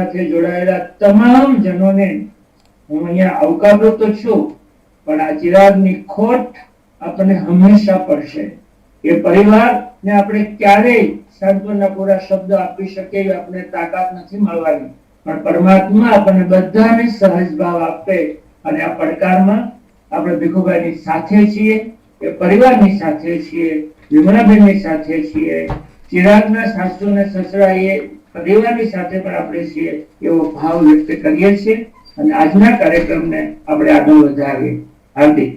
સાથે જોડાયેલા તમામ જનોને હું અહીંયા આવકારો તો છું, પણ આ ચિરાગની ખોટ આપણને હંમેશા પડશે. એ પરિવારને આપણે ક્યારેય સાંત્વના પૂરા શબ્દ આપી શકીએ એવી આપણે તાકાત નથી મળવાની, પણ પરમાત્મા આપણને બધાને સહજ ભાવ આપે અને આ પડકારમાં આપણે ભીખુભાઈની સાથે છીએ, એ પરિવારની સાથે છીએ, વિમળાબેનની સાથે છીએ, ચિરાગના સાસુ અને સસરા એ પરિવારની સાથે પણ આપણે છીએ એવો ભાવ વ્યક્ત કરીએ છીએ અને આજના કાર્યક્રમને આપણે આગળ વધારીએ. હાર્દિક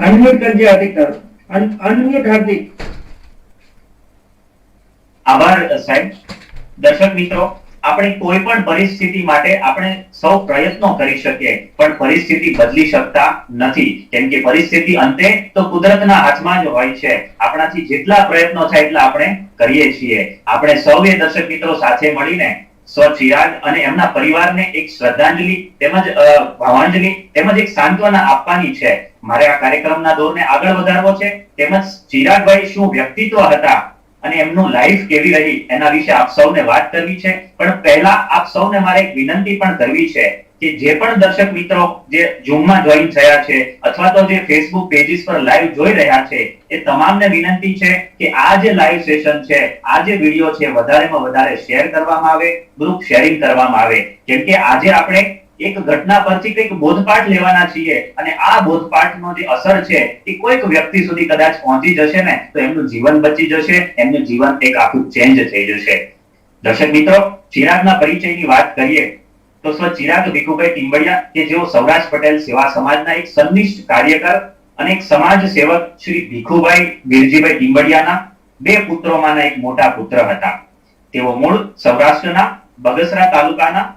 અનમ્યુટ કરજે. હાર્દિક અનમ્યુટ. હાર્દિક આભાર સાહેબ. દર્શક મિત્રો, આપણે કોઈ પણ પરિસ્થિતિ માટે આપણે સૌ પ્રયત્નો કરી શકીએ, પણ પરિસ્થિતિ બદલી શકતા નથી, કેમ કે પરિસ્થિતિ અંતે તો કુદરતના હાથમાં જ હોય છે. આપણાથી જેટલા પ્રયત્નો થાય એટલા આપણે કરીએ છીએ. આપણે સૌએ દર્શક મિત્રો સાથે મળીને સ્વ ચિરાગ અને એમના પરિવારને એક શ્રદ્ધાંજલિ તેમજ ભાવાંજલિ તેમજ એક સાંત્વના આપવાની છે. મારે આ કાર્યક્રમના દોરને આગળ વધારવો છે, તેમજ ચિરાગભાઈ શું વ્યક્તિત્વ હતા અને એમનું લાઈફ કેવી રહી એના વિશે આપ સૌને વાત કરવી છે. પણ પહેલા આપ સૌને મારે એક વિનંતી પણ કરવી છે કે જે પણ દર્શક મિત્રો જે ઝૂમમાં જોઈન થયા છે અથવા તો જે ફેસબુક પેજીસ પર લાઈવ જોઈ રહ્યા છે, એ તમામને વિનંતી છે કે આ જે લાઈવ સેશન છે, આ જે વિડીયો છે, વધારેમાં વધારે શેર કરવામાં આવે, ગ્રુપ શેરિંગ કરવામાં આવે, કેમ કે આજે આપણે એક ઘટના પરથી કંઈક બોધપાઠ લેવાના છીએ અને આ બોધપાઠનો જે અસર છે એ કોઈક વ્યક્તિ સુધી કદાચ પહોંચી જશે ને તો એમનું જીવન બચી જશે, એમનું જીવન એક આખું ચેન્જ થઈ જશે. દર્શક મિત્રો, ચિરાગના પરિચયની વાત કરીએ તો સ્વ ચિરાગ ભીખુભાઈ ટીમ્બડિયા કે જેઓ સૌરાષ્ટ્ર પટેલ સેવા સમાજના એક સંનિષ્ઠ કાર્યકર અને એક સમાજ સેવક શ્રી ભીખુભાઈ બિરજીભાઈ ટીમ્બડિયાના બે પુત્રોમાંના એક મોટા પુત્ર હતા. તેઓ મૂળ સૌરાષ્ટ્રના બગસરા તાલુકાના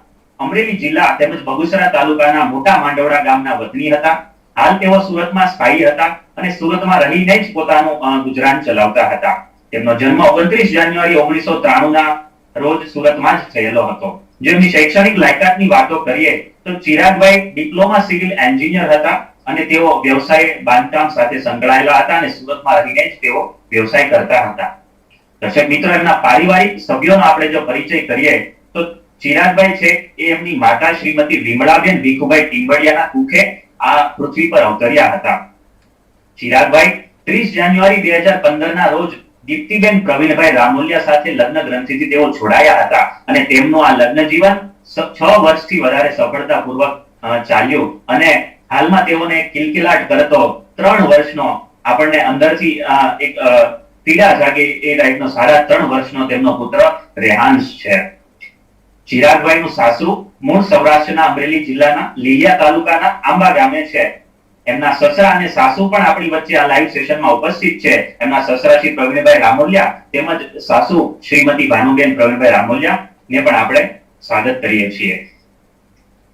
અમરેલી જિલ્લા તેમજ બગુસરા તાલુકાના મોટા માંડવડા ગામના વતની હતા. હાલ તેઓ સુરતમાં સ્થાયી હતા અને સુરતમાં રહીને જ પોતાનું ગુજરાન ચલાવતા હતા. તેમનો જન્મ 29 જાન્યુઆરી 1993 ના રોજ સુરતમાં જ થયેલો હતો. જેમની શૈક્ષણિક લાયકાતની વાતો કરીએ તો ચિરાગભાઈ ડિપ્લોમા સિવિલ એન્જિનિયર હતા અને તેઓ વ્યવસાય બાંધકામ સાથે સંકળાયેલા હતા અને સુરતમાં રહીને જ તેઓ વ્યવસાય કરતા હતા. દર્શક મિત્રો, એમના પારિવારિક સભ્યોનો આપણે જો પરિચય કરીએ તો ચિરાગભાઈ છે એ એમની માતા શ્રીમતી વિમળાબેન ભીખુભાઈ ટીમ્બડિયાના કુખે આ પૃથ્વી પર અવતર્યા હતા. ચિરાગભાઈ 30 જાન્યુઆરી 2015 ના રોજ દીપ્તિબેન પ્રવીણભાઈ રામોલિયા સાથે લગ્ન ગ્રંથિથી તેઓ જોડાયા હતા અને તેમનું આ લગ્ન જીવન 6 વર્ષથી વધારે સફળતાપૂર્વક ચાલ્યું અને હાલમાં તેઓને કિલકિલાટ કરતો 3 વર્ષનો આપણને અંદરથી એક પીડા જાગે એ ટાઈપનો 3.5 વર્ષનો તેમનો પુત્ર રેહાંશ છે. ચિરાગભાઈનું સાસરું મૂળ સૌરાષ્ટ્રના અમરેલી જિલ્લાના લીલિયા તાલુકાના આંબા ગામે છે. એમના સસરા અને સાસુ પણ આપણી વચ્ચે આ લાઈવ સેશનમાં ઉપસ્થિત છે. એમના સસરા શ્રી પ્રવીણભાઈ રામોલિયા તેમજ સાસુ શ્રીમતી ભાનુબેન પ્રવીણભાઈ રામોલિયા ને પણ આપણે સ્વાગત કરીએ છીએ.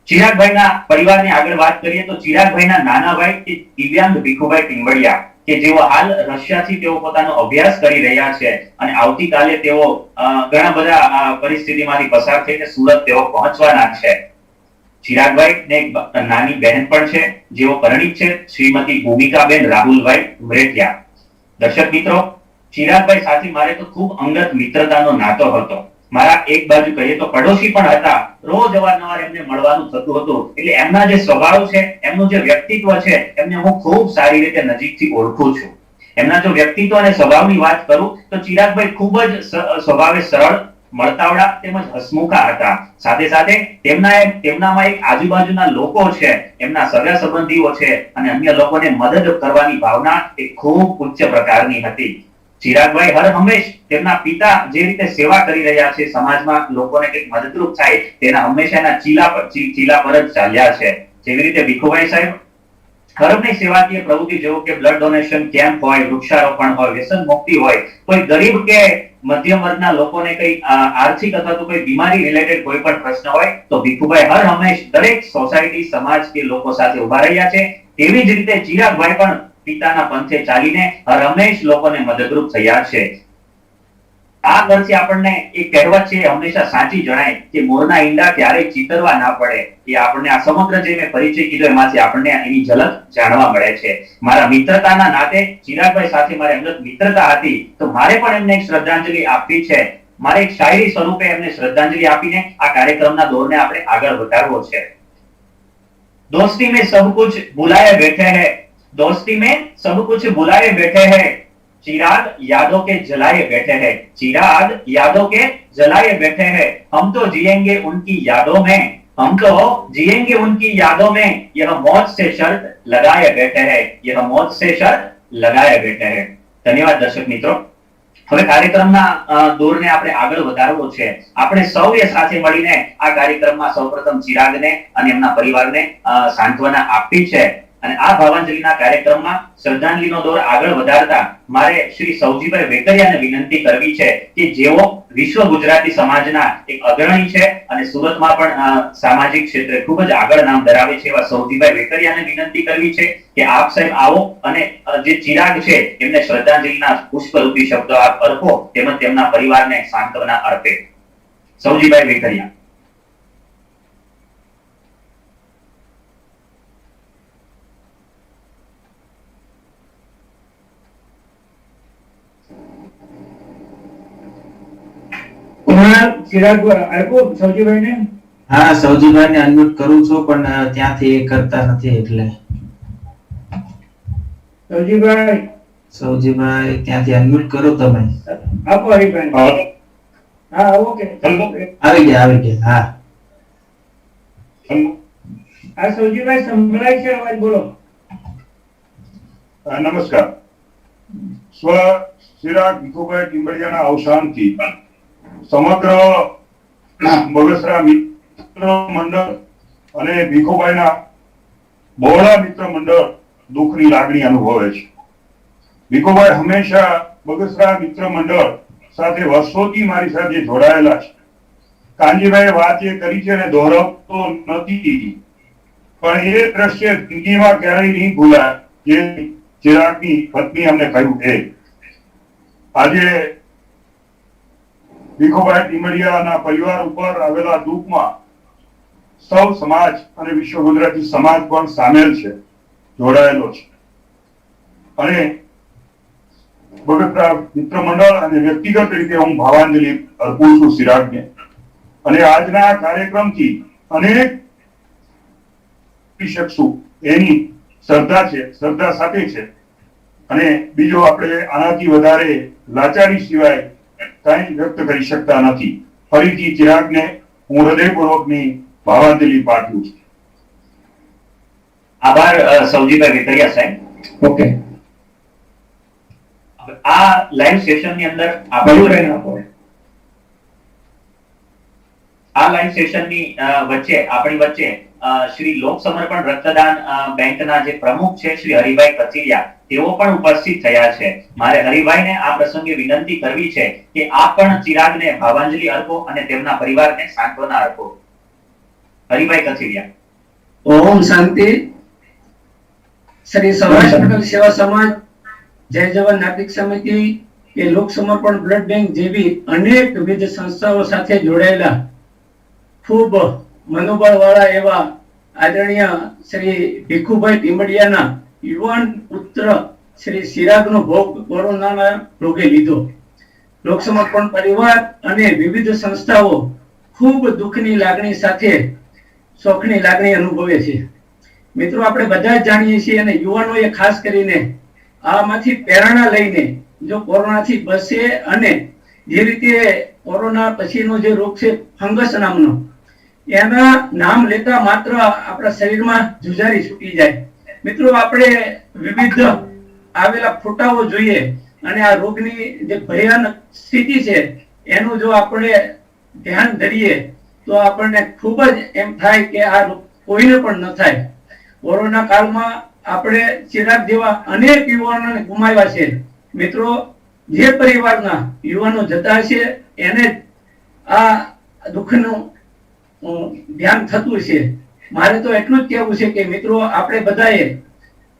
ચિરાગભાઈના પરિવારની આગળ વાત કરીએ તો ચિરાગભાઈના નાના ભાઈ કે દિવ્યાંગ ભીખુભાઈ ટીમ્બડિયા કે જેઓ હાલ રશિયાથી તેઓ પોતાનો અભ્યાસ કરી રહ્યા છે અને આવતીકાલે તેઓ ઘણા બધા પરિસ્થિતિમાંથી પસાર થઈને સુરત તેઓ પહોંચવાના છે. ચિરાગભાઈ ને એક નાની બહેન પણ છે જેઓ પરિણીત છે, શ્રીમતી ભૂમિકાબેન રાહુલભાઈ ઉમરેઠિયા. દર્શક મિત્રો, ચિરાગભાઈ સાથે મારે તો ખૂબ અંગત મિત્રતાનો નાતો હતો. મારા એક બાજુ કહીએ તો પડોશી પણ હતા. રોજ અવારનવાર એમને મળવાનું થતું હતું. એટલે એમના જે સ્વભાવ છે, એમનું જે વ્યક્તિત્વ છે, એમને હું ખૂબ સારી રીતે નજીકથી ઓળખું છું. એમના જો વ્યક્તિત્વ અને સ્વભાવની વાત કરું તો ચિરાગભાઈ ખૂબ જ સ્વભાવે સરળ, મળતાવડા તેમજ હસમુખા હતા. સાથે સાથે તેમનામાં એક આજુબાજુના લોકો છે, એમના સગા સંબંધીઓ છે અને અન્ય લોકોને મદદ કરવાની ભાવના એ ખૂબ ઉચ્ચ પ્રકારની હતી. ચિરાગભાઈ હર હંમેશ તેમના પિતા જે રીતે સેવા કરી રહ્યા છે, સમાજમાં લોકોને કંઈક મદદરૂપ થાય તેના હંમેશાના ચીલા પર જ ચાલ્યા છે. જેવી રીતે ભીખુભાઈ સાહેબ હરમની સેવાકીય પ્રવૃત્તિ જેવું કે બ્લડ ડોનેશન કેમ્પ હોય, વૃક્ષારોપણ હોય, વ્યસન મુક્તિ હોય, કોઈ ગરીબ કે મધ્યમ વર્ગના લોકોને કઈ આર્થિક અથવા તો કોઈ બીમારી રિલેટેડ કોઈ પણ પ્રશ્ન હોય તો ભીખુભાઈ હર હંમેશ દરેક સોસાયટી, સમાજ કે લોકો સાથે ઉભા રહ્યા છે. તેવી જ રીતે ચિરાગભાઈ પણ પિતાના પંથે ચાલીને હર હંમેશ લોકોને મદદરૂપ થયા છે. આ પરથી આપણને એક કહેવત છે હંમેશા સાચી જણાય કે મોરના ઈંડા ક્યારેય ચીતરવા ના પડે. એ આપણને આ સમગ્ર જે મેં પરિચય કીધો એમાંથી આપણને એની ઝલક જાણવા મળે છે. મારા મિત્રતાના નાતે ચિરાગભાઈ સાથે મારી અંગત મિત્રતા હતી, તો મારે પણ એમને એક શ્રદ્ધાંજલિ આપવી છે. મારે એક શાયરી સ્વરૂપે એમને શ્રદ્ધાંજલિ આપીને આ કાર્યક્રમના દોરને આપણે આગળ વધારવો છે. दोस्ती में सब कुछ भुलाए बैठे हैं, दोस्ती में सब कुछ भुलाए बैठे हैं, चिराग यादों के जलाए बैठे हैं, चिराग यादों के जलाए बैठे हैं, हम तो जिएंगे उनकी यादों में, हम तो जिएंगे उनकी यादों में, यह मौत से शर्त लगाए बैठे हैं, यह मौत से शर्त लगाए बैठे हैं. धन्यवाद दर्शक મિત્રો. હવે કાર્યક્રમના દોરને આપણે આગળ વધારવો છે. આપણે સૌએ સાથે મળીને આ કાર્યક્રમમાં સૌપ્રથમ ચિરાગને અને એમના પરિવારને સાંત્વના આપવી છે. અને આ ભાવાંજલિના કાર્યક્રમમાં શ્રદ્ધાંજલિનો દોર આગળ વધારતા મારે શ્રી સૌજીભાઈ વેકરિયાને વિનંતી કરવી છે કે જેઓ વિશ્વ ગુજરાતી સમાજના એક અગ્રણી છે અને સુરતમાં પણ સામાજિક ક્ષેત્રે ખૂબ જ આગળ નામ ધરાવે છે એવા સૌજીભાઈ વેકરિયાને વિનંતી કરવી છે કે આપ સાહેબ આવો અને જે ચિરાગ છે એમને શ્રદ્ધાંજલિના પુષ્પરૂપી શબ્દો આપ અર્પો તેમજ તેમના પરિવારને સાંત્વના અર્પે. સૌજીભાઈ વેકરિયા. ચિરાગ આપો સૌજીભાઈને. હા, સૌજીભાઈને અનમ્યુટ કરું છું પણ ત્યાંથી એ કરતા નથી એટલે. સૌજીભાઈ ત્યાંથી અનમ્યુટ કરો તમે. આપો હરિભાઈ. હા ઓકે આવી ગયા. હા આ સૌજીભાઈ સંભળાય છે અવાજ? બોલો. નમસ્કાર. સ્વ ચિરાગ ભીખુભાઈ ટીમ્બડિયાના અવસાનથી સમગ્ર બગસરા મિત્ર મંડળ અને ભીખુભાઈના બહોળા મિત્ર મંડળ દુઃખની લાગણી અનુભવે છે. ભીખુભાઈ હંમેશા બગસરા મિત્ર મંડળ સાથે વર્ષોથી મારી સાથે જોડાયેલા છે. કાનજીભાઈ વાત એ કરી છે ને દોહરાવતો નથી, પણ એ દ્રશ્ય જિંદગીમાં ક્યારેય નહીં ભૂલાય જે ચિરાગની પત્ની અમને કહ્યું એ. આજે ભીખુભાઈ ટીમડિયાના પરિવાર ઉપર આવેલા દુઃખમાં સૌ સમાજ અને વિશ્વ ગુજરાતી સમાજ પણ સામેલ છે, જોડાયેલો છે. અને બગસરા મિત્ર મંડળ અને વ્યક્તિગત રીતે હું ભાવાંજલિ અર્પું છું ચિરાગને. અને આજના કાર્યક્રમથી અનેક શકશું એની શ્રદ્ધા છે, શ્રદ્ધા સાથે છે. અને બીજો આપણે આનાથી વધારે લાચારી સિવાય કઈ વ્યક્ત કરી શકતા નથી. ફરીથી ચિરાગને હું હૃદયપૂર્વકની ભાવાંજલિ પાઠવું છું. આભાર સૌજીભાઈ વેકરિયા સાહેબ. ઓકે. આ લાઈવ સેશનની અંદર આ લાઈવ સેશનની વચ્ચે આપણી વચ્ચે શ્રી લોક સમર્પણ રક્તદાન બેંકના જે પ્રમુખ છે શ્રી હરિભાઈ કચિરિયા તેઓ પણ ઉપસ્થિત થયા છે. મારે હરિભાઈને આ પ્રસંગે વિનંતી કરવી છે કે આપ પણ ચિરાગને ભાવાંજલિ અર્પો અને તેમના પરિવારને સાંત્વના અર્પો. હરિભાઈ કચિરિયા. ઓમ શાંતિ. શ્રી સૌરાષ્ટ્ર પટેલ સેવા સમાજ, જય જવાન નાગરિક સમિતિ કે લોક સમર્પણ બ્લડ બેંક જેવી અનેક વિવિધ સંસ્થાઓ સાથે જોડાયેલા ખૂબ મનોબળ વાળા એવા આદરણીય શ્રી ભીખુભાઈ ટીમડિયાના યુવાન પુત્ર શ્રી ચિરાગનો ભોગ કોરોનાના રોગે લીધો. લોક સમર્પણ પરિવાર અને વિવિધ સંસ્થાઓ ખૂબ દુઃખની લાગણી સાથે શોકની લાગણી અનુભવે છે. મિત્રો, આપણે બધા જ જાણીએ છીએ અને યુવાનોએ ખાસ કરીને આમાંથી પ્રેરણા લઈને જો કોરોનાથી બચે અને જે રીતે કોરોના પછીનો જે રોગ છે ફંગસ નામનો, એના નામ લેતા માત્ર આપણા શરીરમાં જુજારી છૂટી જાય. મિત્રો, આપણે વિવિધ આવેલા ફોટાઓ જોઈએ અને આ રોગની જે ભયાનક સ્થિતિ છે એનું જો આપણે ધ્યાન ધરીએ તો આપણને ખૂબ જ એમ થાય કે આ રોગ કોઈને પણ ન થાય. કોરોના કાળમાં આપણે ચિરાગ જેવા અનેક યુવાનોને ગુમાવ્યા છે. મિત્રો, જે પરિવારના યુવાનો જતા છે એને આ દુઃખનું ધ્યાન થતું છે. મારે તો એટલું જ કહેવું છે કે મિત્રો, આપણે બધાએ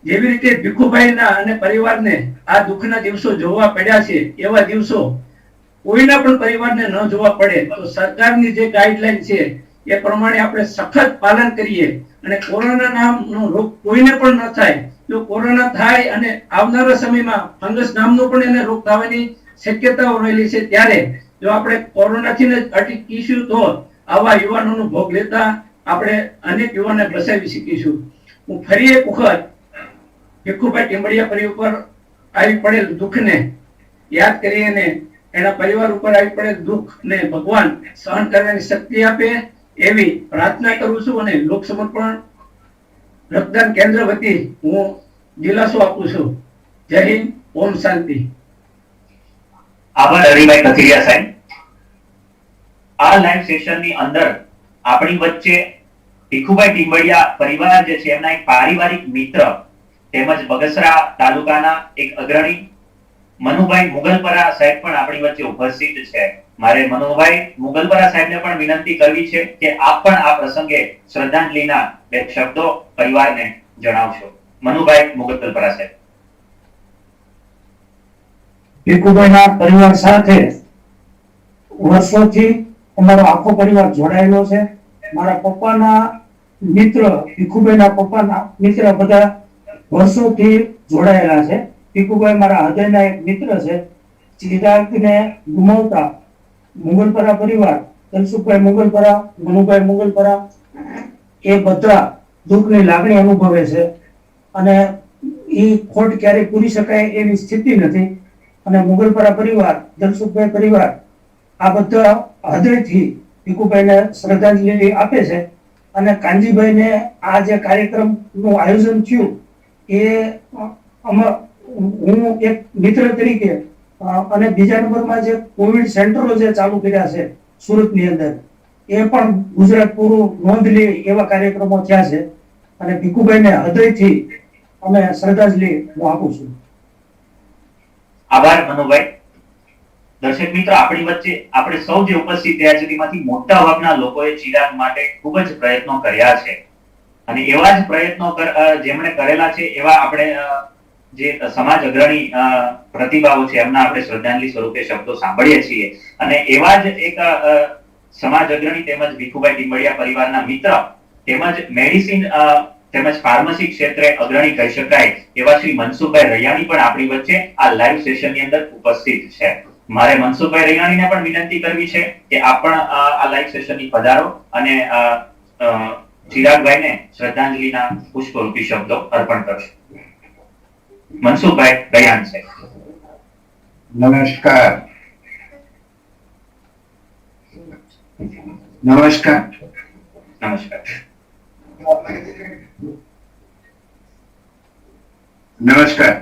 જેવી રીતે ભીખુભાઈના અને પરિવારને આ દુઃખના દિવસો જોવા પડ્યા છે એવા દિવસો કોઈના પણ પરિવારને ન જોવા પડે તો સરકારની જે ગાઈડલાઈન છે એ પ્રમાણે આપણે સખત પાલન કરીએ અને કોરોના નામનો રોગ કોઈને પણ ન થાય. જો કોરોના થાય અને આવનારા સમયમાં ફંગસ નામનો પણ એને રોગ થવાની શક્યતાઓ રહેલી છે, ત્યારે જો આપણે કોરોનાથી જ અટકીશું તો આવા યુવાનોનો ભોગ લેતા આપણે અનેક યુવાનોને બચાવી શકીશું. હું ફરી એક વખત ભીખુભાઈ ટીમ્બડિયા પરિવાર ઉપર આવી પડેલ દુઃખને યાદ કરીને એના પરિવાર ઉપર આવી પડેલ દુઃખને ભગવાન સહન કરવાની શક્તિ આપે એવી પ્રાર્થના કરું છું અને લોક સમર્પણ રક્તદાન કેન્દ્ર વતી હું દિલાસો આપું છું. જય હિન્દ, ઓમ શાંતિ. આભાર હરિભાઈ કથિરિયા સાહેબ. આ લાઈવ સેશનની અંદર આપણી વચ્ચે ભીખુભાઈ ટીમ્બડિયા પરિવાર જે છે એમના એક પારિવારિક મિત્ર તેમજ બગસરા તાલુકાના એક અગ્રણી મનુભાઈ મુગલપરા સાહેબ પણ આપણી વચ્ચે ઉપસ્થિત છે. મારે મનુભાઈ મુગલપરા સાહેબને પણ વિનંતી કરવી છે કે આપ પણ આ પ્રસંગે શ્રદ્ધાંજલિના બે શબ્દો પરિવારને જણાવશો. મનુભાઈ મુગલપરા સાહેબ. ભીખુભાઈના પરિવાર સાથે વર્ષોથી અમારો આખો પરિવાર જોડાયેલો છે. મારા પપ્પાના મિત્ર, ભીખુભાઈના પપ્પાના મિત્ર બધા વર્ષોથી જોડાયેલા છે. ભીખુભાઈ મારા હૃદયના એક મિત્ર છે. ચિરાગને ગુમાવતા મુગલપરા પરિવાર, તનસુખભાઈ મુગલપરા, મનુભાઈ મુગલપરા એ બધા દુઃખની લાગણી અનુભવે છે અને એ ખોટ ક્યારેય પૂરી શકાય એવી સ્થિતિ નથી. અને મુગલપરા પરિવાર, તનસુખભાઈ પરિવાર આ બધા હૃદયથી ભીખુભાઈને શ્રદ્ધાંજલિ આપે છે. અને કાનજીભાઈને આ જે કાર્યક્રમનું આયોજન થયું એ હું એક મિત્ર તરીકે અને બીજા નંબરમાં જે કોવિડ સેન્ટરો જે ચાલુ કર્યા છે સુરતની અંદર, એ પણ ગુજરાત પૂરું નોંધ લે એવા કાર્યક્રમો થયા છે. અને ભીખુભાઈને હૃદયથી અમે શ્રદ્ધાંજલિ હું આપું છું. આભાર મનુભાઈ. દર્શક મિત્રો, આપણી વચ્ચે આપણે સૌ જે ઉપસ્થિત રહ્યા છે તેમાંથી મોટા ભાગના લોકોએ ચિરાગ માટે ખૂબ જ પ્રયત્નો કર્યા છે અને એવા જ પ્રયત્નો જેમણે કરેલા છે એવા આપણે જે સમાજ અગ્રણી પ્રતિભાઓ છે એમના આપણે શ્રદ્ધાંજલિ સ્વરૂપે શબ્દો સાંભળીએ છીએ. અને એવા જ એક સમાજ અગ્રણી તેમજ ભીખુભાઈ ટીમ્બડિયા પરિવારના મિત્ર તેમજ મેડિસિન તેમજ ફાર્મસી ક્ષેત્રે અગ્રણી કહી શકાય એવા શ્રી મનસુખભાઈ રૈયાણી પણ આપણી વચ્ચે આ લાઈવ સેશનની અંદર ઉપસ્થિત છે. મારે મનસુખભાઈ રૈયાણીને પણ વિનંતી કરવી છે કે આપ પણ આ લાઈવ સેશનની પધારો અને ચિરાગભાઈને શ્રદ્ધાંજલિના પુષ્પરૂપી શબ્દો અર્પણ કરશો. મનસુખભાઈ રૈયાણી છે. નમસ્કાર. નમસ્કાર. નમસ્કાર. નમસ્કાર.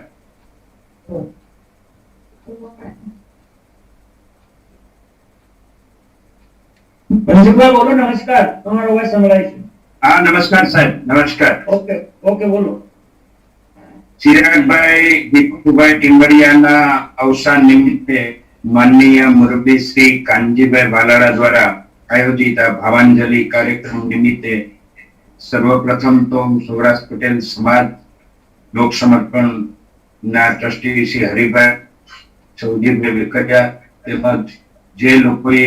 મનસુખભાઈ બોલો. નમસ્કાર, તમારો અવાજ સંભળાય છે. હા, નમસ્કાર સાહેબ. નમસ્કાર. ઓકે બોલો. ચિરાગભાઈ ભીખુભાઈ ટીમ્બડિયાના અવસાન નિમિત્તે માનનીય મુરબ્બી શ્રી કાનજીભાઈ વાલાડા દ્વારા આયોજિત આ ભાવાંજલિ કાર્યક્રમ નિમિત્તે સર્વપ્રથમ તો સૌરાષ્ટ્ર પટેલ સમાજ લોક સમર્પણ ના ટ્રસ્ટી શ્રી હરિભાઈ ચૌધરીભાઈ વેકરિયા તેમજ જે લોકોએ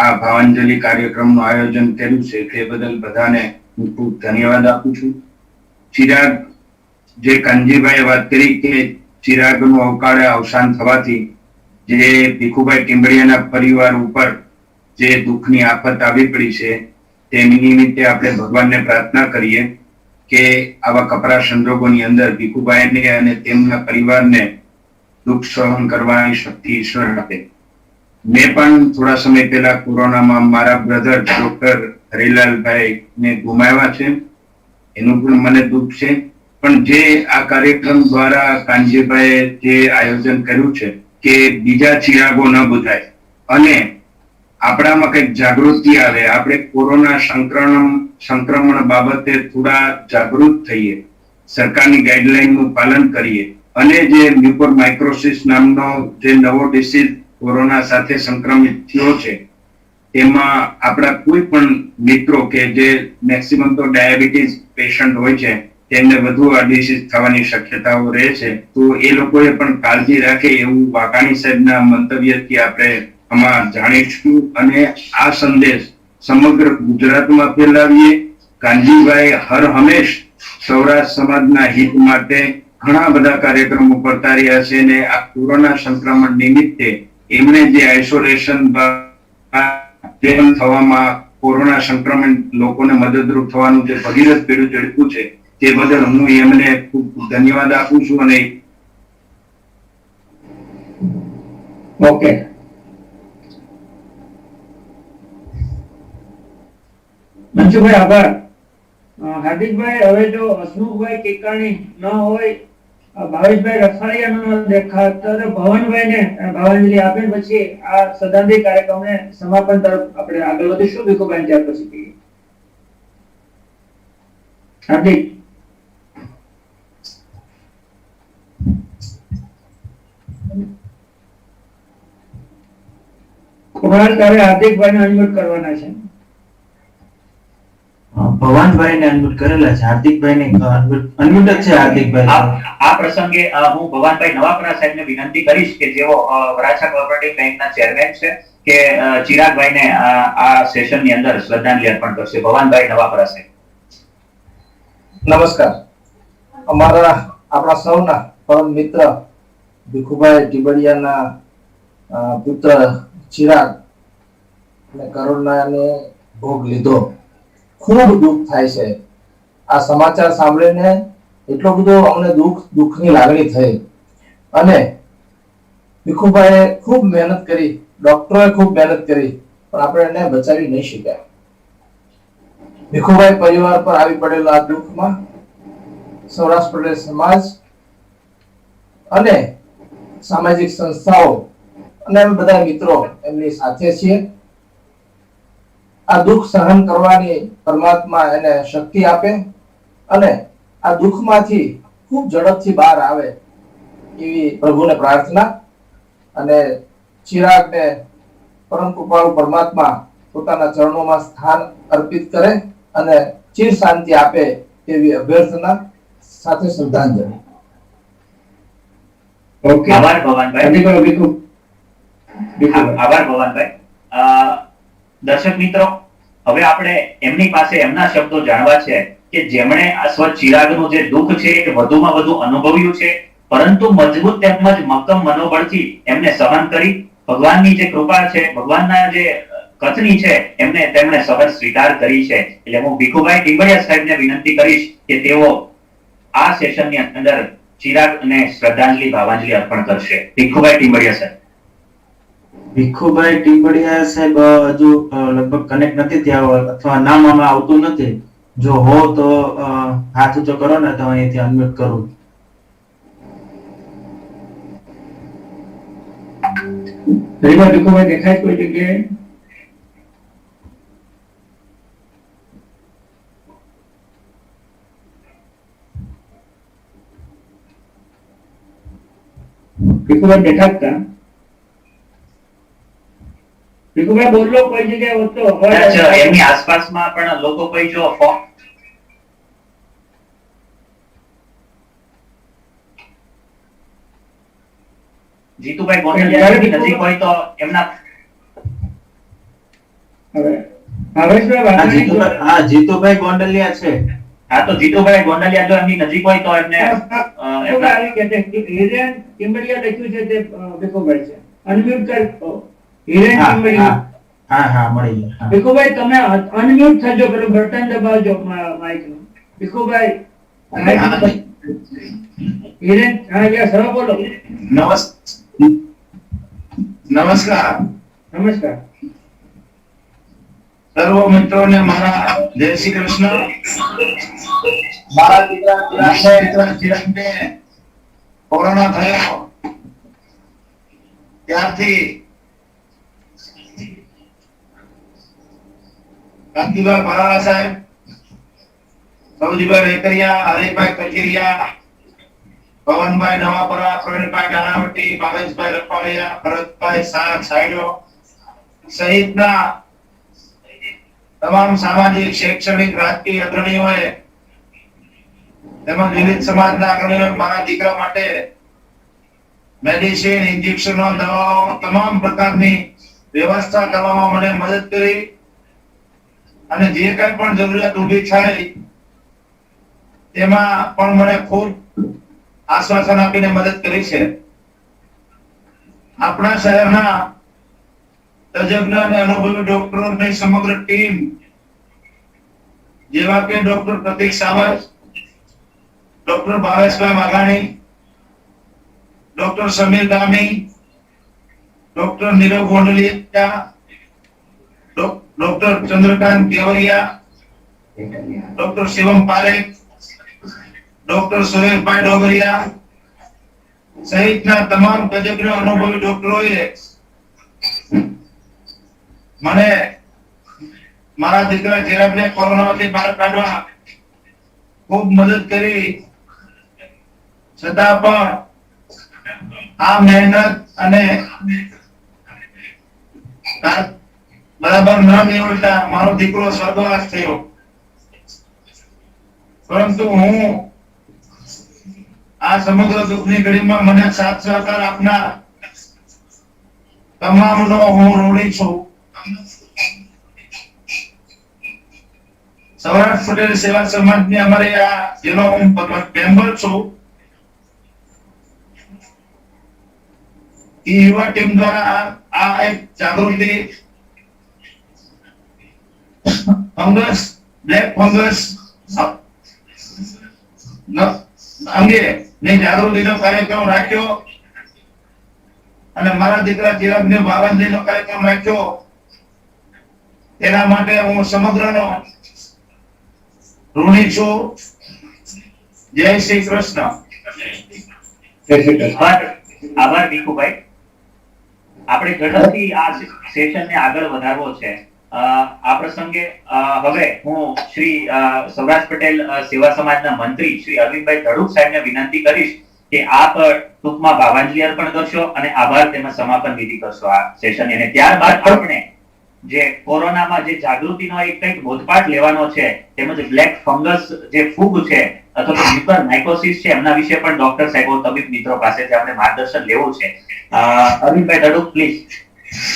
આ ભાવાંજલિ કાર્યક્રમનું આયોજન કર્યું છે તે બદલ બધાને હું ખૂબ ધન્યવાદ આપું છું. ચિરાગ, જે કાનજીભાઈએ વાત કરી કે ચિરાગનું અવકાળે અવસાન થવાથી જે ભીખુભાઈ ટીમ્બડિયાના પરિવાર ઉપર જે દુઃખની આફત આવી પડી છે તે નિમિત્તે આપણે ભગવાનને પ્રાર્થના કરીએ કે આવા કપરા સંજોગોની અંદર ભીખુભાઈને અને તેમના પરિવારને દુઃખ સહન કરવાની શક્તિ ઈશ્વર આપે. મેં પણ થોડા સમય પહેલા કોરોનામાં મારા બ્રધર ડોક્ટર હરિલાલભાઈ ને ગુમાવ્યા છે. એનું પણ મને દુઃખ છે. પણ જે આ કાર્યક્રમ દ્વારા કાનજીભાઈએ જે આયોજન કર્યું છે કે બીજા ચિરાગો ન બુઝાય અને આપણામાં કંઈક જાગૃતિ આવે, આપણે કોરોના સંક્રમણ બાબતે થોડા જાગૃત થઈએ, સરકારની ગાઈડલાઈનનું પાલન કરીએ અને જે મ્યુકોરમાઇક્રોસિસ નામનો જે નવો ડિસીઝ કોરોના સાથે સંક્રમિત થયો છે તેમાં આપણા કોઈ પણ મિત્રો કે જે મેક્સિમમ તો ડાયાબિટીસ પેશન્ટ હોય છે તેમને વધુ આ ડિસીઝ થવાની શક્યતાઓ રહે છે. તો એ લોકોએ પણ કાળજી રાખે એવું વાકાણી સાહેબના મંતવ્યથી આપણે આમાં જાણીશું અને આ સંદેશ સમગ્ર ગુજરાતમાં ફેલાવીએ. કાનજીભાઈ હર હંમેશ સૌરાષ્ટ્ર સમાજના હિત માટે ઘણા બધા કાર્યક્રમો કરતા રહ્યા છે અને આ કોરોના સંક્રમણ નિમિત્તે એમણે જે આઇસોલેશન થવામાં કોરોના સંક્રમણ લોકોને મદદરૂપ થવાનું જે ભગીરથ પેડું ઝડપ્યું છે તે બદલ હું એમને ખૂબ ધન્યવાદ આપું છું. અને ઓકે, મનસુખભાઈ આભાર. હાર્દિકભાઈ, હવે જો હસમુખભાઈ કેકાણી ન હોય, ભાવેશભાઈ રફાળિયા ન દેખાતા તો ભવનભાઈને ભાવાંજલિ આપીને પછી આ સદાંતિ કાર્યક્રમને સમાપન તરફ આપણે આગળ વધીશું. ભીખુભાઈ ત્યાર પછી હાર્દિક. કુમાર, તારે હાર્દિકભાઈને અનમ્યુટ કરવાના છે. ભવાનભાઈ ને અનમ્યુટ કરેલા છે, હાર્દિકભાઈ ને અનમ્યુટ જ છે. હાર્દિકભાઈ, આ પ્રસંગે હું ભવાનભાઈ નવાપરા સાહેબને વિનંતી કરીશ કે જેઓ વરાછા કોઓપરેટિવ બેંકના ચેરમેન છે કે ચિરાગભાઈને આ સેશનની અંદર શ્રદ્ધાંજલિ અર્પણ કરશે. ભવાનભાઈ નવાપરા સાહેબ. નમસ્કાર. આપણા સૌના પરમ મિત્ર ભીખુભાઈ ટીબડિયાના પુત્ર ચિરાગ ને કરોનાને ભોગ લીધો. ખૂબ દુઃખ થાય છે આ સમાચાર સાંભળીને. એટલો બધો અમને દુઃખની લાગણી થઈ. અને ભીખુભાઈએ ખૂબ મહેનત કરી, ડોક્ટરોએ ખૂબ મહેનત કરી, પણ આપણે એને બચાવી નહીં શક્યા. ભીખુભાઈ પરિવાર પર આવી પડેલા આ દુઃખમાં સૌરાષ્ટ્ર પ્રદેશ સમાજ અને સામાજિક સંસ્થાઓ અને અમે બધા મિત્રો એમની સાથે છીએ. આ દુઃખ સહન કરવાની પરમાત્મા એને શક્તિ આપે અને આ દુઃખમાંથી ખૂબ ઝડપથી બહાર આવે એવી પ્રભુને પ્રાર્થના. અને ચિરાગને પરમ કૃપાળુ પરમાત્મા પોતાના ચરણોમાં સ્થાન અર્પિત કરે અને ચિર શાંતિ આપે તેવી અભ્યર્થના સાથે શ્રદ્ધાંજલિ. ઓકે, આભાર ભવાનભાઈ. આભાર ભવાનભાઈ. દર્શક મિત્રો, હવે આપણે એમની પાસે એમના શબ્દો જાણવા છે કે જેમણે આ ચિરાગનું જે દુઃખ છે એ વધુમાં વધુ અનુભવ્યું છે, પરંતુ મજબૂત તેમજ મક્કમ મનોબળથી એમને સહન કરી ભગવાનની જે કૃપા છે, ભગવાનના જે કથની છે તેમણે સહજ સ્વીકાર કરી છે. એટલે હું ભીખુભાઈ ટીબડિયા સાહેબને વિનંતી કરીશ કે તેઓ આ સેશનની અંદર ચિરાગને શ્રદ્ધાંજલિ ભાવાંજલિ અર્પણ કરશે. ભીખુભાઈ ટીબડિયા સાહેબ. ભીખુભાઈ ટીબડિયા સાહેબ હજુ લગભગ કનેક્ટ નથી થયા અથવા નામ આમાં આવતું નથી. જો હો તો હાથ ઊંચો કરો ને તો અહીંથી અનમ્યુટ કરું. ભીખુભાઈ દેખાય કોઈ જગ્યાએ? ભીખુભાઈ બેઠા હતા. ભીખુભાઈ બોલો, કોઈ જગ્યાએ હોતો એમની આસપાસમાં પણ લોકો કોઈ જો જીતુભાઈ ગોંડલિયાની નજીક હોય તો એમના જીતુભાઈ ગોંડલિયા છે. હા, તો જીતુભાઈ ગોંડલિયા જો એમની નજીક હોય તો એમને હિરેન ટીમ્બડિયા લખ્યું છે તે ભીખુભાઈ છે. અનમ્યુટ કર હિરેન ટીમ્બડિયા. હા હા, મળી ગયા. ભીખુભાઈ તમે અનમ્યુટ થજો, પેલું બટન દબાવજો માઈક નું. ભીખુભાઈ હિરેન, હા યસ, હવે બોલો. નમસ્કાર. નમસ્કાર. સર્વ મિત્રોને મારા જય શ્રી કૃષ્ણ. મારા દીકરા ચિરાગને કોરોના થયો ત્યારથી કાંતિભાઈ ભરાડા સાહેબ, સૌજીભાઈ વેકરિયા, હરીભાઈ કચેરિયા, પવનભાઈ નવાપરા, પ્રવીણભાઈ નાણાવટી, ભાવેશભાઈ રફાળિયા, ભરતભાઈ શાહ સાયડો સહિતના તમામ સામાજિક, શૈક્ષણિક, રાજકીય અગ્રણીઓએ તેમજ વિવિધ સમાજના અગ્રણીઓએ મારા દીકરા માટે મેડિસિન, ઇન્જેક્શનો, દવાઓ, તમામ પ્રકારની વ્યવસ્થા કરવામાં મને મદદ કરી અને જે કંઈ પણ જરૂરિયાત ઊભી થાય તેમાં પણ મને ખૂબ આશ્વાસન આપીને મદદ કરી છે. આપણા શહેરના તજજ્ઞ અને અનુભવી ડોક્ટરોની સમગ્ર ટીમ જેવા કે doctor Pratik Sawant, doctor Bhaveshbhai Vaghani, doctor Samir Gami, doctor Nirav Gondaliya, doctor Chandrakant Kevariya, doctor Shivam Parekh, doctor Sureshbhai Dogariya સહિતના તમામ તજજ્ઞ અનુભવી ડોક્ટરોએ મને મારા દીકરા ચિરાગને કોરોનામાંથી બહાર કાઢવા ખૂબ મદદ કરી. છતાં પણ આ મહેનત અને બરાબર ન નીવડતા મારો દીકરો સ્વર્ગવાસ થયો. પરંતુ હું આ સમગ્ર દુઃખની ઘડીમાં મને સાથ સહકાર આપનાર તમામનો હું ઋણી છું. સૌરાષ્ટ્ર પટેલ સેવા સમાજની અમારી આ જેનો હું મેમ્બર છું એ યુવા ટીમ દ્વારા આ એક જાગૃતિ ફંગસ બ્લેક ફંગસ અંગે ની જાગૃતિનો કાર્યક્રમ રાખ્યો અને મારા દીકરા ચિરાગને ભાવનજીનો કાર્યક્રમ રાખ્યો. તેના માટે હું સમગ્રનો ઋણી છું. જય શ્રી કૃષ્ણ. આભાર ભીખુભાઈ. આપણે ઝડપથી આ સેશનને આગળ વધારવો છે. આ પ્રસંગે હવે હું શ્રી સૌરાષ્ટ્ર પટેલ સેવા સમાજના મંત્રી શ્રી અરવિંદભાઈ ધડુક સાહેબને વિનંતી કરીશ કે આપ ટૂંકમાં ભાવાંજલિ અર્પણ કરશો અને આભાર તેમજ સમાપન વિધિ કરશો આ સેશન. અને ત્યારબાદ આપણે જે કોરોનામાં જે જાગૃતિનો એક કંઈક બોધપાઠ લેવાનો છે તેમજ બ્લેક ફંગસ જે ફૂગ છે અથવા તો મ્યુકોરમાઇકોસિસ છે એમના વિશે પણ ડોક્ટર સાહેબો તબીબ મિત્રો પાસેથી આપણે માર્ગદર્શન લેવું છે. અરવિંદભાઈ ધડુક પ્લીઝ.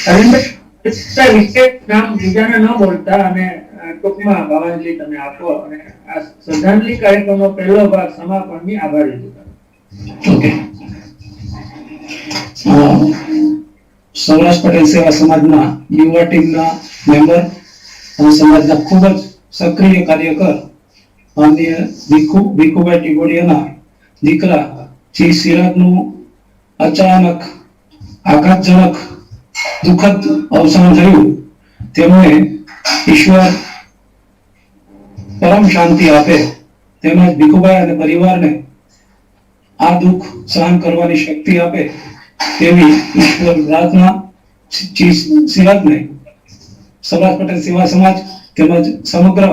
અરવિંદભાઈ વિશેષ નામ બીજાને ન બોલતા અને ટૂંકમાં ભાવાંજલિ તમે આપો અને આ શ્રદ્ધાંજલિ કાર્યક્રમનો પહેલો ભાગ સમાપનની આભાર વિધિ કરો. સૌરાષ્ટ્ર પટેલ સેવા સમાજના યુવા ટીમના મેમ્બર અને સમાજના ખૂબ જ સક્રિય કાર્યકર માનનીય ભીખુભાઈ ટીબોડિયાના દીકરા શ્રી ચિરાગનું અચાનક આઘાતજનક દુઃખદ અવસાન થયું. તેમને ઈશ્વર પરમ શાંતિ આપે તેમજ ભીખુભાઈ અને પરિવારને આ દુઃખ સહન કરવાની શક્તિ આપે તેવી ઈશ્વર પ્રાર્થના ચિરાગને સૌરાષ્ટ્ર પટેલ સેવા સમાજ તેમજ સમગ્ર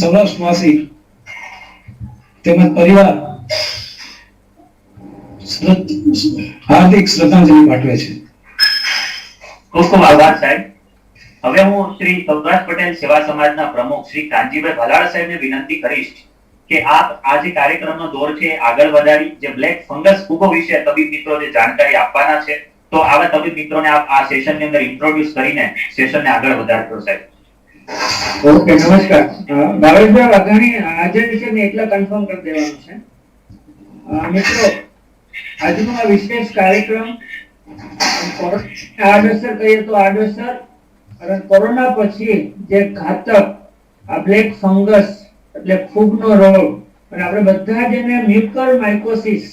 સૌરાષ્ટ્રવાસી તેમજ પરિવાર હાર્દિક શ્રદ્ધાંજલિ પાઠવે છે. ખૂબ ખૂબ આભાર સાહેબ. હવે હું શ્રી સૌરાષ્ટ્ર પટેલ સેવા સમાજના પ્રમુખ શ્રી કાનજીભાઈ ભલાડા સાહેબને વિનંતી કરીશ કે આપ આ જે કાર્યક્રમનો દોર છે આગળ વધારી જે બ્લેક ફંગસ ફૂગો વિશે તબીબ મિત્રો જે જાણકારી આપવાના છે તો આવા તબીબ મિત્રોને આપ આ સેશનની અંદર ઇન્ટ્રોડ્યુસ કરીને સેશનને આગળ વધારજો સાહેબ. ઓકે, નમસ્કાર. ભાવેશભાઈ વાઘાણી આજે વિશે એટલા કન્ફર્મ કરી દેવાનું છે. મિત્રો, આજનો આ વિશેષ કાર્યક્રમ આડઅસર કહીએ તો આડઅસર અને કોરોના પછી જે ઘાતક આ બ્લેક ફંગસ એટલે ફૂગનો રોગ અને આપણે બધા જેને મ્યુકોરમાઇકોસિસ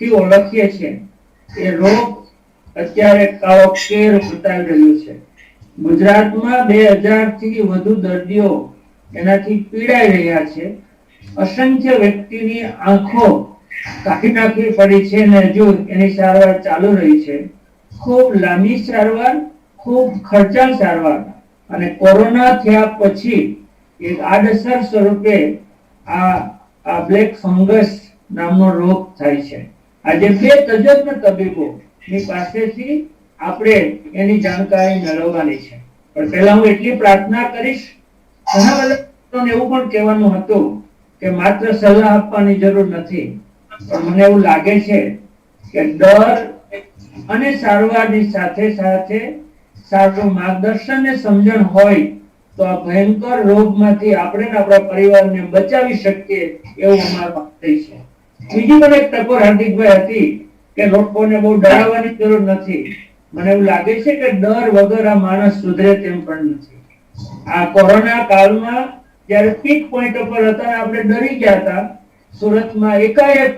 થી ઓળખીએ છીએ એ રોગ અત્યારે કાળો કેર બતાવી રહ્યું છે. ગુજરાતમાં 2000 થી વધુ દર્દીઓ એનાથી પીડાઈ રહ્યા છે. અસંખ્ય વ્યક્તિની આંખો કાઢી નાખવી પડી છે અને હજુ એની સારવાર ચાલુ રહી છે. ખૂબ લાંબી સારવાર, ખૂબ ખર્ચાળ સારવાર અને કોરોના થયા પછી એક આડઅસર સ્વરૂપે આ બ્લેક ફંગસ નામનો રોગ થાય છે. આજે બે તજજ્ઞ તબીબો ની પાસેથી આપણે એની જાણકારી મેળવવાની છે. પણ પહેલા હું એટલી પ્રાર્થના કરીશ, ઘણા બધા એવું પણ કહેવાનું હતું કે માત્ર સલાહ આપવાની જરૂર નથી, પણ મને એવું લાગે છે કે ડર અને સારવારની સાથે સાથે સારું માર્ગદર્શન ને સમજણ હોય તો આ ભયંકર રોગમાંથી આપણે ને આપણા પરિવારને બચાવી શકીએ એવું અમારું માનવું છે. બીજી પણ એક ટકોર હાર્દિકભાઈ હતી કે લોકોને બહુ ડરાવવાની જરૂર નથી. મને એવું લાગે છે કે ડર વગર આ માણસ સુધરે તેમ પણ નથી. આ કોરોના કાળમાં જ્યારે પીક પોઈન્ટ ઉપર હતા આપણે ડરી ગયા હતા, સુરતમાં એકાએક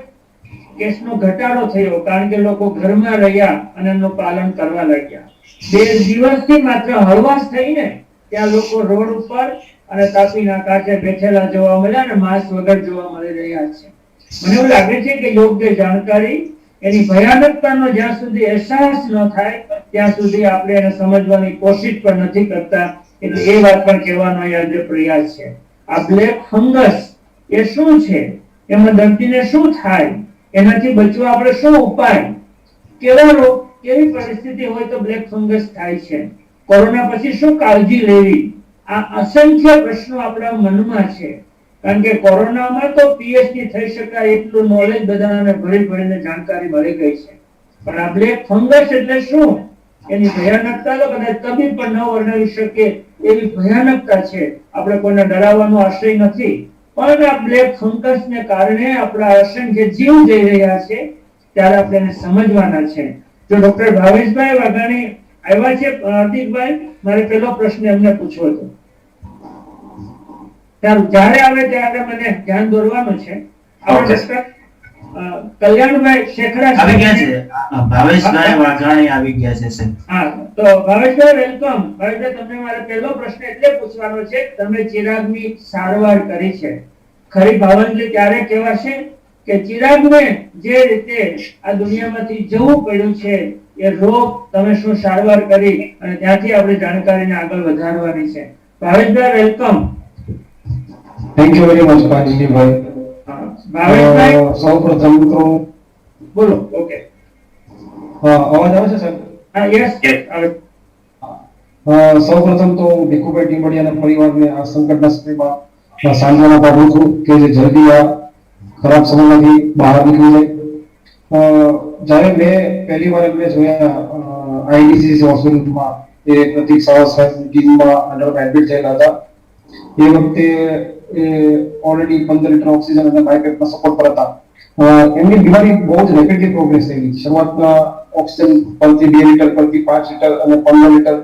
કેસનો ઘટાડો થયો કારણ કે લોકો ઘરમાં રહ્યા અને એનું પાલન કરવા લાગ્યા. 2 દિવસથી માત્ર હળવાશ થઈને ત્યાં લોકો રોડ ઉપર અને તાપીના કાંઠે બેઠેલા જોવા મળ્યા અને માસ્ક વગર જોવા મળી રહ્યા છે. મને એવું લાગે છે કે યોગ્ય જાણકારી એની ભયાનકતાનો જ્યાં સુધી અહેસાસ ન થાય ત્યાં સુધી આપણે એને સમજવાની કોશિશ પણ નથી કરતા. એટલે એ વાત પણ કહેવાનો આજે પ્રયાસ છે. આ બ્લેક ફંગસ એ શું છે, એમાં દર્દીને શું થાય, એનાથી બચવા આપણે શું ઉપાય, કેવા રોગ, કેવી પરિસ્થિતિ હોય તો બ્લેક ફંગસ થાય છે, કોરોના પછી શું કાળજી લેવી, આ અસંખ્ય પ્રશ્નો આપણા મનમાં છે. કારણ કે કોરોનામાં તો પીએચડી થઈ શકાય એટલું નોલેજ બધાને ભરી ભરીને જાણકારી મળી ગઈ છે. પણ આ બ્લેક ફંગસ એટલે શું, એની ભયાનકતા તો કદાચ તબીબ પણ ન વર્ણવી શકે એવી ભયાનકતા છે. આપણે કોઈને ડરાવવાનો આશય નથી, પણ આ બ્લેક ફંગસને કારણે આપણા અસંખ્ય જીવ જઈ રહ્યા છે ત્યારે આપણે એને સમજવાના છે. જો ડોક્ટર ભાવેશભાઈ વાઘાણી આવ્યા છે, હાર્દિકભાઈ, મારે પહેલો પ્રશ્ન એમને પૂછવો હતો. જ્યારે આવે ત્યારે મને ધ્યાન દોરવાનું છે. કલ્યાણભાઈ શેખડા આવી ગયા છે, ભાવેશભાઈ વાઘાણી આવી ગયા છે સર. હા, તો ભાવેશભાઈ વેલકમ. ભાવેશભાઈ, તમને મારો પહેલો પ્રશ્ન એટલે પૂછવાનો છે, તમે ચિરાગની સારવાર કરી છે, ખરી ભાવનગરી ત્યારે કહેવાશે કે ચિરાગને જે રીતે આ દુનિયામાંથી જવું પડ્યું છે એ રોગ તમે શું સારવાર કરી અને ત્યાંથી આપણે જાણકારીને આગળ વધારવાની છે. Bhaveshbhai welcome. Thank you very much Kajibhai. Bhaveshbhai સૌપ્રથમ તો બોલો. ઓકે, અવાજ આવે છે સાહેબ? હા, યસ, આવે. સૌપ્રથમ તો ભીખુભાઈ ટીમ્બડિયાના પરિવારને આ સંકટના સમયમાં સાંત્વના પાઠવું છું કે જે જલ્દી આ ખરાબ સમયમાંથી બહાર નીકળી જાય. જ્યારે મેં પહેલી વાર એમને જોયા આઈડીસીસી હોસ્પિટલમાં, એ પ્રતિક સાવસ્કરની ટીમમાં અંડર એડમિટ થયેલા હતા. એ વખતે ઓલરેડી 15 લીટર ઓક્સિજન અને બાયપેપના સપોર્ટ પર હતા. એમની બીમારી બહુ જ રેપિડલી પ્રોગ્રેસ થઈ ગઈ. શરૂઆતમાં ઓક્સિજન પરથી 2 લીટર પરથી 5 લીટર અને 15 લીટર,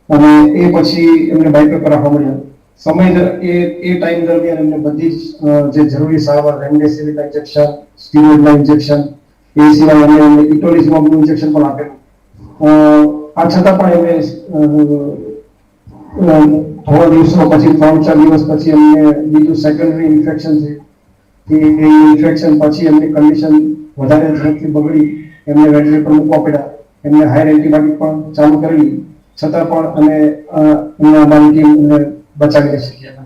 અને એ પછી એમને બાયપેપ રાખવા મળ્યા. સમય એ ટાઈમ દરમિયાન એમને બધી જ જે જરૂરી સારવાર, રેમડેસિવિર ઇન્જેક્શન, સ્ટીરોઇડના ઇન્જેક્શન, એ સિવાય એમને ઇટોલિઝુમાબનું ઇન્જેક્શન પણ આપેલું. આ છતાં પણ એમને થોડા દિવસો પછી 3-4 દિવસ પછી એમને બીજું સેકન્ડરી ઇન્ફેક્શન થયું. એ ઇન્ફેક્શન પછી એમની કન્ડિશન વધારે ઝડપથી બગડી, એમને વેન્ટિલેટર પર મૂકવા પડ્યા. એમને હાયર એન્ટીબાયોટિક પણ ચાલુ કરેલી, છતાં પણ એમને અમારી ટીમ એમને બચાવી શક્યા.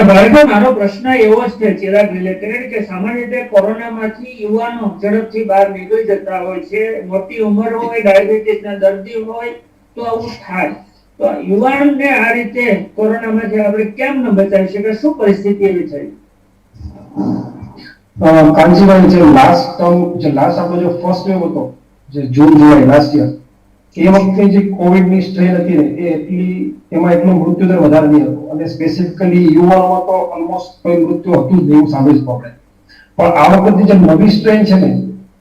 ભાઈ, મારો પ્રશ્ન એવો જ છે ચિરાગ રિલેટેડ કે સામાન્ય રીતે કોરોનામાંથી યુવાનો ઝડપથી બહાર નીકળી જતા હોય છે. મોટી ઉંમર હોય, ડાયાબિટીસના દર્દી હોય તો આવું થાય. તો યુવાનને આ રીતે કોરોનામાંથી આપણે કેમ ન બચાવી શકીએ? શું પરિસ્થિતિ એવી થઈ? કાંજીભાઈ, જે લાસ્ટ આપણો જે ફર્સ્ટ વેવ હતો, જે જૂન જુલાઈ લાસ્ટ યર, એ વખતે જે કોવિડની સ્ટ્રેન હતી ને, એમાં એટલો મૃત્યુદર વધારે નહીં હતો. અને સ્પેસિફિકલી યુવાનોમાં તો ઓલમોસ્ટ કોઈ મૃત્યુ હતું જ એવું સાંભળ્યું આપણે. પણ આ વખતે જે નવી સ્ટ્રેન છે ને,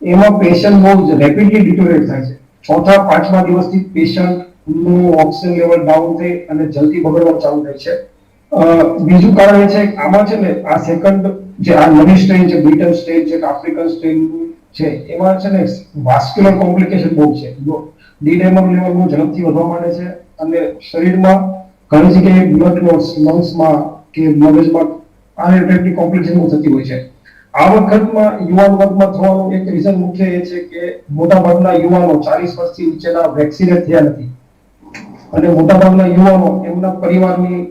એમાં પેશન્ટ બહુ જ રેપિડલી ડિટોરેટ થાય છે. 4થા 5મા દિવસથી પેશન્ટનું ઓક્સિજન લેવલ ડાઉન થઈ અને જલ્દી બગડવાનું ચાલુ થાય છે. બીજું કારણ એ છે કે આમાં છે ને, આ સેકન્ડ જે આ નવી સ્ટ્રેન છે, બ્રિટન સ્ટ્રેન છે, આફ્રિકન સ્ટ્રેન છે, એમાં છે ને વાસ્ક્યુલર કોમ્પ્લિકેશન બહુ છે. ડીડાયમર લેવલ બહુ ઝડપથી વધવા માંડે છે અને શરીરમાં ઘણી જગ્યાએ બ્લડ ક્લોટ્સ લંગ્સમાં કે મગજમાં આ ટાઈપની કોમ્પ્લિકેશન બહુ થતી હોય છે. આ વખતમાં યુવાન વર્ગમાં થવાનું એક રીઝન મુખ્ય એ છે કે મોટાભાગના યુવાનો 40 વર્ષથી નીચેના વેક્સિનેટ થયા નથી, અને મોટાભાગના યુવાનો એમના પરિવારની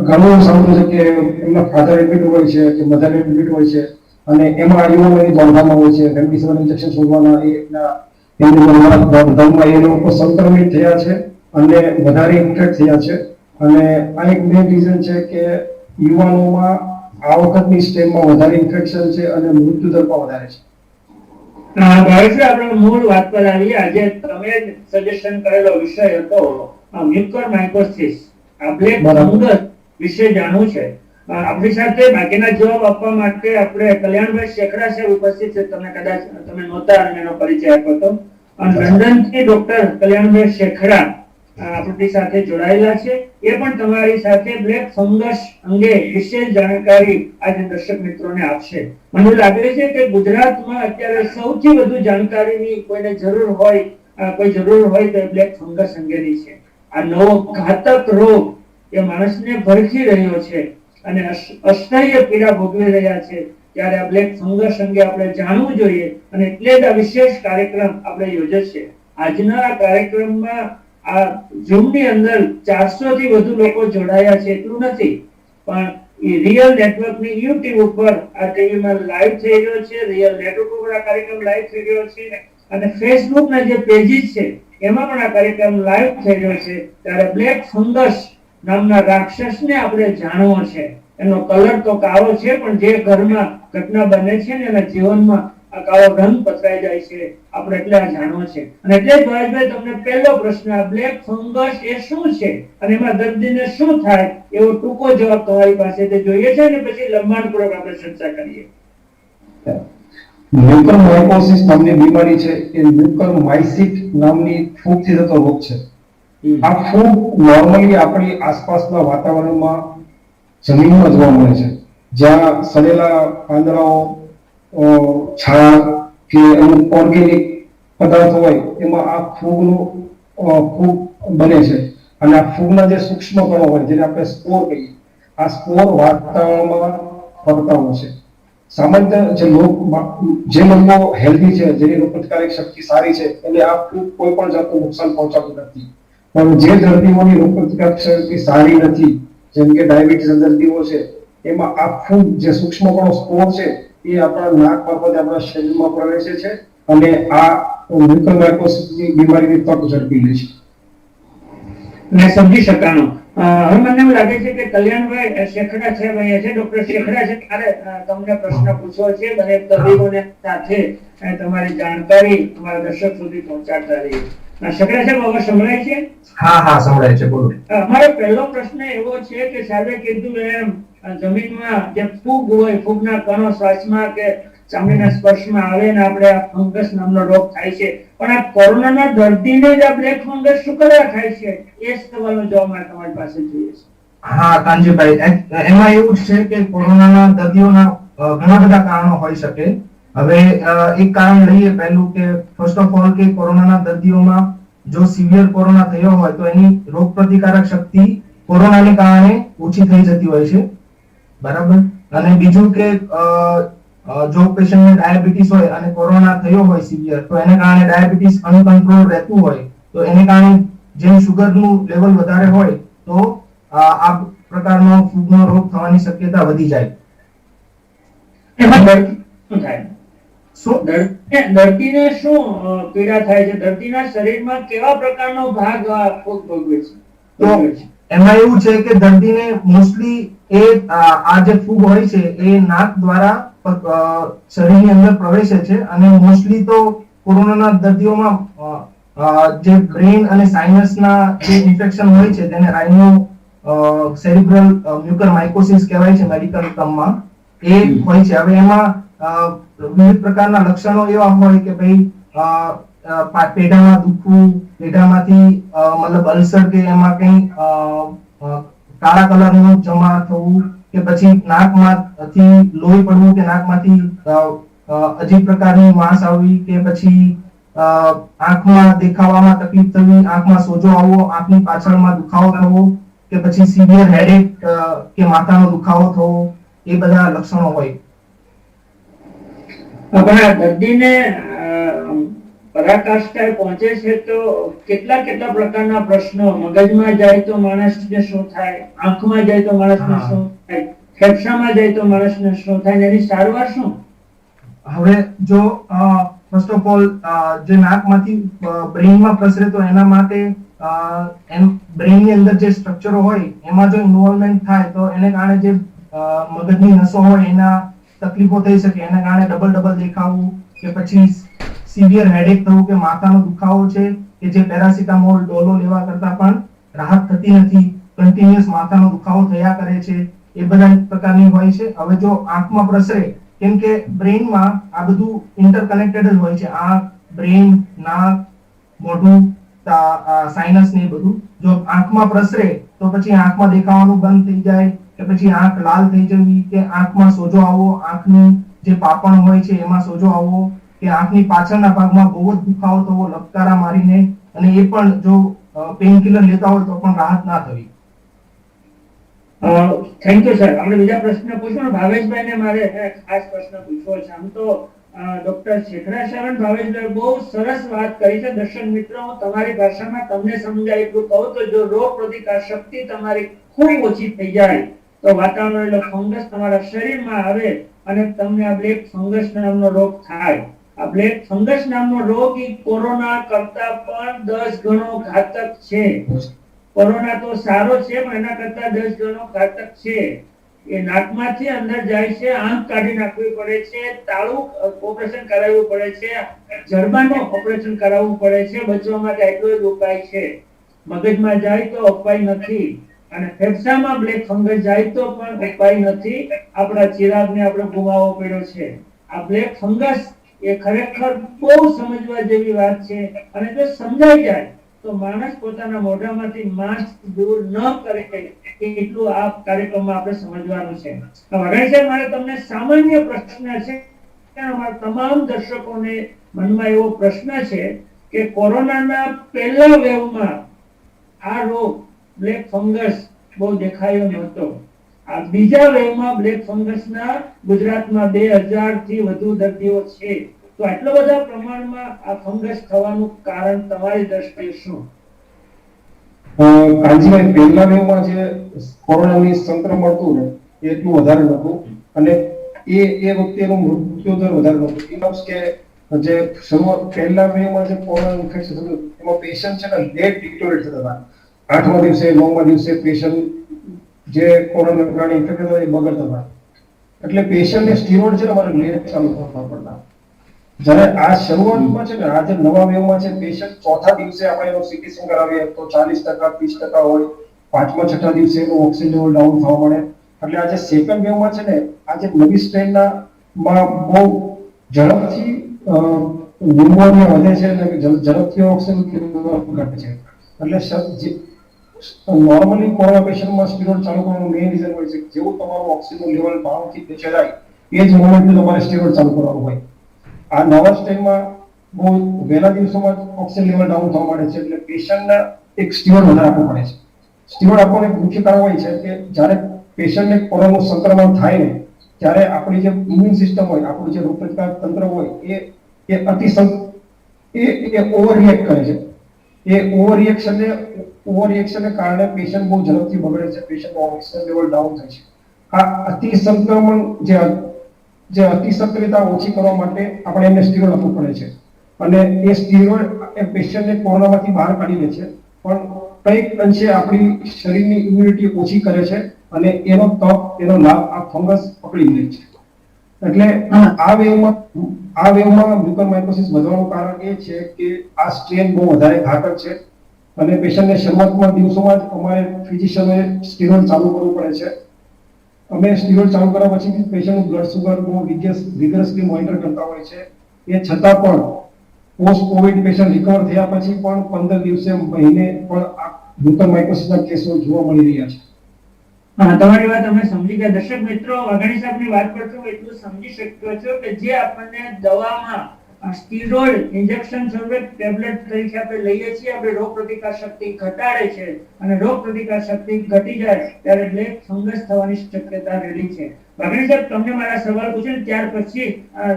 ઘણું સાંભળ્યું છે કે એમના ફાધર એડમિટ હોય છે કે મધર એડમિટ હોય છે, અને એમાં યુવાનોની દોડધામમાં હોય છે. રેમડેસિવિર ઇન્જેક્શન શોધવાના ધર્મમાં એ લોકો સંક્રમિત થયા છે અને વધારે ઇન્ફેક્ટ થયા છે. અને આ એક મેઇન રીઝન છે કે યુવાનોમાં આ વખતની સ્ટેજમાં વધારે ઇન્ફેક્શન છે અને મૃત્યુદર પણ વધારે છે. ભાવેશભાઈ, આપણે મૂળ વાત પર આવીએ. આજે તમે સજેશન કરેલો વિષય હતો મ્યુકોરમાઇકોસિસ. આ બ્લેક ફંગસ વિશે જાણવું છે. આપણી સાથે બાકીના જવાબ આપવા માટે આપણે કલ્યાણભાઈ શેખડા સાહેબ ઉપસ્થિત છે. તમે નહોતા અને એનો પરિચય આપ્યો હતો. લંડન થી ડોક્ટર કલ્યાણભાઈ શેખડા આપણી સાથે જોડાયેલા છે. એ પણ તમારી સાથે બ્લેક ફંગસ અંગે વિશેષ જાણકારી આજે દર્શક મિત્રોને આપશે. મને લાગે છે કે ગુજરાતમાં અત્યારે સૌથી વધુ જાણકારીની કોઈને જરૂર હોય તો બ્લેક ફંગસ અંગેની છે. આ નવો ઘાતક રોગ એ માણસને ભરખી રહ્યો છે અને અસહ્ય પીડા ભોગવી રહ્યા છે. ત્યારે આ બ્લેક ફંગસ અંગે આપણે જાણવું જોઈએ અને એટલે જ આ વિશેષ કાર્યક્રમ આપણે યોજે છે. આજના આ કાર્યક્રમમાં આ ઝૂમ ની અંદર 400 થી વધુ લોકો જોડાયા છે. એટલું નથી, પણ રિયલ નેટવર્ક ની યુટ્યુબ ઉપર આ ટીવીમાં લાઈવ થઈ રહ્યો છે. રિયલ નેટવર્ક ઉપર આ કાર્યક્રમ લાઈવ થઈ રહ્યો છે અને ફેસબુક ના જે પેજીસ છે એમાં પણ આ કાર્યક્રમ લાઈવ થઈ રહ્યો છે. ત્યારે બ્લેક ફંગસ નામના રાક્ષસને આપણે જાણવો છે. એનો કલર તો કાળો છે, પણ જે ઘરમાં ઘટના બને છે ને એના જીવનમાં આ કાળો રંગ પથરાઈ જાય છે. આપણે એટલે આ જાણવો છે. અને એટલે જ ભાવેશભાઈ, તમને પહેલો પ્રશ્ન, આ બ્લેક ફંગસ એ શું છે અને એમાં દર્દીને શું થાય, એવો ટૂંકો જવાબ તમારી પાસેથી જોઈએ છે અને પછી લંબાણપૂર્વક આપણે ચર્ચા કરીએ. મ્યુકોરમાઇકોસિસ નામની બીમારી છે એ મ્યુકોરમાઇસિસ નામની ફૂગથી થતો રોગ છે. આ ફૂગ નોર્મલી આપણી આસપાસના વાતાવરણમાં જમીનમાં જોવા મળે છે. જ્યાં સડેલા પાંદડાઓ, છાણ કે અમુક ઓર્ગેનિક પદાર્થો હોય એમાં આ ફૂગ બને છે. અને આ ફૂગના જે સૂક્ષ્મ કણો હોય જેને આપણે સ્પોર કહીએ, આ સ્પોર વાતાવરણમાં ફરતા હોય છે. સામાન્ય જે લોકો હેલ્ધી છે, જેની રોગપ્રતિકારક શક્તિ સારી છે, એટલે આ ફૂગ કોઈ પણ જાતનું નુકસાન પહોંચાડતું નથી. પણ જે દર્દીઓની રોગપ્રતિકારક શક્તિ સારી નથી, જેમ કે ડાયાબિટીસ દર્દીઓ છે, એમાં આ ફૂગ જે સૂક્ષ્મ કણો સ્પોર છે એ આપણા નાક મારફતે આપણા શરીરમાં પ્રવેશે છે અને આ મ્યુકોરમાઇકોસિસની બીમારીની તક ઝડપી લે છે. મેં સમજી શકાણું. હવે મને એવું લાગે છે કે કલ્યાણભાઈ શેખડા છે, અહીંયા છે, ડોક્ટર શેખડા છે. મારે તમને પ્રશ્ન પૂછવો છે. બંને તબીબોને સાથે તમારી જાણકારી તમારા દર્શક સુધી પહોંચાડતા રહીએ. શેખડા સાહેબ, હવે સંભળાય છે? હા સંભળાય છે, બોલો. મારો પહેલો પ્રશ્ન એવો છે કે સાહેબે કીધું એમ જમીનમાં જે ફૂગ હોય, ફૂગના કણો શ્વાસમાં કે ચામડીના સ્પર્શમાં આવે ને આપણે આ ફંગસ નામનો રોગ થાય છે. પણ આ કોરોનાના દર્દીને જ આ બ્લેક ફંગસ શું કરવા થાય છે, એ સવાલનો જવાબ મારે તમારી પાસે જોઈએ છે. હા કાનજીભાઈ, એમાં એવું છે કે કોરોનાના દર્દીઓના ઘણા બધા કારણો હોઈ શકે. હવે એક કારણ લઈએ પહેલું કે ફર્સ્ટ ઓફ ઓલ કે કોરોનાના દર્દીઓમાં જો સિવિયર કોરોના થયો હોય તો એની રોગ પ્રતિકારક શક્તિ કોરોનાને કારણે ઓછી થઈ જતી હોય છે, બરાબર. અને બીજું કે જો પેશન્ટને ડાયાબિટીસ હોય અને કોરોના થયો હોય સિવિયર, તો એને કારણે ડાયાબિટીસ અનકન્ટ્રોલ રહેતું હોય તો એને કારણે જેમ શુગરનું લેવલ વધારે હોય તો આ પ્રકારનો ફૂગનો રોગ થવાની શક્યતા વધી જાય. એમાં શું થાય? દર્દીને શું પીડા થાય છે? દર્દીના શરીરમાં કેવા પ્રકારનો ભાગ ફૂગ ભોગવે છે? તો એમાં એવું છે કે દર્દીને મોસ્ટલી આ જે ફૂગ હોય છે એ નાક દ્વારા શરીરની અંદર પ્રવેશે છે અને મોસ્ટલી તો કોરોનાના દર્દીઓમાં જે બ્રેન અને સાઇનસના જે ઇન્ફેક્શન હોય છે તેને રાઇનો સેરિબ્રલ મ્યુકોરમાઇકોસિસ કહેવાય છે મેડિકલ ટર્મમાં, એ હોય છે. હવે એમાં વિવિધ પ્રકારના લક્ષણો એવા હોય કે ભાઈ પેઢામાં દુખવું, પેઢામાંથી મતલબ અલ્સર કે એમાં કઈ કાળા કલરનું જમા થવું કે પછી નાકમાંથી લોહી પડવું કે નાકમાંથી અજીબ પ્રકારની વાસ આવવી કે પછી આંખમાં દેખાવામાં તકલીફ થવી, આંખમાં સોજો આવવો, આંખની પાછળમાં દુખાવો થવો કે પછી સિવિયર હેડેક કે માથાનો દુખાવો થવો, એ બધા લક્ષણો હોય. દર્દીને પરાકાષ્ઠાએ પહોંચે છે તો કેટલા પ્રકારના પ્રશ્નો મગજમાં જાય તો માણસને શું થાય, આંખમાં જાય તો માણસને શું થાય, ફેફસામાં જાય તો માણસને શું થાય, એની સારવાર શું? હવે જો ફર્સ્ટ ઓફ ઓલ જે નાકમાંથી બ્રેઇનમાં પ્રસરે તો એના માટે બ્રેઇનની અંદર જે સ્ટ્રક્ચરો હોય એમાં જો ઇન્વોલ્વમેન્ટ થાય તો એને કારણે જે મગજની નસો હોય એના તકલીફો થઈ શકે. એના કારણે ડબલ દેખાવું કે પછી સિવિયર હેડેક થવું કે માથાનો દુખાવો છે કે જે પેરાસિટામોલ ડોલો લેવા કરતા પણ રાહત થતી નથી, કન્ટિન્યુઅસ માથાનો દુખાવો થયા કરે છે, એ બધા પ્રકારની હોય છે. હવે જો આંખમાં પ્રસરે, કેમ કે બ્રેઇનમાં આ બધું ઇન્ટરકનેક્ટેડ જ હોય છે, આંખ, બ્રેઇન, નાક, મોઢું, સાઇનસ ને એ બધું. જો આંખમાં પ્રસરે તો પછી આંખમાં દેખાવાનું બંધ થઈ જાય, કે પછી આંખ લાલ થઈ જવી, કે આંખમાં સોજો આવવો, આંખની જે પાપણ હોય છે એમાં સોજો આવવો, કે આંખની પાછળના ભાગમાં બહુ જ દુખાવો થવો લપકારા મારીને, અને એ પણ જો પેઇનકિલર લેતા હોય તો પણ રાહત ના થવી. Thank you sir. આપણે બીજા પ્રશ્ન પૂછો ને, ભાવેશભાઈ ને મારે ખાસ પ્રશ્ન પૂછવો છે. આમ તો ડોક્ટર શેખરા શરણ ભાવેશભાઈ બહુ સરસ વાત કરી છે. દર્શક મિત્રો, હું તમારી ભાષામાં તમને સમજાય એટલું કહું તો, જો રોગ પ્રતિકાર શક્તિ તમારી ખૂબ ઓછી થઈ જાય તો વાતાવરણ એટલે ફંગસ તમારા શરીરમાં આવે અને તમને આ બ્લેક ફંગસ નામનો રોગ થાય. આ બ્લેક ફંગસ નામનો રોગ એ કોરોના કરતા પણ 10 ગણો ઘાતક છે. કોરોના તો સારો છે પણ એના કરતા 10 ગણો ઘાતક છે. એ નાકમાંથી અંદર જાય છે, આંખ કાઢી નાખવી પડે છે, તાળું ઓપરેશન કરાવવું પડે છે, જડબાનું ઓપરેશન કરાવવું પડે છે. બચવા માટે એટલો જ ઉપાય છે. મગજમાં જાય તો ઉપાય નથી, અને ફેફસામાં બ્લેક ફંગસ જાય તો પણ ઉપાય નથી. આપણા ચિરાગને આપણે ગુમાવવો પડ્યો છે. આ બ્લેક ફંગસ એ ખરેખર બહુ સમજવા જેવી વાત છે, અને જો સમજાઈ જાય તો માણસ પોતાના મોઢામાંથી માસ્ક દૂર ન કરે એટલું આ કાર્યક્રમમાં આપણે સમજવાનું છે. વગાડી સાહેબ, મારે તમને સામાન્ય પ્રશ્ન છે, અમારા તમામ દર્શકોને મનમાં એવો પ્રશ્ન છે કે કોરોનાના પહેલા વેવમાં આ રોગ બ્લેક ફંગસ બહુ દેખાયો નહોતો. આ બીજા વેવમાં બ્લેક ફંગસના ગુજરાતમાં 2000 થી વધુ દર્દીઓ છે. તો આટલા બધા પ્રમાણમાં આ ફંગસ થવાનું કારણ તમારી દ્રષ્ટિએ શું? કાંજીભાઈ, પહેલા વેવમાં જે કોરોનાની સંક્રમણ હતું ને એ એટલું વધારે નહોતું, અને એ વખતે એનો મૃત્યુ દર વધારે નહોતો. મીન્સ કે જે શરૂઆત પહેલા વેવમાં જે કોરોના ઇન્ફેક્શન થતું એમાં પેશન્ટ છે ને લેટ ડિક્ટોરેટ થતા હતા. 8મા દિવસે 9મા દિવસે પેશન્ટ જે કોરોના કારણે ઇન્ફેક્ટ થતા એ બગડતા હતા. એટલે પેશન્ટને સ્ટીરોઇડ છે ને અમારે લેટ ચાલુ કરવા પડતા. જ્યારે આ શરૂઆતમાં છે ને, આ જે નવા વેવમાં છે, પેશન્ટ ચોથા દિવસે આપણે એનો સીટી સ્કેન કરાવીએ તો 40% 30% હોય, 5મા 6મા દિવસે એનું ઓક્સિજન લેવલ ડાઉન થવા મળે. એટલે આ જે સેકન્ડ વેવમાં છે ને, આ જે નવી સ્ટ્રેનના માં બહુ ઝડપથી ન્યુમોનિયા વધે છે અને ઝડપથી ઓક્સિજન ઘટે છે. એટલે નોર્મલી કોરોના પેશન્ટમાં સ્ટીરોઇડ ચાલુ કરવાનું મેઇન રીઝન હોય છે જેવું તમારું ઓક્સિજન લેવલ ડાઉનથી નીચે જાય એ જ મોમેન્ટે તમારે સ્ટીરોઇડ ચાલુ કરવાનું હોય. આ નવા સ્ટેજમાં બહુ વહેલા દિવસોમાં ઓક્સિજન લેવલ ડાઉન થવા માંડે છે, એટલે પેશન્ટને એક સ્ટીરોઇડ વધારે આપવું પડે છે. સ્ટીરોઇડ આપવાનું એક મુખ્ય કારણ હોય છે કે જ્યારે પેશન્ટને કોરોનાનું સંક્રમણ થાય ને ત્યારે આપણી જે ઇમ્યુન સિસ્ટમ હોય, આપણું જે રોગપ્રતિકારક તંત્ર હોય એ ઓવરરિએક્ટ કરે છે. એ ઓવરરિએક્શનને કારણે પેશન્ટ બહુ ઝડપથી બગડે છે, પેશન્ટનું ઓક્સિજન લેવલ ડાઉન થાય છે. આ અતિ સંક્રમણ જે અતિ સક્રિયતા ઓછી કરવા માટે આપણે એમને સ્ટીરોઇડ આપવું પડે છે, અને એ સ્ટીરોઇડ એ પેશન્ટને કોરોનામાંથી બહાર કાઢી લે છે, પણ કંઈક અંશે આપણી શરીરની ઇમ્યુનિટી ઓછી કરે છે, અને એનો લાભ આ ફંગસ પકડી લે છે. એટલે આ વેવમાં મ્યુકોરમાઇકોસિસ વધવાનું કારણ એ છે કે આ સ્ટ્રેન બહુ વધારે ઘાતક છે, અને પેશન્ટને શરૂઆતમાં દિવસોમાં જ અમારે ફિઝિશિયનોએ સ્ટીરોઇડ ચાલુ કરવું પડે છે. અમે સ્ટીરોઇડ ચાલુ કર્યા પછી પેશન્ટનું બ્લડ સુગર બહુ વિગરસલી મોનિટર કરતા હોય છે. એ છતાં પણ પોસ્ટ કોવિડ પેશન્ટ રિકવર થયા પછી પણ 15 દિવસે મહિને પણ આ મ્યુકોરમાઇકોસિસના કેસો જોવા મળી રહ્યા છે. હા, તમારી વાત અમે સમજી ગયા. દર્શક મિત્રો, વાઘાણી સાહેબની વાત પર હું એટલું સમજી શક્યો છું કે જે આપણને દવામાં સ્ટીરોઇડ ઇન્જેક્શન સ્વરૂપે ટેબ્લેટ તરીકે આપણે લઈએ છીએ, આપણે રોગ પ્રતિકાર શક્તિ ઘટાડે છે, અને રોગ પ્રતિકાર શક્તિ ઘટી જાય ત્યારે બ્લેક ફંગસ થવાની શક્યતા રહેલી છે. વાઘાણી સાહેબ, તમને મારા સવાલ પૂછે ને ત્યાર પછી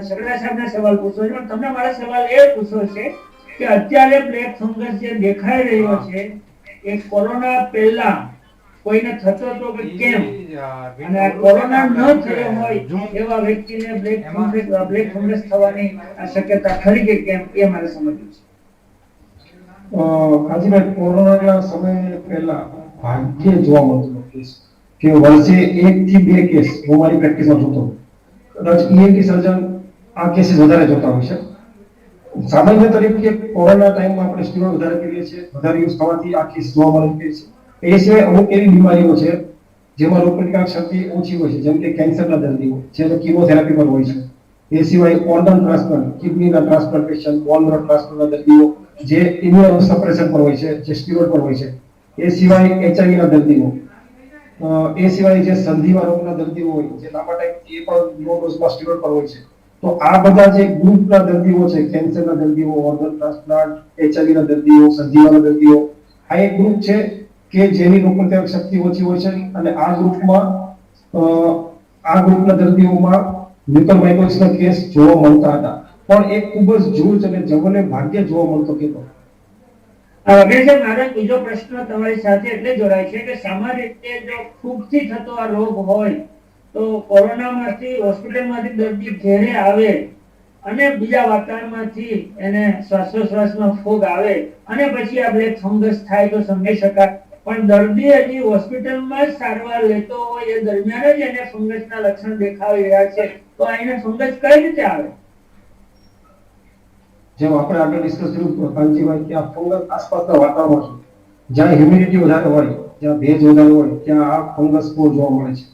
શેખરા સાહેબને સવાલ પૂછવો છે, પણ તમને મારા સવાલ એ પૂછવો છે કે અત્યારે બ્લેક ફંગસ જે દેખાઈ રહ્યો છે એ કોરોના પહેલા કોઈને થતો તો કે કેમ, અને આ કોરોના ન થયો હોય એવા વ્યક્તિને બ્લેક ફંગસ થવાની શક્યતા ખરી કે કેમ, એ મારે સમજવું છે. કાજીભાઈ, કોરોનાના સમય પહેલા ભાગ્યે જોવા મળતો કેસ કે વર્ષે 1 થી 2 કેસ હું મારી પ્રેક્ટિસમાં જોતો. કદાચ ENT સર્જન આ કેસીસ વધારે જોતા હોય છે. સામાન્ય તરીકે કોરોના ટાઈમમાં આપણે સ્ટીરોઇડ વધારે કરીએ છીએ, વધારે યુઝ થવાથી આ કેસ જોવા મળે છે. એ સિવાય અમુક એવી બીમારીઓ છે જેમાં રોગપ્રતિકારક શક્તિ ઓછી હોય છે, જેમ કે કેન્સરના દર્દીઓ જે કીમોથેરાપી પર હોય છે. એ સિવાય ઓર્ગન ટ્રાન્સપ્લાન્ટ, કિડનીના ટ્રાન્સપ્લાન્ટેશન, બોન મેરો ટ્રાન્સપ્લાન્ટના દર્દીઓ જે ઇમ્યુનો સપ્રેશન પર હોય છે, જે સ્ટીરોઇડ પર હોય છે. એ સિવાય HIV ના દર્દીઓ, એ સિવાય જે સંધિવા રોગના દર્દીઓ હોય જે લાંબા ટાઈમ એ પણ લો ડોઝમાં સ્ટીરોઇડ પર હોય છે. તો આ બધા જે ગ્રુપના દર્દીઓ છે, કેન્સરના દર્દીઓ, ઓર્ગન ટ્રાન્સપ્લાન્ટ, HIV ના દર્દીઓ, સંધિવાના દર્દીઓ, આ એક ગ્રુપ છે કે જેની રોગપ્રતિકારક શક્તિ ઓછી હોય છે અને આ ગ્રુપના દર્દીઓમાં મ્યુકોરમાઇકોસિસના કેસ જોવા મળતા હતા. પણ એ ખૂબ જ જૂજ અને જવને ભાગ્ય જોવા મળતો હતો. વગેરે સાહેબ, મારો બીજો પ્રશ્ન તમારી સાથે એટલે જોડાય છે કે સામાન્ય રીતે જો ફૂગથી થતો આ રોગ હોય તો કોરોનામાંથી હોસ્પિટલમાંથી દર્દી ઘેરે આવે અને બીજા વાતાવરણમાંથી એને શ્વાસોશ્વાસમાં ફૂગ આવે અને પછી આ બ્લેક ફંગસ થાય તો સમજી શકાય. પણ દર્દી હજી હોસ્પિટલમાં જ સારવાર લેતો હોય એ દરમિયાન જ એને ફંગસના લક્ષણ દેખાઈ રહ્યા છે, તો એને ફંગસ કઈ રીતે આવે? જેમ આપણે આગળ ડિસ્કસ કર્યું કાંતિભાઈ કે આ ફંગસ આસપાસના વાતાવરણ છે, જ્યાં હ્યુમિડિટી વધારે હોય, જ્યાં ભેજ વધારે હોય ત્યાં આ ફંગસ બહુ જોવા મળે છે.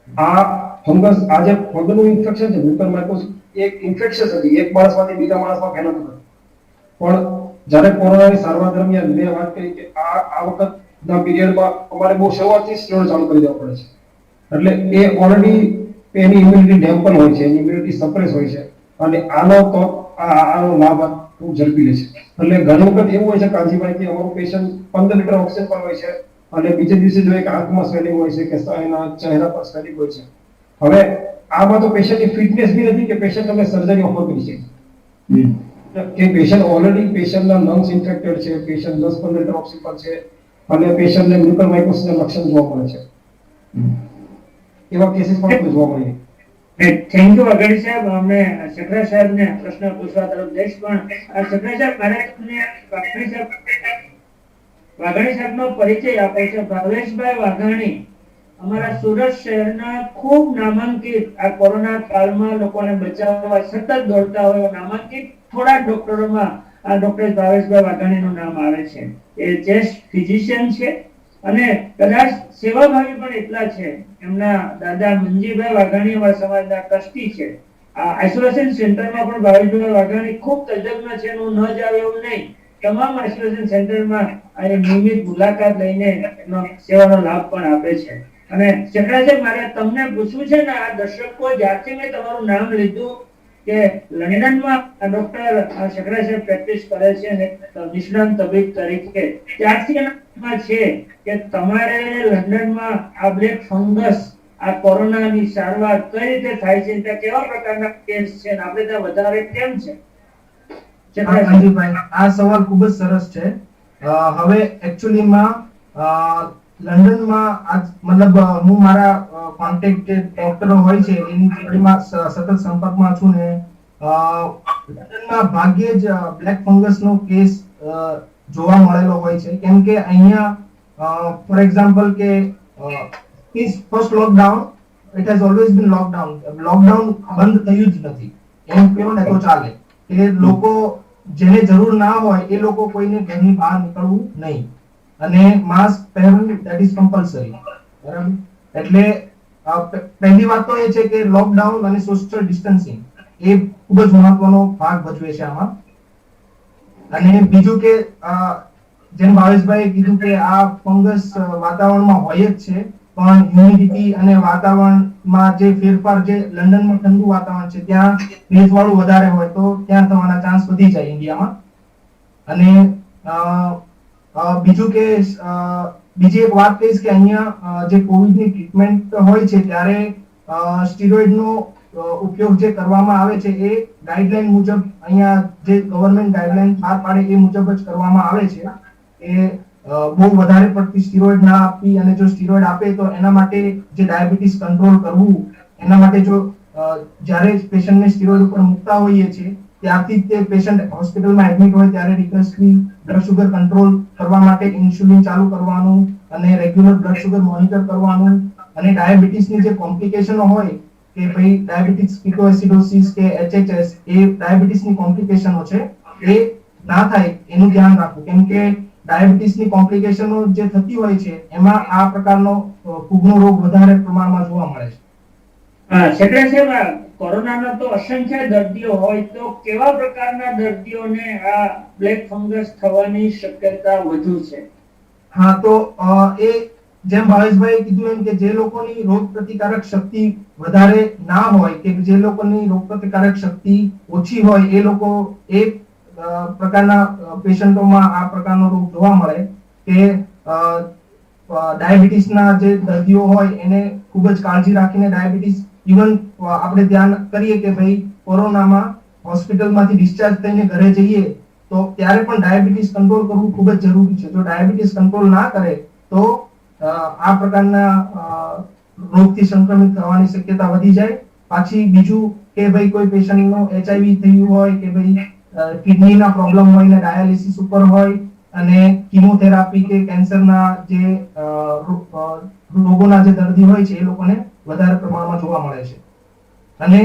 આ ફંગસ આ જે ફંગસનું ઇન્ફેક્શન છે, મ્યુકોરમાઇકોસિસ, એક ઇન્ફેક્શન હતી, એક માણસમાંથી બીજા માણસમાં ફેલાતું નથી. પણ જ્યારે કોરોનાની સારવાર દરમિયાન મેં વાત કરી કે આ વખતના પીરિયડમાં અમારે બહુ શરૂઆતથી સ્ટીરોઇડ ચાલુ કરી દેવા પડે છે. એટલે એ ઓલરેડી એની ઇમ્યુનિટી ડેમ્પર હોય છે, એની ઇમ્યુનિટી સપ્રેસ હોય છે અને આનો લાભ ખૂબ ઝડપી લે છે. એટલે ઘણી વખત એવું હોય છે કાંજીભાઈ કે અમારું પેશન્ટ 15 લીટર ઓક્સિજન પર હોય છે અને બીજે દિવસે જોઈએ કે આંખમાં સ્વેલિંગ હોય છે કે એના ચહેરા પર સ્વેલિંગ હોય છે. હવે આમાં તો પેશન્ટની ફિટનેસ બી નથી કે પેશન્ટ અમે સર્જરી ઓફર કરી શકીએ કે પેશન્ટ ઓલરેડી પેશન્ટના લંગ્સ ઇન્ફેક્ટેડ છે, પેશન્ટ 10-15 લીટર ઓક્સિજન પર છે અને પેશન્ટને મ્યુકોરમાઇકોસિસના લક્ષણ જોવા મળે છે. એવા કેસીસ પણ જોવા મળે છે. થેન્ક યુ વગેરે સાહેબ. અમે સકરા સાહેબને પ્રશ્ન પૂછવા તરફ જઈશ, પણ સકરા સાહેબ મારે તમને વાઘાણી સાહેબનો પરિચય આપે છે. ભાવેશભાઈ વાઘાણી અમારા સુરત શહેરના ખૂબ નામાંકિત, આ કોરોના કાળમાં લોકોને બચાવવા સતત દોડતા હોય નામાંકિત થોડા ડોક્ટરોમાં આ ડોક્ટર ભાવેશભાઈ વાઘાણીનું નામ આવે છે. એ ચેસ્ટ ફિઝિશિયન છે અને કદાચ સેવાભાવી પણ એટલા છે. એમના દાદા મંજીભાઈ વાઘાણી અમારા સમાજના ટ્રસ્ટી છે. આ આઇસોલેશન સેન્ટરમાં પણ ભાવેશભાઈ વાઘાણી ખૂબ તજજ્ઞ છે, એનું ન જાવે એવું નહીં. તમામ આઇસોલેશન સેન્ટરમાં નિયમિત મુલાકાત લઈને એનો સેવાનો લાભ પણ આપે છે. અને ચક્રા સાહેબ, મારે તમને પૂછવું છે ને, આ દર્શકો જ્યારથી મેં તમારું નામ લીધું કે લંડનમાં ડોક્ટર ચક્રા સાહેબ પ્રેક્ટિસ કરે છે અને નિષ્ણાંત તબીબ તરીકે, ત્યારથી એના છે કે તમારે લંડનમાં આ બ્લેક ફંગસ, આ કોરોનાની સારવાર કઈ રીતે થાય છે, ત્યાં કેવા પ્રકારના કેસ છે, આપણે ત્યાં વધારે કેમ છે? આ સવાલ ખૂબ જ સરસ છે. હવે એકચ્યુઅલીમાં લંડનમાં મતલબ હું મારા કોન્ટેક્ટ જે ડોક્ટરો હોય છે એની જોડેમાં સતત સંપર્કમાં છું ને લંડનમાં ભાગ્યે જ બ્લેક ફંગસનો કેસ જોવા મળેલો હોય છે. કેમ કે અહીંયા ફોર એક્ઝામ્પલ કે first lockdown, it has always bin lockdown બંધ થયું જ નથી એમ કહો ને તો ચાલે. કે લોકો જેને જરૂર ના હોય એ લોકો કોઈને ઘરની બહાર નીકળવું નહીં અને માસ્ક પહેરવું ધેટ ઇઝ કમ્પલસરી. બરાબર? એટલે પહેલી વાત તો એ છે કે લોકડાઉન અને સોશિયલ ડિસ્ટન્સિંગ એ ખૂબ જ મહત્વનો ભાગ ભજવે છે આમાં. અને બીજું કે જેમ ભાવેશભાઈએ કીધું કે આ ફંગસ વાતાવરણમાં હોય જ છે, પણ હ્યુમિડિટી અને વાતાવરણમાં જે ફેરફાર, જે લંડનમાં ઠંડુ વાતાવરણ છે ત્યાં ભેજવાળું વધારે હોય તો ત્યાં થવાના ચાન્સ વધી જાય ઇન્ડિયામાં. અને બીજું કે બીજી એક વાત કહીશ કે અહીંયા જે કોવિડની ટ્રીટમેન્ટ હોય છે ત્યારે સ્ટીરોઇડનો ઉપયોગ જે કરવામાં આવે છે એ ગાઈડલાઈન મુજબ, અહીંયા જે ગવર્નમેન્ટ ગાઈડલાઈન બહાર પાડે એ મુજબ જ કરવામાં આવે છે. એ બહુ વધારે પડતી સ્ટીરોઇડ ના આપવી, અને જો સ્ટીરોઇડ આપે તો એના માટે જે ડાયાબિટીસ કંટ્રોલ કરવું, એના માટે જો જ્યારે પેશન્ટને સ્ટીરોઇડ ઉપર મૂકતા હોઈએ છીએ ત્યારથી તે પેશન્ટ હોસ્પિટલમાં એડમિટ હોય ત્યારે રિકર્સલી બ્લડ શુગર કંટ્રોલ કરવા માટે ઇન્સ્યુલિન ચાલુ કરવાનું અને રેગ્યુલર બ્લડ શુગર મોનિટર કરવાનું. અને ડાયાબિટીસની જે કોમ્પ્લિકેશનો હોય કે ભાઈ ડાયાબિટીસ કીટોએસિડોસિસ કે HHS, એ ડાયાબિટીસની કોમ્પ્લિકેશનો છે એ ના થાય એનું ધ્યાન રાખવું, કેમ કે ડાયાબિટીસની કોમ્પ્લિકેશનો જે થતી હોય છે એમાં આ પ્રકારનો ફૂગનો રોગ વધારે પ્રમાણમાં જોવા મળે છે. સેક્રેટરી સાહેબ, કોરોનાના તો અસંખ્ય દર્દીઓ હોય તો કેવા પ્રકારના દર્દીઓને આ બ્લેક ફંગસ થવાની શક્યતા વધુ છે? હા, તો એ જેમ ભાવેશભાઈએ કીધું એમ કે જે લોકોની રોગ પ્રતિકારક શક્તિ વધારે ના હોય કે જે લોકોની રોગ પ્રતિકારક શક્તિ ઓછી હોય એ લોકો એ પ્રકારના પેશન્ટોમાં આ પ્રકારનો રોગ જોવા મળે કે ડાયાબિટીસના જે દર્દીઓ હોય એને ખૂબ જ કાળજી રાખીને ડાયાબિટીસ ઇવન આપણે ધ્યાન કરીએ કે ભાઈ કોરોનામાં હોસ્પિટલમાંથી ડિસ્ચાર્જ થઈને ઘરે જઈએ તો ત્યારે પણ ડાયાબિટીસ કંટ્રોલ કરવું ખૂબ જ જરૂરી છે. જો ડાયાબિટીસ કંટ્રોલ ના કરે તો આ પ્રકારના રોગથી સંક્રમિત થવાની શક્યતા વધી જાય. પાછી બીજું કે ભાઈ કોઈ પેશન્ટનો HIV થયું હોય કે ભાઈ કિડનીના પ્રોબ્લેમ હોય ને ડાયાલિસિસ ઉપર હોય અને કીમોથેરાપી કે કેન્સરના જે રોગોના જે દર્દી હોય છે એ લોકોને વધારે પ્રમાણમાં જોવા મળે છે. અને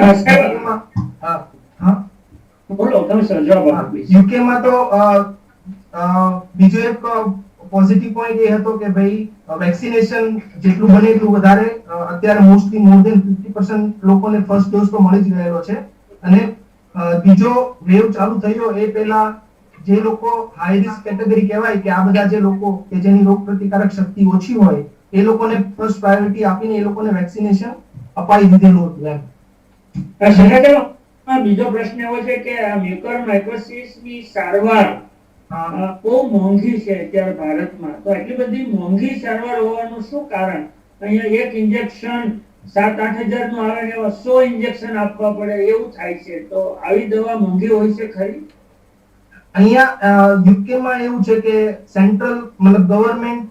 યુકેમાં તો બીજો એક પોઝિટિવ પોઈન્ટ એ હતો કે ભાઈ વેક્સિનેશન જેટલું બને એટલું વધારે અત્યારે મોસ્ટલી મોર ધેન 50% લોકોને ફર્સ્ટ ડોઝ તો મળી જ ગયેલો છે. અને બીજો વેવ ચાલુ થયો એ પહેલા જે લોકો હાઈ રિસ્ક કેટેગરી કહેવાય કે આ બધા જે લોકો કે જેની રોગ પ્રતિકારક શક્તિ ઓછી હોય એ લોકોને ફર્સ્ટ પ્રાયોરિટી આપીને એ લોકોને વેક્સિનેશન અપાઈ દીધેલું હતું એમ. બીજો પ્રશ્ન એવો છે કે આ મ્યુકોરમાઇકોસિસની સારવાર બહુ મોંઘી છે અત્યારે ભારતમાં, તો એટલી બધી મોંઘી સારવાર હોવાનું શું કારણ? અહીંયા એક ઇન્જેક્શન 7-8 હજાર નું આવે ને 100 ઇન્જેક્શન આપવા પડે એવું થાય છે, તો આવી દવા મોંઘી હોય છે ખરી? અહીંયા યુકેમાં એવું છે કે સેન્ટ્રલ મતલબ ગવર્નમેન્ટ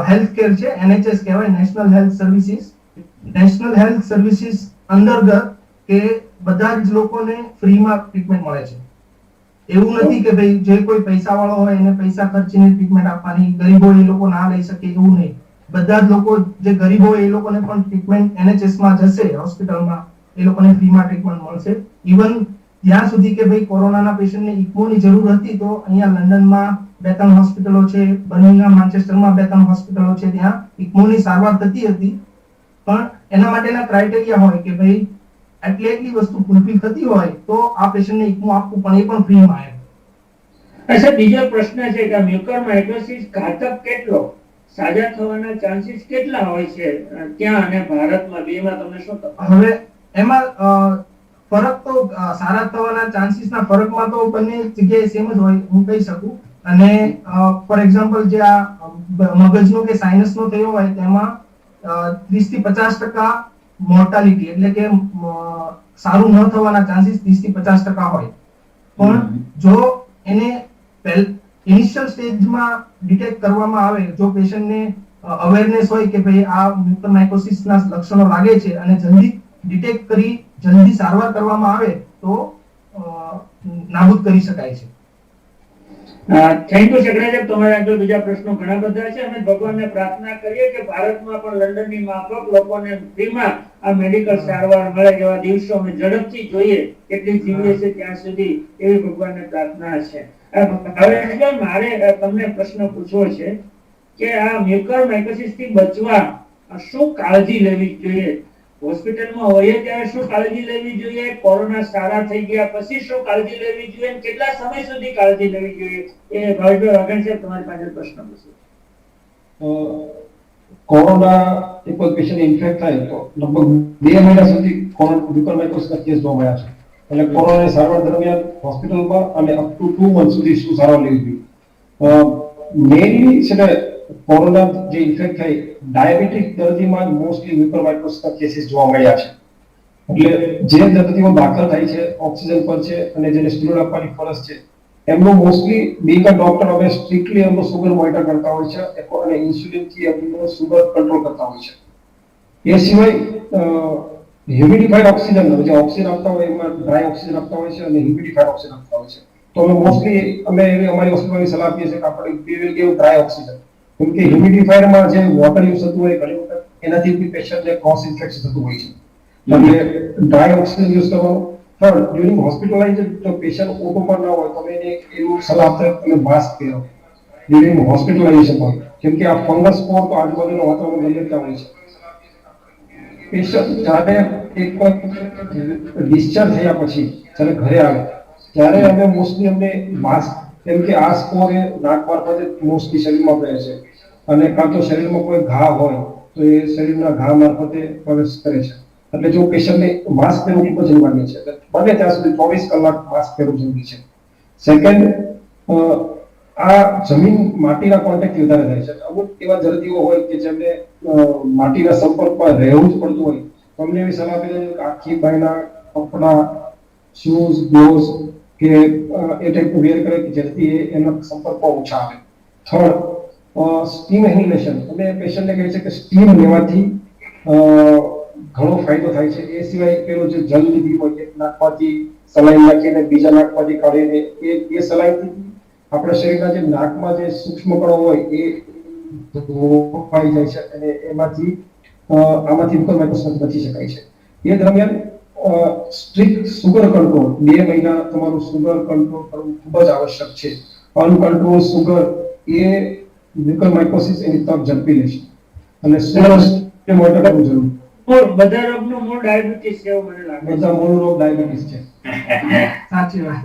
હેલ્થ કેર છે, NHS કહેવાય, national health services. National health services અંતર્ગત કે બધા જ લોકોને ફ્રીમાં ટ્રીટમેન્ટ મળે છે. એવું નથી કે ભાઈ જે કોઈ પૈસા વાળો હોય એને પૈસા ખર્ચીને ટ્રીટમેન્ટ આપવાની, ગરીબો એ લોકો ના લઈ શકે એવું નહીં. બધા જ લોકો જે ગરીબ હોય એ લોકોને પણ ટ્રીટમેન્ટ NHS માં જશે, હોસ્પિટલમાં એ લોકોને ફ્રીમાં ટ્રીટમેન્ટ મળશે. ઇવન જ્યાં સુધી કે ભાઈ કોરોનાના પેશન્ટને ઇક્મોની જરૂર હતી તો અહીંયા લંડનમાં 2-3 હોસ્પિટલો છે, બર્મિંગહામ, માન્ચેસ્ટરમાં 2-3 હોસ્પિટલો છે, ત્યાં ઇક્મોની સારવાર થતી હતી. પણ એના માટેના ક્રાઇટેરિયા હોય કે ભાઈ એટલી વસ્તુ ફૂલફિલ થતી હોય તો આ પેશન્ટને ઇક્મો આપવું, પણ એ પણ ફ્રીમાં આવે. અચ્છા, બીજો પ્રશ્ન છે કે મ્યુકોરમાઇકોસિસ ઘાતક કેટલો, સાજા થવાના ચાન્સીસ કેટલા હોય છે ત્યાં અને ભારતમાં, બેમાં તમને શું તફાવત? હવે એમાં ફરક તો સારા થવાના ચાન્સીસના ફરકમાં તો બંને જગ્યાએ સેમ જ હોય હું કહી શકું. અને ફોર એક્ઝામ્પલ જે આ મગજનો કે સાઇનસનો થયો હોય તેમાં 30 થી 50% મોર્ટાલિટી એટલે કે સારું ન થવાના ચાન્સીસ 30 થી 50% હોય. પણ જો એને ઇનિશિયલ સ્ટેજમાં ડિટેક્ટ કરવામાં આવે, જો પેશન્ટને અવેરનેસ હોય કે ભાઈ આ મ્યુકોરમાઇકોસિસના લક્ષણો લાગે છે અને જલ્દી ડિટેક્ટ કરી જલ્દી સારવાર કરવામાં આવે તો નાબૂદ કરી શકાય છે. Thank you secretary. તમારા આગળ બીજા પ્રશ્નો ઘણા બધા છે. અમે ભગવાનને પ્રાર્થના કરીએ કે ભારતમાં પણ લંડનની માફક લોકોને ફ્રીમાં આ મેડિકલ સારવાર મળે, એવા દિવસો અમે ઝડપથી જોઈએ, કેટલી જીવીએ છે ત્યાં સુધી, એવી ભગવાનને પ્રાર્થના છે. હવે મારે તમને પ્રશ્ન પૂછવો છે કે આ મ્યુકોરમાઇકોસિસ થી બચવા શું કાળજી લેવી જોઈએ? હોસ્પિટલમાં હોઈએ ત્યારે શું કાળજી લેવી જોઈએ? કોરોના સારા થઈ ગયા પછી શું કાળજી લેવી જોઈએ? કેટલા સમય સુધી કાળજી લેવી જોઈએ? એ ભાવેશભાઈ વાઘણ સાહેબ તમારી પાસે પ્રશ્ન પૂછું. કોરોના એક પેશન્ટ ઇન્ફેક્ટ થાય તો લગભગ 2 મહિના સુધી મ્યુકોરમાઇકોસિસના કેસ જોવા મળ્યા છે. એટલે કોરોનાની સારવાર દરમિયાન હોસ્પિટલમાં અને અપ ટુ 2 મંથ સુધી શું સારવાર લેવી જોઈએ? મેઇનલી છે ને કોરોના જે ઇન્ફેક્ટ થાય ડાયાબિટીક દર્દીમાં મોસ્ટલી મ્યુકોરમાઇકોસિસના કેસીસ જોવા મળ્યા છે. એટલે જે દર્દીઓ દાખલ થાય છે, ઓક્સિજન પર છે અને જેને સ્ટીરોઇડ આપવાની ફરજ છે, એમનો મોસ્ટલી બીંગ અ ડોક્ટર અમે સ્ટ્રિક્ટલી એમનો સુગર મોનિટર કરતા હોય છે અને ઇન્સ્યુલિનથી એમનો સુગર કંટ્રોલ કરતા હોય છે. એ સિવાય હ્યુમિડિફાઈડ ઓક્સિજન, જે ઓક્સિજન આપતા હોય એમાં ડ્રાય ઓક્સિજન આપતા હોય છે અને હ્યુમિડિફાઈડ ઓક્સિજન આપતા હોય છે. તો અમે મોસ્ટલી એવી અમારી હોસ્પિટલની સલાહ આપીએ છીએ કે આપણે we will give dry oxygen, કેમ કે હ્યુમિડિફાયરમાં જે વોટર યુઝ થતું હોય ઘણી વખત એનાથી બી પેશન્ટને ક્રોસ ઇન્ફેક્શન થતું હોય છે. એટલે ડ્રાય ઓક્સિજન યુઝ કરવાનો. થર્ડ, ડ્યુરિંગ હોસ્પિટલાઇઝેશન જો પેશન્ટ ઓટો પર ના હોય તો અમે એને એવું સલાહ આપતા કે તમે માસ્ક પહેરો ડ્યુરિંગ હોસ્પિટલાઇઝેશન હોય, કેમ કે આ ફંગસ સ્પોર તો આજુબાજુના વાતાવરણ ગમે ત્યાં હોય છે. પેશન્ટ જ્યારે એક ડિસ્ચાર્જ થયા પછી જ્યારે ઘરે આવે ત્યારે અમે મોસ્ટલી અમને માસ્ક, કેમ કે આ સ્પોર એ નાક મારફતે મોસ્ટલી શરીરમાં ફરે છે અને કાં તો શરીરમાં કોઈ ઘા હોય તો એ શરીરના ઘા મારફતે પ્રવેશ કરે છે. એટલે જો પેશન્ટને માસ્ક પહેરવું ખૂબ જ અનિવાર્ય છે. બને ત્યાં સુધી 24 કલાક માસ્ક પહેરવું જરૂરી છે. સેકન્ડ, આ જમીન માટીના કોન્ટેક્ટથી વધારે થાય છે. અમુક એવા દર્દીઓ હોય કે જેમને માટીના સંપર્કમાં રહેવું જ પડતું હોય તો અમને એવી સલાહ આપી છે કે આખી બાયના કપડા, શૂઝ, ગ્લોવ્સ કે એ ટાઈપનું વેર કરે કે જેથી એના સંપર્કમાં ઓછા આવે. Third, steam inhalation. અમે પેશન્ટને કહે છે કે સ્ટીમ લેવાથી ઘણો ફાયદો થાય છે. એ સિવાય પેલો જે જલ લીધી હોય એક નાકમાંથી સલાઈન નાખીને બીજા નાકમાંથી કાઢીને એ સલાઈનથી આપણા શરીરના જે નાકમાં જે સૂક્ષ્મ કણો હોય એ ધોવાઈ જાય છે અને એમાંથી આમાંથી મ્યુકોરમાઇકોસિસ બચી શકાય છે. એ દરમિયાન સ્ટ્રિક્ટ સુગર કંટ્રોલ, 2 મહિના તમારું સુગર કંટ્રોલ કરવું ખૂબ જ આવશ્યક છે. અનકંટ્રોલ સુગર એ મ્યુકોરમાઇકોસિસ એની તક ઝડપી લેશે અને સુગર મોનિટર કરવું જરૂરી. બધા રોગનું મૂળ ડાયાબિટીસ છે એવું મને લાગે છે. બધા મૂળ રોગ ડાયાબિટીસ છે. સાચી વાત.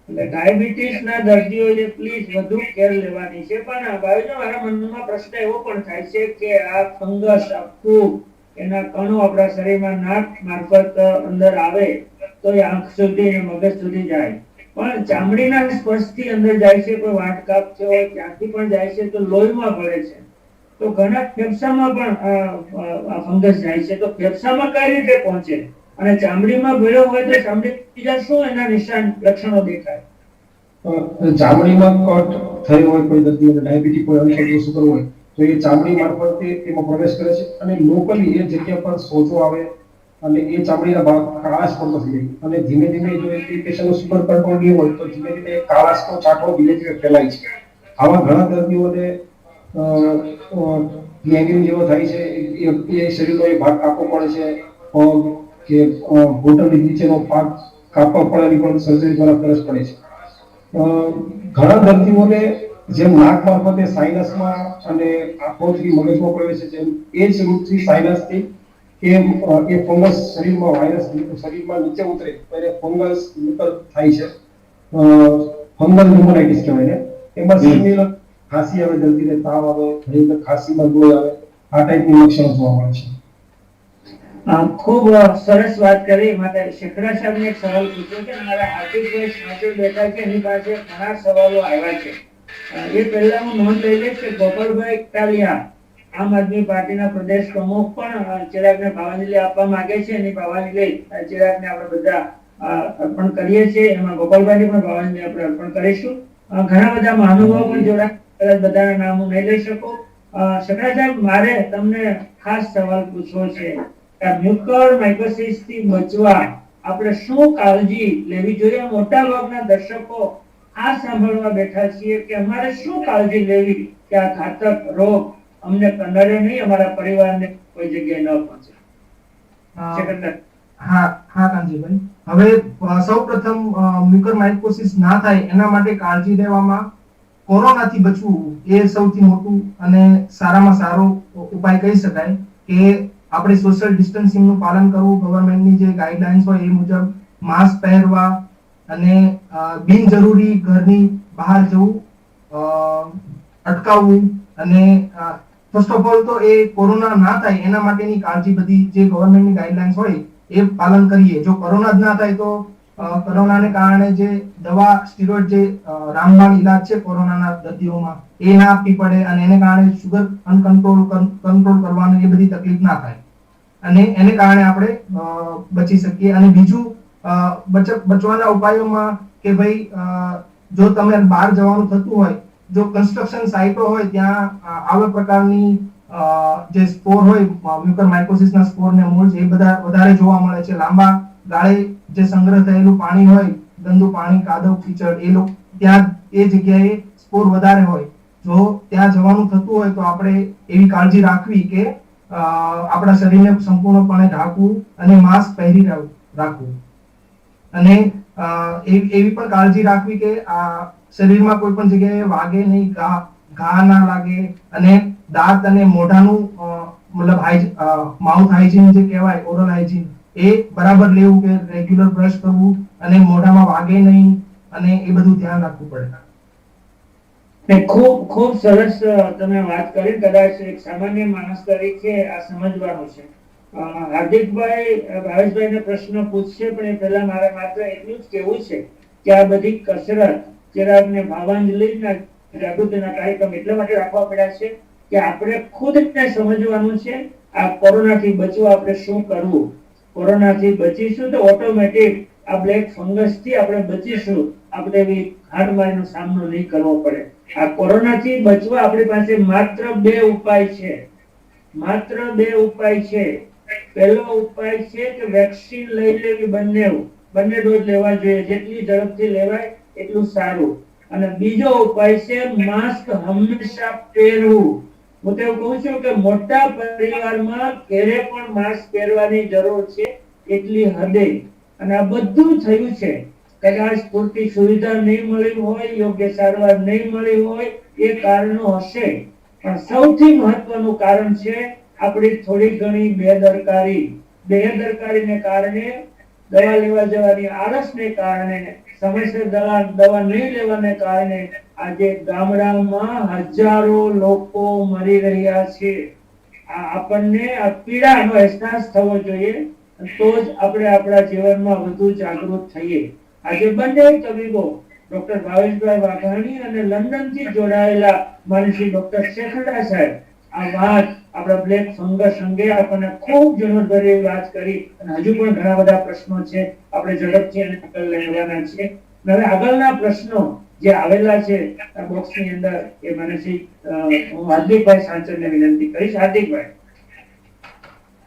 એટલે ડાયાબિટીસ ના દર્દીઓએ પ્લીઝ વધુ કેર લેવાની છે. પણ ભાઈઓ, મારા મનમાં પ્રશ્ન એવો પણ થાય છે કે આ ફંગસ, આ ફૂગ, એના કણો આપણા શરીરમાં નાક મારફત અંદર આવે તો એ આંખ સુધી અને મગજ સુધી જાય, પણ ચામડીના સ્પર્શથી અંદર જાય છે. કોઈ વાટકાપ છે હોય ત્યાંથી પણ જાય છે તો લોહીમાં ભળે છે. તો ઘણા ફેફસામાં પણ ફંગસ જાય છે. તો ફેફસામાં કઈ રીતે પહોંચે અને ચામડીમાં ભળ્યો હોય તો ચામડી બીજા શું એના નિશાન લક્ષણો દેખાય? ચામડીમાં કટ થયો હોય કોઈ દર્દીઓને ડાયાબિટીસ હોય, અનકંટ્રોલ સુગર હોય તો એ ચામડી મારફતે એમાં પ્રવેશ કરે છે અને લોકલી એ જગ્યા પર સોજો આવે અને એ ચામડીના ભાગ કાળાશ પડતો થઈ જાય અને ધીમે ધીમે જો એ પેશન્ટનો સુગર કંટ્રોલ નહીં હોય તો ધીમે ધીમે કાળાશનો છાંટો ધીમે ધીમે ફેલાય છે. આવા ઘણા દર્દીઓને ગેંગ્રીન જેવો થાય છે. એ શરીરનો એ ભાગ કાપવો પડે છે, પગ કે ઘૂંટણની નીચેનો ભાગ કાપવા પડવાની પણ સર્જરી દ્વારા ફરજ પડે છે. ઘણા દર્દીઓને જેમ નાક મારફતે સાઇનસમાં અને આંખોથી મગજમાં પ્રવેશે છે એ જ રૂપથી સાઇનસથી એ ફંગસ શરીરમાં વાયરસ શરીરમાં નીચે ઉતરે તો એને ફંગસ થાય છે. ફંગલ ન્યુમોનાઇટિસ કહેવાય ને. એમાં સિમિલર ખાંસી આવે, દર્દીને તાવ આવે, ઘણી ખાંસીમાં લોહી આવે, આ ટાઈપની લક્ષણો જોવા મળે છે. ખૂબ સરસ વાત કરી. માટે શેખડા સાહેબને એક સવાલ પૂછ્યો કે મારા હાર્દિકભાઈ સાચું બેઠા છે, એની પાસે ઘણા સવાલો આવ્યા છે. એ પહેલા હું નોંધ લઈ લઈશ કે ગોપાલભાઈ ઇટાલિયા આમ આદમી પાર્ટીના પ્રદેશ પ્રમુખ પણ ચિરાગને ભાવાંજલિ આપવા માંગે છે. એની ભાવાંજલિ ચિરાગને આપણે બધા અર્પણ કરીએ છીએ. એમાં ગોપાલભાઈની પણ ભાવાંજલિ આપણે અર્પણ કરીશું. ઘણા બધા મહાનુભાવો પણ જોડાયા, બધાના નામ હું નહીં લઈ શકું. શેખડા સાહેબ, મારે તમને ખાસ સવાલ પૂછવો છે. મ્યુકોરમાઇકોસિસ થી બચવા આપણે શું કાળજી લેવી જોઈએ? મોટા ભાગના દર્શકો આ સાંભળવા બેઠા છીએ કે અમારે શું કાળજી લેવી કે આ ઘાતક રોગ અમને કનડે નહીં, અમારા પરિવારને કોઈ જગ્યાએ ન પહોંચે. હા કાંજીભાઈ, હવે સૌપ્રથમ મ્યુકોરમાઇકોસિસ ના થાય એના માટે કાળજી લેવામાં કોરોનાથી બચવું એ સૌથી મોટું અને સારામાં સારો ઉપાય કહી શકાય કે આપણે સોશિયલ ડિસ્ટન્સિંગ નું પાલન કરવું, ગવર્નમેન્ટની જે ગાઈડલાઇન્સ હોય એ મુજબ માસ્ક પહેરવા અને બિનજરૂરી ઘરની બહાર જવું અટકાવવું અને ફર્સ્ટ ઓફ ઓલ તો એ કોરોના ના થાય એના માટેની કાળજી બધી જે ગવર્નમેન્ટની ગાઈડલાઇન્સ હોય એ પાલન કરીએ. જો કોરોના જ ના થાય તો કોરોનાને કારણે જે દવા સ્ટીરોઇડ જે રામબાણ ઈલાજ છે કોરોનાના દર્દીઓમાં એ ના આપવી પડે અને એને કારણે શુગર કંટ્રોલ કરવાની એ બધી તકલીફ ના થાય અને એને કારણે આપણે બચી શકીએ. અને બીજું બચવાના ઉપાયોમાં કે ભાઈ જો તમે બહાર જવાનું થતું હોય, જો કન્સ્ટ્રક્શન સાઇટો હોય ત્યાં આવા પ્રકારની જે સ્પોર હોય મ્યુકોરમાઇકોસિસના સ્પોરને મૂળ છે એ બધા વધારે જોવા મળે છે. લાંબા ગાળે જે સંગ્રહ થયેલું પાણી હોય, ગંદુ પાણી, કાદવ, કીચડ, ત્યાં એ જગ્યાએ સ્પોર વધારે હોય. જો ત્યાં જવાનું થતું હોય તો આપણે એવી કાળજી રાખવી કે આપણા શરીરને સંપૂર્ણપણે ઢાંકવું અને માસ્ક પહેરી રાખવું. અને એવી પણ કાળજી રાખવી કે આ શરીરમાં કોઈ પણ જગ્યાએ વાગે નહીં, ઘા ના લાગે, અને દાંત અને મોઢાનું મતલબ માઉથ હાઇજીન જે કહેવાય, ઓરલ હાઇજીન, એ બરાબર લેવું, કે રેગ્યુલર બ્રશ કરવું અને મોઢામાં વાગે નહીં, અને એ બધું ધ્યાન રાખવું પડે. ને ખૂબ ખૂબ સરસ તમે વાત કરી. કદાચ એક સામાન્ય માણસ તરીકે આ સમજવાનું છે. હાર્દિકભાઈ ભાવેશભાઈને પ્રશ્ન પૂછશે, પણ એ પહેલા મારે માત્ર એટલું જ કહેવું છે કે આ બધી કસરત, ચિરાગને ભાવાંજલિના જાગૃતિના કાર્યક્રમ એટલા માટે રાખવા પડ્યા છે કે આપણે ખુદને સમજવાનું છે આ કોરોનાથી બચવા આપણે શું કરવું. કોરોનાથી બચીશું તો ઓટોમેટિક આ બ્લેક ફંગસથી આપણે બચીશું, આપણે એવી હાડમારીનો સામનો નહીં કરવો પડે. આ કોરોનાથી બચવા આપણી પાસે માત્ર 2 ઉપાય છે. માત્ર 2 ઉપાય છે. પહેલો ઉપાય છે કે વેક્સિન લઈ લેવી, બંને ડોઝ લેવા જોઈએ, જેટલી ઝડપથી લેવાય એટલું સારું. અને બીજો ઉપાય છે માસ્ક હંમેશા પહેરવું. હું તો એવું કહું છું કે મોટા પરિવારમાં ક્યારે પણ માસ્ક પહેરવાની જરૂર છે એટલી હદે. અને આ બધું થયું છે, કદાચ પૂરતી સુવિધા નહીં મળી હોય, યોગ્ય સારવાર નહીં મળી હોય, એ કારણો હશે, પણ સૌથી મહત્વનું કારણ છે આપણી થોડી ઘણી બેદરકારીને કારણે, દવા લેવા જવાની આળસને કારણે, સમયસર દવા નહીં લેવાને કારણે આજે ગામડામાં હજારો લોકો મરી રહ્યા છે. આપણને આ પીડાનો અહેસાસ થવો જોઈએ, તો જ આપણે આપણા જીવનમાં વધુ જાગૃત થઈએ. આજે બંને તબીબો, ડોક્ટર ભાવેશભાઈ વાઘાણી અને લંડનથી જોડાયેલા માનસી ડોક્ટર શેખડા સાહેબ, આ વાત આપણા બ્લેક ફંગસ અંગે આપણને ખૂબ ઝીણવટભરી વાત કરી. અને હજુ પણ ઘણા બધા પ્રશ્નો છે, આપણે ઝડપથી એને આગળ લેવાના છે. હવે આગળના પ્રશ્નો જે આવેલા છે આ બોક્સની અંદર, એ મને હું હાર્દિકભાઈ સાંચરને વિનંતી કરીશ. હાર્દિકભાઈ.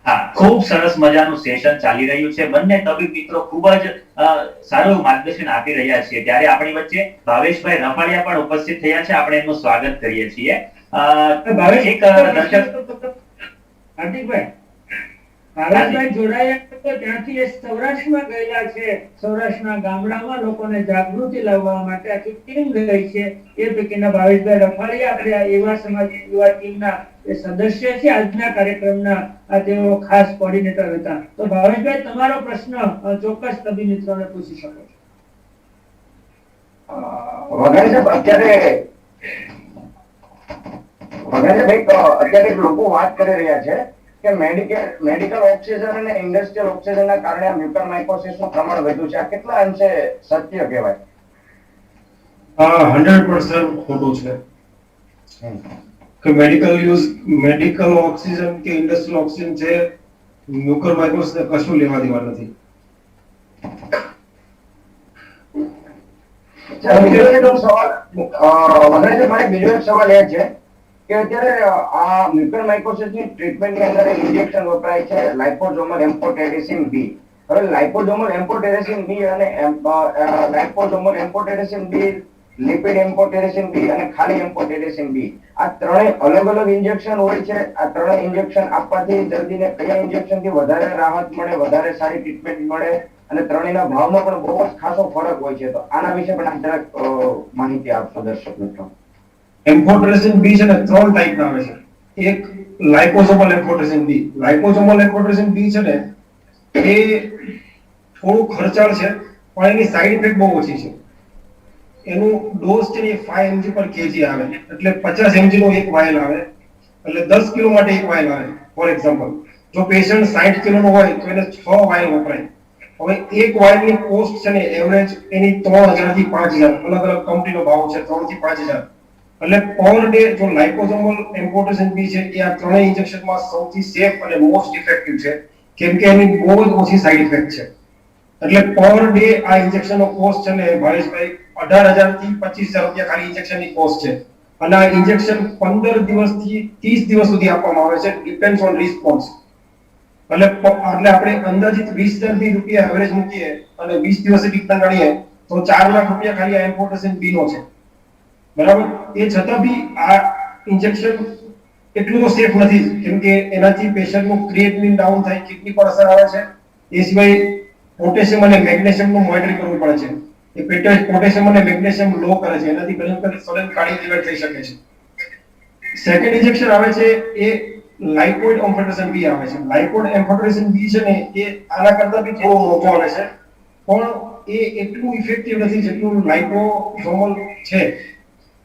હા, ખૂબ સરસ મજાનું સેશન ચાલી રહ્યું છે. બંને તબીબ મિત્રો ખૂબ જ સારું માર્ગદર્શન આપી રહ્યા છે. ત્યારે આપણી વચ્ચે ભાવેશભાઈ રફાડિયા પણ ઉપસ્થિત થયા છે. આપણે એમનું સ્વાગત કરીએ છીએ. ભાવેશભાઈ જોડાયા તો ત્યાંથી એ સૌરાષ્ટ્રમાં ગયેલા છે. સૌરાષ્ટ્રના ગામડામાં લોકોને જાગૃતિ લાવવા માટે આખી ટીમ ગઈ છે. એ પૈકીના ભાવેશભાઈ રફાડિયા આપણે એવા સમાજ યુવા ટીમના એ સદસ્ય છે. આજના કાર્યક્રમના આ તેઓ ખાસ કોર્ડિનેટર હતા. તો ભાવેશભાઈ, તમારો પ્રશ્ન ચોક્કસ તબીબ મિત્રોને પૂછી શકો છો. અત્યારે લોકો વાત કરી રહ્યા છે કે મેડિકલ ઓક્સિજન અને ઇન્ડસ્ટ્રીયલ ઓક્સિજનના કારણે મ્યુકરમાઇકોસિસનું પ્રમાણ વધ્યું છે. આ કેટલા અંશે સત્ય કહેવાય? 100% ખોટું છે કે મેડિકલ ઓક્સિજન કે ઇન્ડસ્ટ્રીયલ ઓક્સિજન છે, મ્યુકરમાઇકોસિસને કશું લેવા દેવા નથી. બીજો એક સવાલ એ છે કે અત્યારે આ મ્યુકરમાઇકોસિસની ટ્રીટમેન્ટની અંદર ઇન્જેક્શન વપરાય છે લાઇપોસોમલ એમ્ફોટેરેસિન બી. હવે લાઇપોસોમલ એમ્ફોટેરેસિન બી અને લાઇપોસોમલ એમ્ફોટેરેસિન બી, લિપિડ એમ્ફોટેરેસિન બી અને ખાલી એમ્ફોટેરેસિન બી, આ ત્રણેય અલગ અલગ ઇન્જેક્શન હોય છે. આ ત્રણેય ઇન્જેક્શન આપવાથી દર્દીને કયા ઇન્જેક્શનથી વધારે રાહત મળે, વધારે સારી ટ્રીટમેન્ટ મળે, અને ત્રણેયના ભાવમાં પણ બહુ જ ખાસો ફરક હોય છે. તો આના વિશે પણ જરાક માહિતી આપશો દર્શક મિત્રો. એમ્ફોટેરેસિન બી છે ને 3 ટાઈપના આવે છે. એક લાઇપોસોમલ એમ્ફોટેરેસિન બી. લાઇપોસોમલ એમ્ફોટેરેસિન બી છે ને એ થોડું ખર્ચાળ છે, પણ એની સાઈડ ઇફેક્ટ બહુ ઓછી છે. એનું ડોઝ છે ને 5 mg પર kg આવે, એટલે 50 mg નો એક વાયલ આવે, એટલે 10 કિલો માટે એક વાયલ આવે. ફોર એક્ઝામ્પલ, જો પેશન્ટ 60 કિલો નો હોય તો એને 6 વાયલ વપરાય. હવે એક વાયલની કોસ્ટ છે ને એવરેજ એની 3000 થી 5000, અલગ અલગ કંપનીનો ભાવ છે, 3 થી 5000. એટલે પર ડે જો લાઇપોસોમલ એમ્ફોટેરેસિન બી છે એ આ ત્રણેય ઇન્જેક્શનમાં સૌથી સેફ અને મોસ્ટ ઇફેક્ટિવ છે, કેમ કે એની બહુ જ ઓછી સાઇડ ઇફેક્ટ છે. એટલે પર ડે આ ઇન્જેક્શનનો કોસ્ટ છે ને ભાવેશભાઈ 18000 થી 25000 રૂપિયા ખાલી ઇન્જેક્શનની કોસ્ટ છે. અને આ ઇન્જેક્શન 15 દિવસથી 30 દિવસ સુધી આપવામાં આવે છે, ડિપેન્ડ્સ ઓન રિસ્પોન્સ. એટલે આપણે અંદાજિત 20000 રૂપિયા એવરેજ મૂકીએ અને 20 દિવસે ટ્રીટમેન્ટ ગણીએ તો 4 લાખ રૂપિયા ખાલી આ એમ્ફોટેરેસિન બી નો છે. બરાબર? એ છતાં બી આ ઇન્જેક્શન એટલું તો સેફ નથી, કેમ કે એનાથી પેશન્ટનું ક્રિએટિનિન ડાઉન થાય, કિડની પર અસર આવે છે. એ સિવાય પોટેશિયમ અને મેગ્નેશિયમનું મોનિટરિંગ કરવું પડે છે. એ પોટેશિયમ અને મેગ્નેશિયમ લો કરે છે, એનાથી ઘણી વખત સડન કાર્ડિયક ઇવેન્ટ થઈ શકે છે. સેકન્ડ ઇન્જેક્શન આવે છે એ લાઇપોઇડ એમ્ફોટેરેસિન બી આવે છે. લાઇપોઇડ એમ્ફોટેરેસિન બી છે ને એ આના કરતા બી થોડો મોટો આવે છે, પણ એ એટલું ઇફેક્ટિવ નથી જેટલું લાઇપોઝોમલ છે,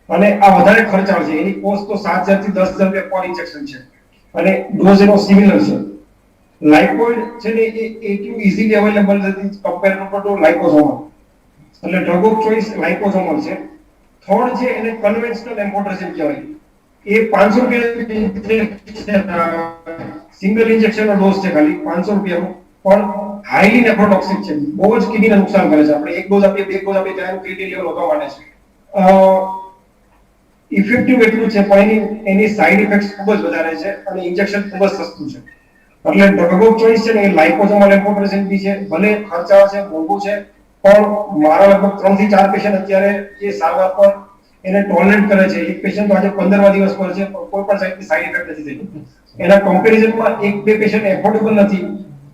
અને આ વધારે ખર્ચાળ છે. એની કોસ્ટ તો 7,000 થી 10,000 રૂપિયા પર ઇન્જેક્શન છે, અને ડોઝ એનો સિમિલર છે. લાઇપોઇડ છે ને એ એટલું ઇઝીલી અવેલેબલ નથી કમ્પેર ટુ લાઇપોઝોમલ, એટલે ડ્રગ ઓફ ચોઇસ લાઇપોઝોમલ છે. થર્ડ છે એને કન્વેન્શનલ એમ્ફોટેરેસિન કહેવાય. એ 500 રૂપિયા સિંગલ ઇન્જેક્શનનો ડોઝ છે, ખાલી 500 રૂપિયાનો, પણ હાઈલી નેફ્રોટોક્સિક છે, બહુ જ કિડનીને નુકસાન કરે છે. આપણે એક ડોઝ આપીએ, બે ડોઝ આપીએ ત્યારે ક્રિએટિન લેવલ વધવા માંડે છે. ઇફેક્ટિવ એટલું છે પણ એની સાઇડ ઇફેક્ટ્સ ખૂબ જ વધારે છે, અને ઇન્જેક્શન ખૂબ જ સસ્તું છે. એટલે ડ્રગ ઓફ ચોઇસ છે ને એ લાઇપોઝોમલ એમ્ફોટેરેસિન બી છે. ભલે ખર્ચાળ છે, મોંઘું છે, પણ મારા લગભગ 3 થી 4 પેશન્ટ અત્યારે એ સારવાર પર એને ટોલરેટ કરે છે. એક પેશન્ટ તો આજે 15મા દિવસ પર છે, કોઈ પણ સાઈડની સાઈડ ઇફેક્ટ નથી થઈ. એના કમ્પેરિઝનમાં એક બે પેશન્ટ એફોર્ડેબલ નથી,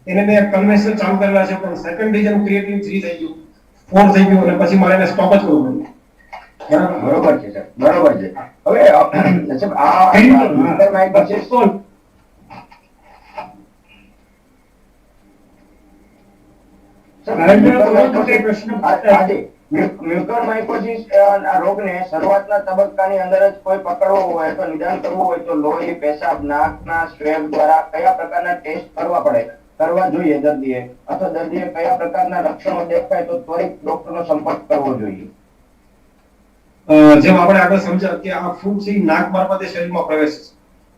એને મેં કન્વેન્શન ચાલુ કરેલા છે, પણ સેકન્ડ ડિવિઝન ક્રિએટિન 3 થઈ ગયું, 4 થઈ ગયું, અને પછી મારે એને સ્ટોપ જ કરવું પડ્યું. બરોબર છે સર, બરોબર છે. હવે સાહેબ આ માઇકોસિસ મ્યુકોરમાઇકોસિસ રોગને શરૂઆતના તબક્કાની અંદર જ કોઈ પકડવો હોય તો નિદાન કરવું હોય તો લોહી, પેશાબ, નાકના સ્વેબ દ્વારા કયા પ્રકારના ટેસ્ટ કરવા જોઈએ દર્દીએ, અથવા દર્દીએ કયા પ્રકારના લક્ષણો દેખાય તો ત્વરિત ડોક્ટરનો સંપર્ક કરવો જોઈએ? જેમ આપણે આગળ સમજ્યા કે આ ફૂગ છે નાક મારફતે શરીરમાં પ્રવેશે છે,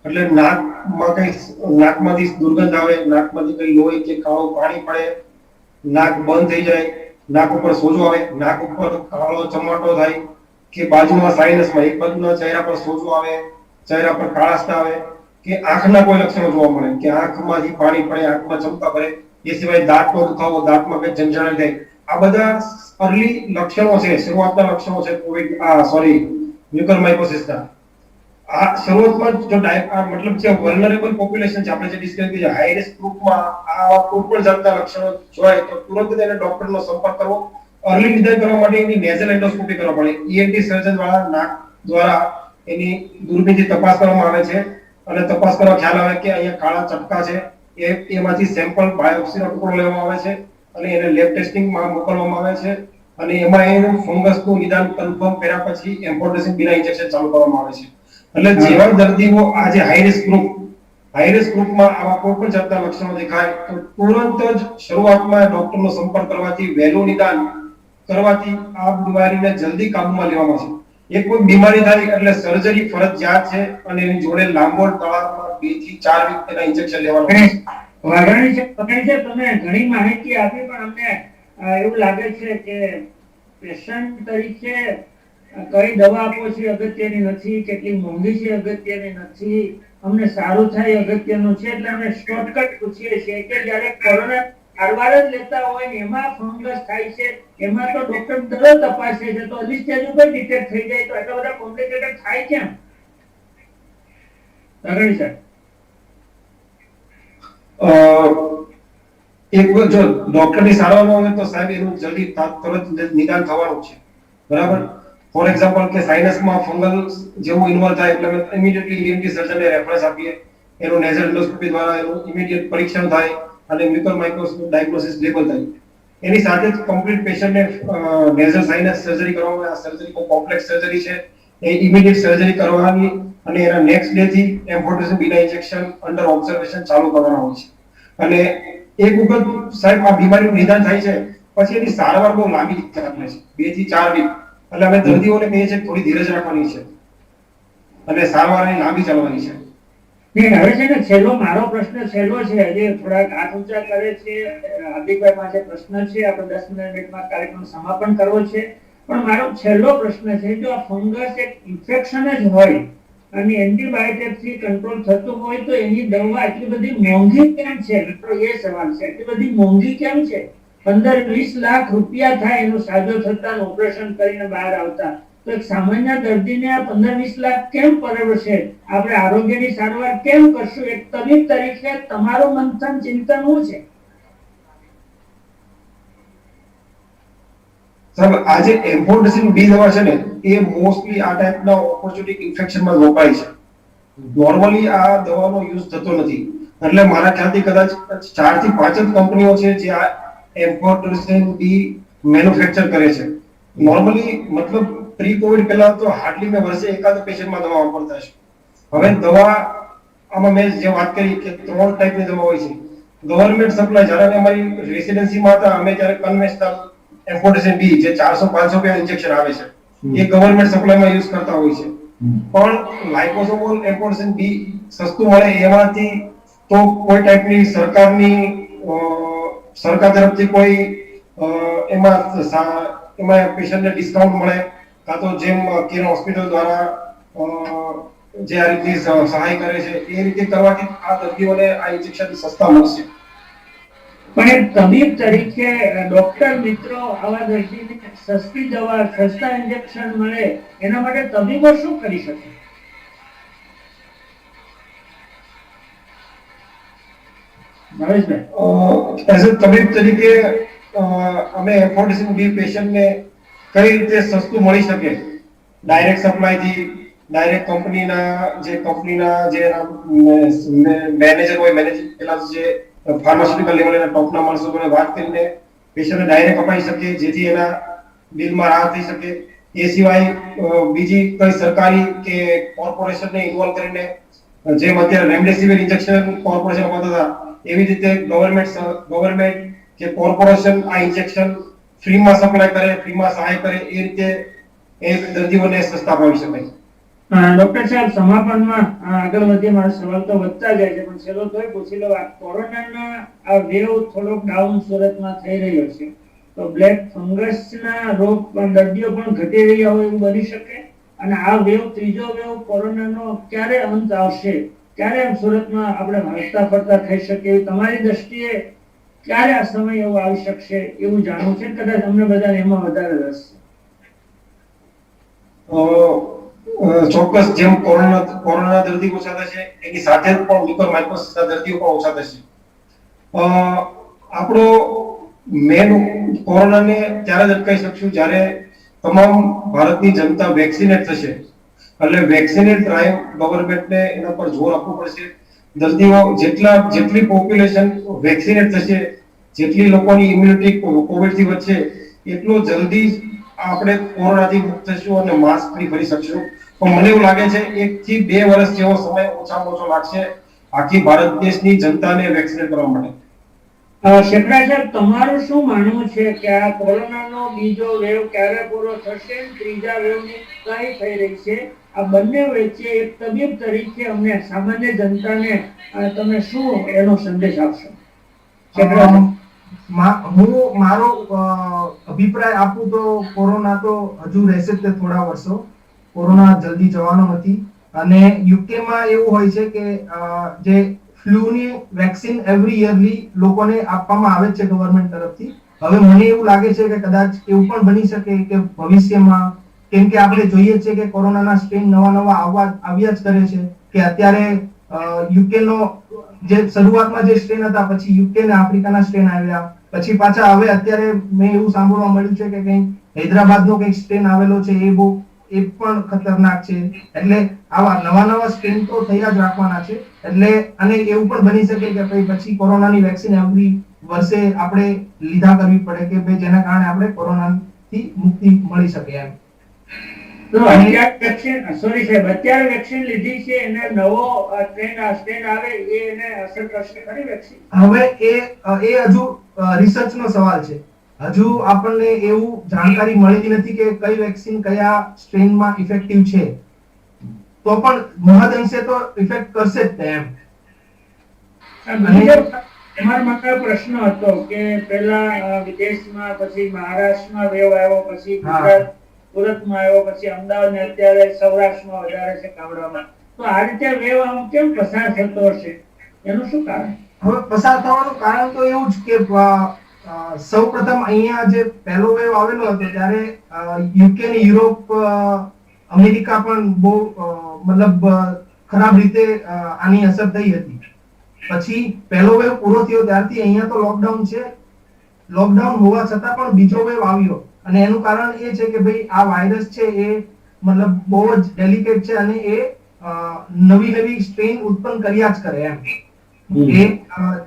એટલે નાકમાંથી દુર્ગંધ આવે, નાકમાંથી કઈ લોહી કે કાળું પાણી પડે, નાક બંધ થઈ જાય, નાક ઉપર સોજો આવે, નાક ઉપર કાળો ચમાટો થાય, કે બાજુમાં સાઇનસમાં એક બાજુના ચહેરા પર સોજો આવે, ચહેરા પર કાળાશ આવે, કે આંખના કોઈ લક્ષણો જોવા મળે, કે આંખમાંથી પાણી પડે, આંખમાં ચમકા ભરે, એ સિવાય દાંતનો દુખાવો, દાંતમાં કઈ ઝંઝાણ થાય, આ બધા અર્લી લક્ષણો છે, શરૂઆતના લક્ષણો છે મ્યુકોરમાઇકોસિસના. આ શરૂઆતમાં જો મતલબ છે વલ્નરેબલ પોપ્યુલેશન છે, આપણે જે ડિસ્કસ કરી હાઈ રિસ્ક ગ્રુપમાં આ કોઈ પણ જાતના લક્ષણો જોવાય તો તુરંત તેને ડોક્ટરનો સંપર્ક કરવો. અર્લી નિદાન કરવા માટે એની નેઝલ એન્ડોસ્કોપી કરવા પડે. ઈએનટી સર્જન વાળા નાક દ્વારા એની દૂરબીનથી તપાસ કરવામાં આવે છે, અને તપાસ કરવા ખ્યાલ આવે કે અહીંયા કાળા ચટકા છે, એમાંથી સેમ્પલ બાયોપ્સીનો ટુકડો લેવામાં આવે છે, અને એને લેબ ટેસ્ટિંગમાં મોકલવામાં આવે છે, અને એમાં એનું ફંગસનું નિદાન કન્ફર્મ કર્યા પછી એમ્ફોટેરેસિન બીના ઇન્જેક્શન ચાલુ કરવામાં આવે છે. એટલે જેવા દર્દીઓ આજે હાઈ રિસ્ક ગ્રુપમાં આવા કોઈ પણ જાતના લક્ષણો દેખાય તો તુરંત જ શરૂઆતમાં ડોક્ટરનો સંપર્ક કરવાથી, વહેલું નિદાન કરવાથી આ બીમારીને જલ્દી કાબૂમાં લેવામાં છે. એક કોઈ બીમારી થાય એટલે સર્જરી ફરજિયાત છે, અને એની જોડે લાંબો ગાળામાં 2 થી 4 વીક તેના ઇન્જેક્શન લેવાનું છે. વાઘાણી છે, તમે ઘણી માહિતી આપી, પણ અમને એવું લાગે છે કે પેશન્ટ તરીકે કઈ દવા આપો છે અગત્યની નથી, કેટલી મોંઘી છે અગત્યની નથી, અમને સારું થાય અગત્યનું છે. એટલે અમે શોર્ટકટ પૂછીએ છીએ કે જ્યારે કોરોના સારવાર જ લેતા હોય ને એમાં ફંગસ થાય છે, એમાં તો ડોક્ટર તરત તપાસે છે, તો અર્લી સ્ટેજ ઉપર ડિટેક્ટ થઈ જાય તો એટલા બધા કોમ્પ્લિકેટેડ થાય કેમ? વાઘાણી સાહેબ, એક જો ડોક્ટરની સારવાર ન હોય તો સાહેબ એનું જલ્દી તરત નિદાન થવાનું છે, બરાબર. ફોર એક્ઝામ્પલ કે સાઇનસમાં ફંગલ જેવું ઇન્વોલ્વ થાય એટલે અમે ઇમિડિયેટલી ઈએનટી સર્જનને રેફરન્સ આપીએ, એનું નેઝલ એન્ડોસ્કોપી દ્વારા એનું ઇમિડિયેટ પરીક્ષણ થાય, અને મ્યુકોરમાઇકોસિસનું ડાયગ્નોસિસ લેબલ થાય. એની સાથે જ કમ્પ્લીટ પેશન્ટને નેઝલ સાઇનસ સર્જરી કરવામાં આવે. આ સર્જરી બહુ કોમ્પ્લેક્સ સર્જરી છે, એ ઇમિડિયેટ સર્જરી કરવાની, અને એના નેક્સ્ટ ડે થી એમ્ફોટેરેસિન બીના ઇન્જેક્શન અંડર ઓબ્ઝર્વેશન ચાલુ કરવાના હોય છે. અને એક વખત સાહેબ આ બીમારીનું નિદાન થાય છે પછી એની સારવાર બહુ લાંબી ચાલે છે, 2 થી 4 વીક. એટલે અમે દર્દીઓને કહીએ છીએ થોડી ધીરજ રાખવાની છે, અને સારવાર એની લાંબી ચાલવાની છે. હવે છે ને છેલ્લો મારો પ્રશ્ન છેલ્લો છે, હજી થોડાક હાથ ઊંચા કરે છે હાર્દિકભાઈ પાસે પ્રશ્ન છે, આપણે 10 મિનિટમાં કાર્યક્રમ સમાપન કરવો છે, પણ મારો છેલ્લો પ્રશ્ન છે, જો આ ફંગસ એક ઇન્ફેક્શન જ હોય અને એન્ટીબાયોટિકથી કંટ્રોલ થતું હોય તો એની દવા એટલી બધી મોંઘી કેમ છે? મિત્રો એ સવાલ છે, એટલી બધી મોંઘી કેમ છે? 15-20 લાખ રૂપિયા થાય એનું સાજો થતા ઓપરેશન કરીને બહાર આવતા, તો એક સામાન્ય દર્દીને આ 15-20 લાખ કેમ પરવડશે? આપણે આરોગ્યની સારવાર કેમ કરશું? એક તબીબ તરીકે તમારું મંથન ચિંતન શું છે? સાહેબ આ જે એમ્ફોટેરેસિન બી દવા છે ને એ મોસ્ટલી આ ટાઈપના ઓપોર્ચ્યુનિટી ઇન્ફેક્શનમાં વપરાય છે. નોર્મલી આ દવાનો યુઝ થતો નથી. એટલે મારા ખ્યાલથી કદાચ 4 થી 5 જ કંપનીઓ છે જે આ એમ્ફોટેરેસિન બી મેન્યુફેક્ચર કરે છે. નોર્મલી મતલબ પ્રી કોવિડ પહેલા તો હાર્ડલી મેં વર્ષે એકાદ પેશન્ટમાં દવા વાપરતા છે. હવે દવા આમાં મેં જે વાત કરી કે 3 ટાઈપની દવા હોય છે. ગવર્નમેન્ટ સપ્લાય જ્યારે અમારી રેસિડેન્સીમાં હતા અમે ત્યારે કન્વેન્શનલ એમ્ફોટેરેસિન બી જે 400-500 રૂપિયા ઇન્જેક્શન આવે છે એ ગવર્નમેન્ટ સપ્લાયમાં યુઝ કરતા હોય છે. પણ લાઇપોસોમલ એમ્ફોટેરેસિન બી સસ્તું મળે એમાંથી તો કોઈ ટાઈપની સરકાર તરફથી કોઈ એમાં પેશન્ટને ડિસ્કાઉન્ટ મળે કાં તો જેમ કેર હોસ્પિટલ દ્વારા જે આ રીતની સહાય કરે છે એ રીતે કરવાથી આ દર્દીઓને આ ઇન્જેક્શન સસ્તા મળશે. પણ એક તબીબ તરીકે ડોક્ટર મિત્રો આવા દર્દીને સસ્તી દવા સસ્તા ઇન્જેક્શન મળે એના માટે તબીબો શું કરી શકે? એઝ અ તબીબ તરીકે અમે એમ્ફોટેરેસિન બી પેશન્ટને કઈ રીતે સસ્તું મળી શકે ડાયરેક્ટ સપ્લાયથી ડાયરેક્ટ કંપનીના જે મેનેજર હોય મેનેજર પેલા જે ફાર્માસ્યુટિકલ લેવલના ટોપના માણસો જોડે વાત કરીને પેશન્ટને ડાયરેક્ટ અપાઈ શકે જેથી એના બિલમાં રાહત થઈ શકે. એ સિવાય બીજી કઈ સરકારી કે કોર્પોરેશનને ઇન્વોલ્વ કરીને જેમ અત્યારે રેમડેસિવિર ઇન્જેક્શન કોર્પોરેશન અપાતા હતા એવી રીતે ગવર્નમેન્ટ કે કોર્પોરેશન આ ઇન્જેક્શન ફ્રીમાં સપ્લાય કરે ફ્રીમાં સહાય કરે એ રીતે એ દર્દીઓને સસ્તા અપાવી શકાય. ડોક્ટર સાહેબ સમાપનમાં આગળ વધીએ. મારા સવાલ તો વધતા જાય છે પણ છેલ્લો તોય પૂછી લો. કોરોનાના આ વેવ થોડોક ડાઉન સુરતમાં થઈ રહ્યો છે તો બ્લેક ફંગસના રોગ પણ દર્દીઓ પણ ઘટી રહ્યા હોય એવું બની શકે અને આ વેવ ત્રીજો વેવ કોરોનાનો ક્યારે અંત આવશે ક્યારે સુરતમાં આપણે હરતા ફરતા થઈ શકે એવી તમારી દ્રષ્ટિએ ક્યારે આ સમય એવો આવી શકશે એવું જાણવું છે? કદાચ અમને બધાને એમાં વધારે રસ છે. ચોક્કસ જેમ કોરોના દર્દી ઓછા થશે એની સાથે જ પણ મ્યુકોરમાઇકોસિસના દર્દીઓ પણ ઓછા થશે. આપણો મેન કોરોનાને ત્યારે જ અટકાવી શકશું જ્યારે તમામ ભારતની જનતા વેક્સિનેટ થશે. એટલે વેક્સિનેટ ડ્રાઈવ ગવર્નમેન્ટને એના પર જોર આપવું પડશે. દર્દીઓ જેટલી પોપ્યુલેશન વેક્સિનેટ થશે જેટલી લોકોની ઇમ્યુનિટી કોવિડથી વધશે એટલો જલ્દી આપણે કોરોનાથી મુક્ત થશું અને માસ્ક ફ્રી ફરી શકશું. પણ મને એવું લાગે છે 1 થી 2 વર્ષ જેવો સમય ઓછામાં ઓછો લાગશે આખી ભારત દેશની જનતાને વેક્સિનેટ કરવા માટે. શેખરા સાહેબ તમારું શું માનવું છે કે આ કોરોનાનો બીજો વેવ ક્યારે પૂરો થશે ત્રીજા વેવની કઈ થઈ રહી છે? આ બંને વચ્ચે એક તબીબ તરીકે અમને સામાન્ય જનતાને તમે શું એનો સંદેશ આપશો? હું મારો અભિપ્રાય આપું તો કોરોના તો હજુ રહેશે જ થોડા વર્ષો. કોરોના જલ્દી જવાનો નથી અને યુકેમાં એવું હોય છે કે જે ફ્લૂની વેક્સિન એવરી યરલી લોકોને આપવામાં આવે છે ગવર્નમેન્ટ તરફથી. હવે મને એવું લાગે છે કે કદાચ એવું પણ બની શકે કે ભવિષ્યમાં કેમ કે આપણે જોઈએ છે કે કોરોનાના સ્ટ્રેન નવા આવ્યા જ કરે છે કે અત્યારે યુકેનો જે શરૂઆતમાં જે સ્ટ્રેન હતા પછી યુકે ને આફ્રિકાના સ્ટ્રેન આવ્યા પછી પાછા હવે અત્યારે મેં એવું સાંભળવા મળ્યું છે કે કંઈ હૈદરાબાદનો કંઈક સ્ટ્રેન આવેલો છે એ પણ ખતરનાક છે. એટલે આવા નવા સ્ટ્રેન તો થયા જ રાખવાના છે. એટલે અને એવું પણ બની શકે કે પછી કોરોનાની વેક્સિન એવરી વર્ષે આપણે લીધા કરવી પડે કે ભાઈ જેના કારણે આપણે કોરોનાથી મુક્તિ મળી શકે એમ. અત્યારે વેક્સિન લીધી છે એને નવો સ્ટ્રેન આવે એને અસર કરશે ખરી વેક્સિન? હવે એ હજુ રિસર્ચનો સવાલ છે. હજુ આપણને એવું જાણકારી મળી નથી કે કઈ વેક્સિન કયા સ્ટ્રેનમાં ઇફેક્ટિવ છે. તો પણ મહદઅંશે તો ઇફેક્ટ કરશે જ એમ. તમારા માટે પ્રશ્ન હતો કે પહેલા વિદેશમાં પછી મહારાષ્ટ્રમાં વેવ આવ્યો પછી ગુજરાત સુરતમાં આવ્યો પછી અમદાવાદ ને અત્યારે સૌરાષ્ટ્રમાં વધારે છે ગામડામાં. તો આ રીતે વેવ આમ કેમ પસાર થતો હશે એનું શું કારણ? હવે પસાર થવાનું કારણ તો એવું જ કે સૌપ્રથમ અહીંયા જે પહેલો વેવ આવેલો હતો ત્યારે યુકે ને યુરોપ અમેરિકા પણ બહુ મતલબ ખરાબ રીતે આની અસર થઈ હતી. પછી પહેલો વેવ પૂરો થયો ત્યારથી અહીંયા તો લોકડાઉન છે. લોકડાઉન હોવા છતાં પણ બીજો વેવ આવ્યો અને એનું કારણ એ છે કે ભાઈ આ વાયરસ છે એ મતલબ બહુ જ ડેલિકેટ છે અને એ નવી નવી સ્ટ્રેન ઉત્પન્ન કર્યા જ કરે એમ. એ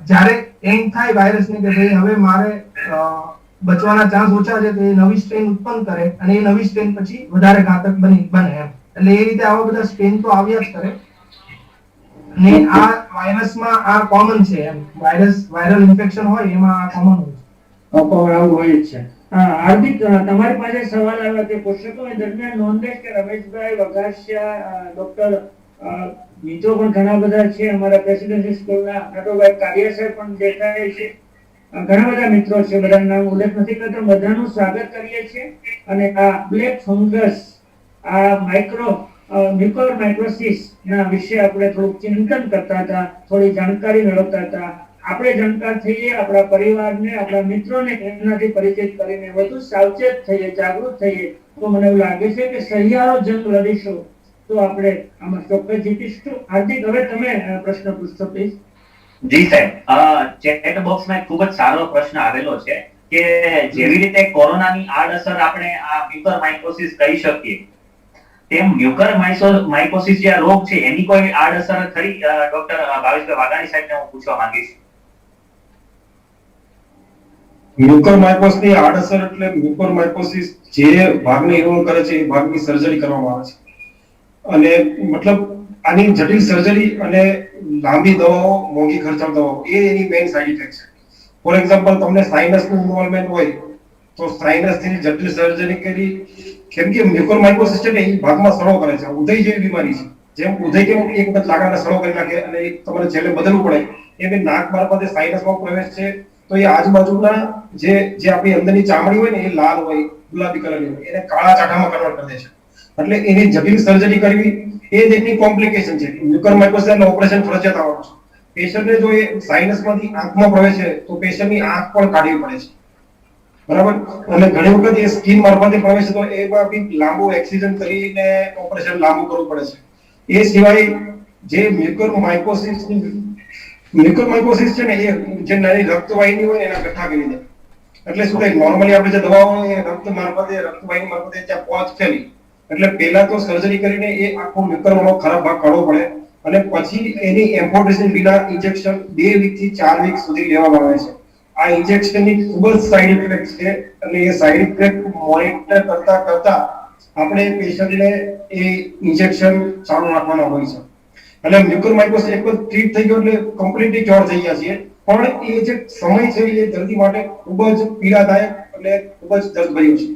જ્યારે એન્ડ થાય વાયરસ ને કે ભાઈ હવે મારે બચવાના ચાન્સ ઓછા છે તો એ નવી સ્ટ્રેન ઉત્પન્ન કરે અને એ નવી સ્ટ્રેન પછી વધારે ઘાતક બને એમ. એટલે એ રીતે આવા બધા સ્ટ્રેન તો આવ્યા જ કરે. અને આ વાયરસમાં આ કોમન છે એમ. વાયરલ ઇન્ફેક્શન હોય એમાં આ કોમન હોય છે. આવું હોય જ છે. હાર્દિક, તમારી પાસે સવાલ આવ્યો તે પૂછશો તો એ દરમિયાન નોંધે કે રમેશભાઈ વઘાસિયા, ડોક્ટર મિત્રો પણ ઘણા બધા છે, અમારા પ્રેસિડેન્સી સ્કૂલના નટુભાઈ કારિયા પણ દેખાય છે, ઘણા બધા મિત્રો છે, બધાનું નામ ઉલ્લેખ નથી કરતો, બધાનું સ્વાગત કરીએ છીએ. અને આ બ્લેક ફંગસ, આ મ્યુકોરમાઇકોસિસ ના વિશે આપણે થોડુંક ચિંતન કરતા હતા, થોડી જાણકારી મેળવતા હતા. આપણે જાણકાર થઈએ, આપણા પરિવારને, આપણા મિત્રોને એમનાથી પરિચિત કરીને વધુ સાવચેત થઈએ, જાગૃત થઈએ, તો મને એવું લાગે છે કે સહિયારો જંગ લડીશું તો આપણે આમાં ચોક્કસ જીતીશું. હાર્દિક, હવે તમે પ્રશ્ન પૂછશો પ્લીઝ. જી સાહેબ, ચેટ બોક્સમાં એક ખૂબ જ સારો પ્રશ્ન આવેલો છે કે જેવી રીતે કોરોનાની આડઅસર આપણે આ મ્યુકોરમાઇકોસિસ કહી શકીએ, તેમ મ્યુકોરમાઇકોસિસ જે રોગ છે એની કોઈ આડઅસર ખરી? ડોક્ટર ભાવેશભાઈ વાઘાણી સાહેબને હું પૂછવા માંગીશ. મ્યુકોરમાઇકોસિસની આડઅસર એટલે મ્યુકોરમાઇકોસિસ જે ભાગને ઇન્વોલ્વ કરે છે એ ભાગની સર્જરી કરવામાં આવે છે. અને મતલબ આની જટિલ સર્જરી અને લાંબી દવાઓ, મોંઘી ખર્ચાળ દવાઓ એ એની મેઇન સાઇડ ઇફેક્ટ છે. ફોર એક્ઝામ્પલ, તમને સાઇનસનું ઇન્વોલ્વમેન્ટ હોય તો સાઇનસની જટિલ સર્જરી કરી, કેમ કે મ્યુકોરમાઇકોસિસ છે ને એ ભાગમાં સડો કરે છે. ઉધઈ જેવી બીમારી છે. જેમ ઉધઈ કેમ એક વખત લાકડાને સડો કરી નાખે અને તમારે છેલ્લે બદલવું પડે, એમ નાક મારફતે સાઇનસમાં પ્રવેશ છે તો એ આજુબાજુના જે આપણી અંદરની ચામડી હોય ને એ લાલ હોય, ગુલાબી કલરની હોય, એને કાળા ચાઠામાં કન્વર્ટ કરી દે છે. એટલે એની જટિલ સર્જરી કરવી એ જ એની કોમ્પ્લિકેશન છે. મ્યુકોરમાઇકોસિસ એટલે ઓપરેશન ફરજિયાત આવવાનું છે. પેશન્ટને જો એ સાઇનસમાંથી આંખમાં પ્રવેશે તો પેશન્ટની આંખ પણ કાઢવી પડે છે, બરાબર. અને ઘણી વખત એ સ્કિન મારફતે પ્રવેશે તો એમાં બી લાંબુ એક્સિજન કરીને ઓપરેશન લાંબુ કરવું પડે છે. એ સિવાય જે મ્યુકોરમાઇકોસિસ છે ને એ જે નાની રક્તવાહિની હોય એના ગઠ્ઠા કરી દે. એટલે શું થાય, નોર્મલી આપણે જે દવાઓ એ રક્ત મારફતે, રક્તવાહિની મારફતે ત્યાં પહોંચેલી, એટલે પહેલા તો સર્જરી કરીને એ આખો મ્યુકોરમાનો ખરાબ ભાગ કાઢવો પડે અને પછી એની એમ્ફોટેરિસિન વિના ઇન્જેક્શન 2 વીક થી 4 વીક સુધી લેવામાં આવે છે. આ ઇન્જેક્શનની ખૂબ જ સાઇડ ઇફેક્ટ છે અને એ સાઇડ ઇફેક્ટ મોનિટર કરતા આપણે પેશન્ટને એ ઇન્જેક્શન ચાલુ રાખવાના હોય છે. એટલે મ્યુકોરમાઇકોસિસ એક વખત ટ્રીટ થઈ ગયો એટલે કમ્પ્લીટલી ક્યોર થઈ ગયા છીએ, પણ એ જે સમય છે એ દર્દી માટે ખૂબ જ પીડાદાયક અને ખૂબ જ દર્દભર્યો છે.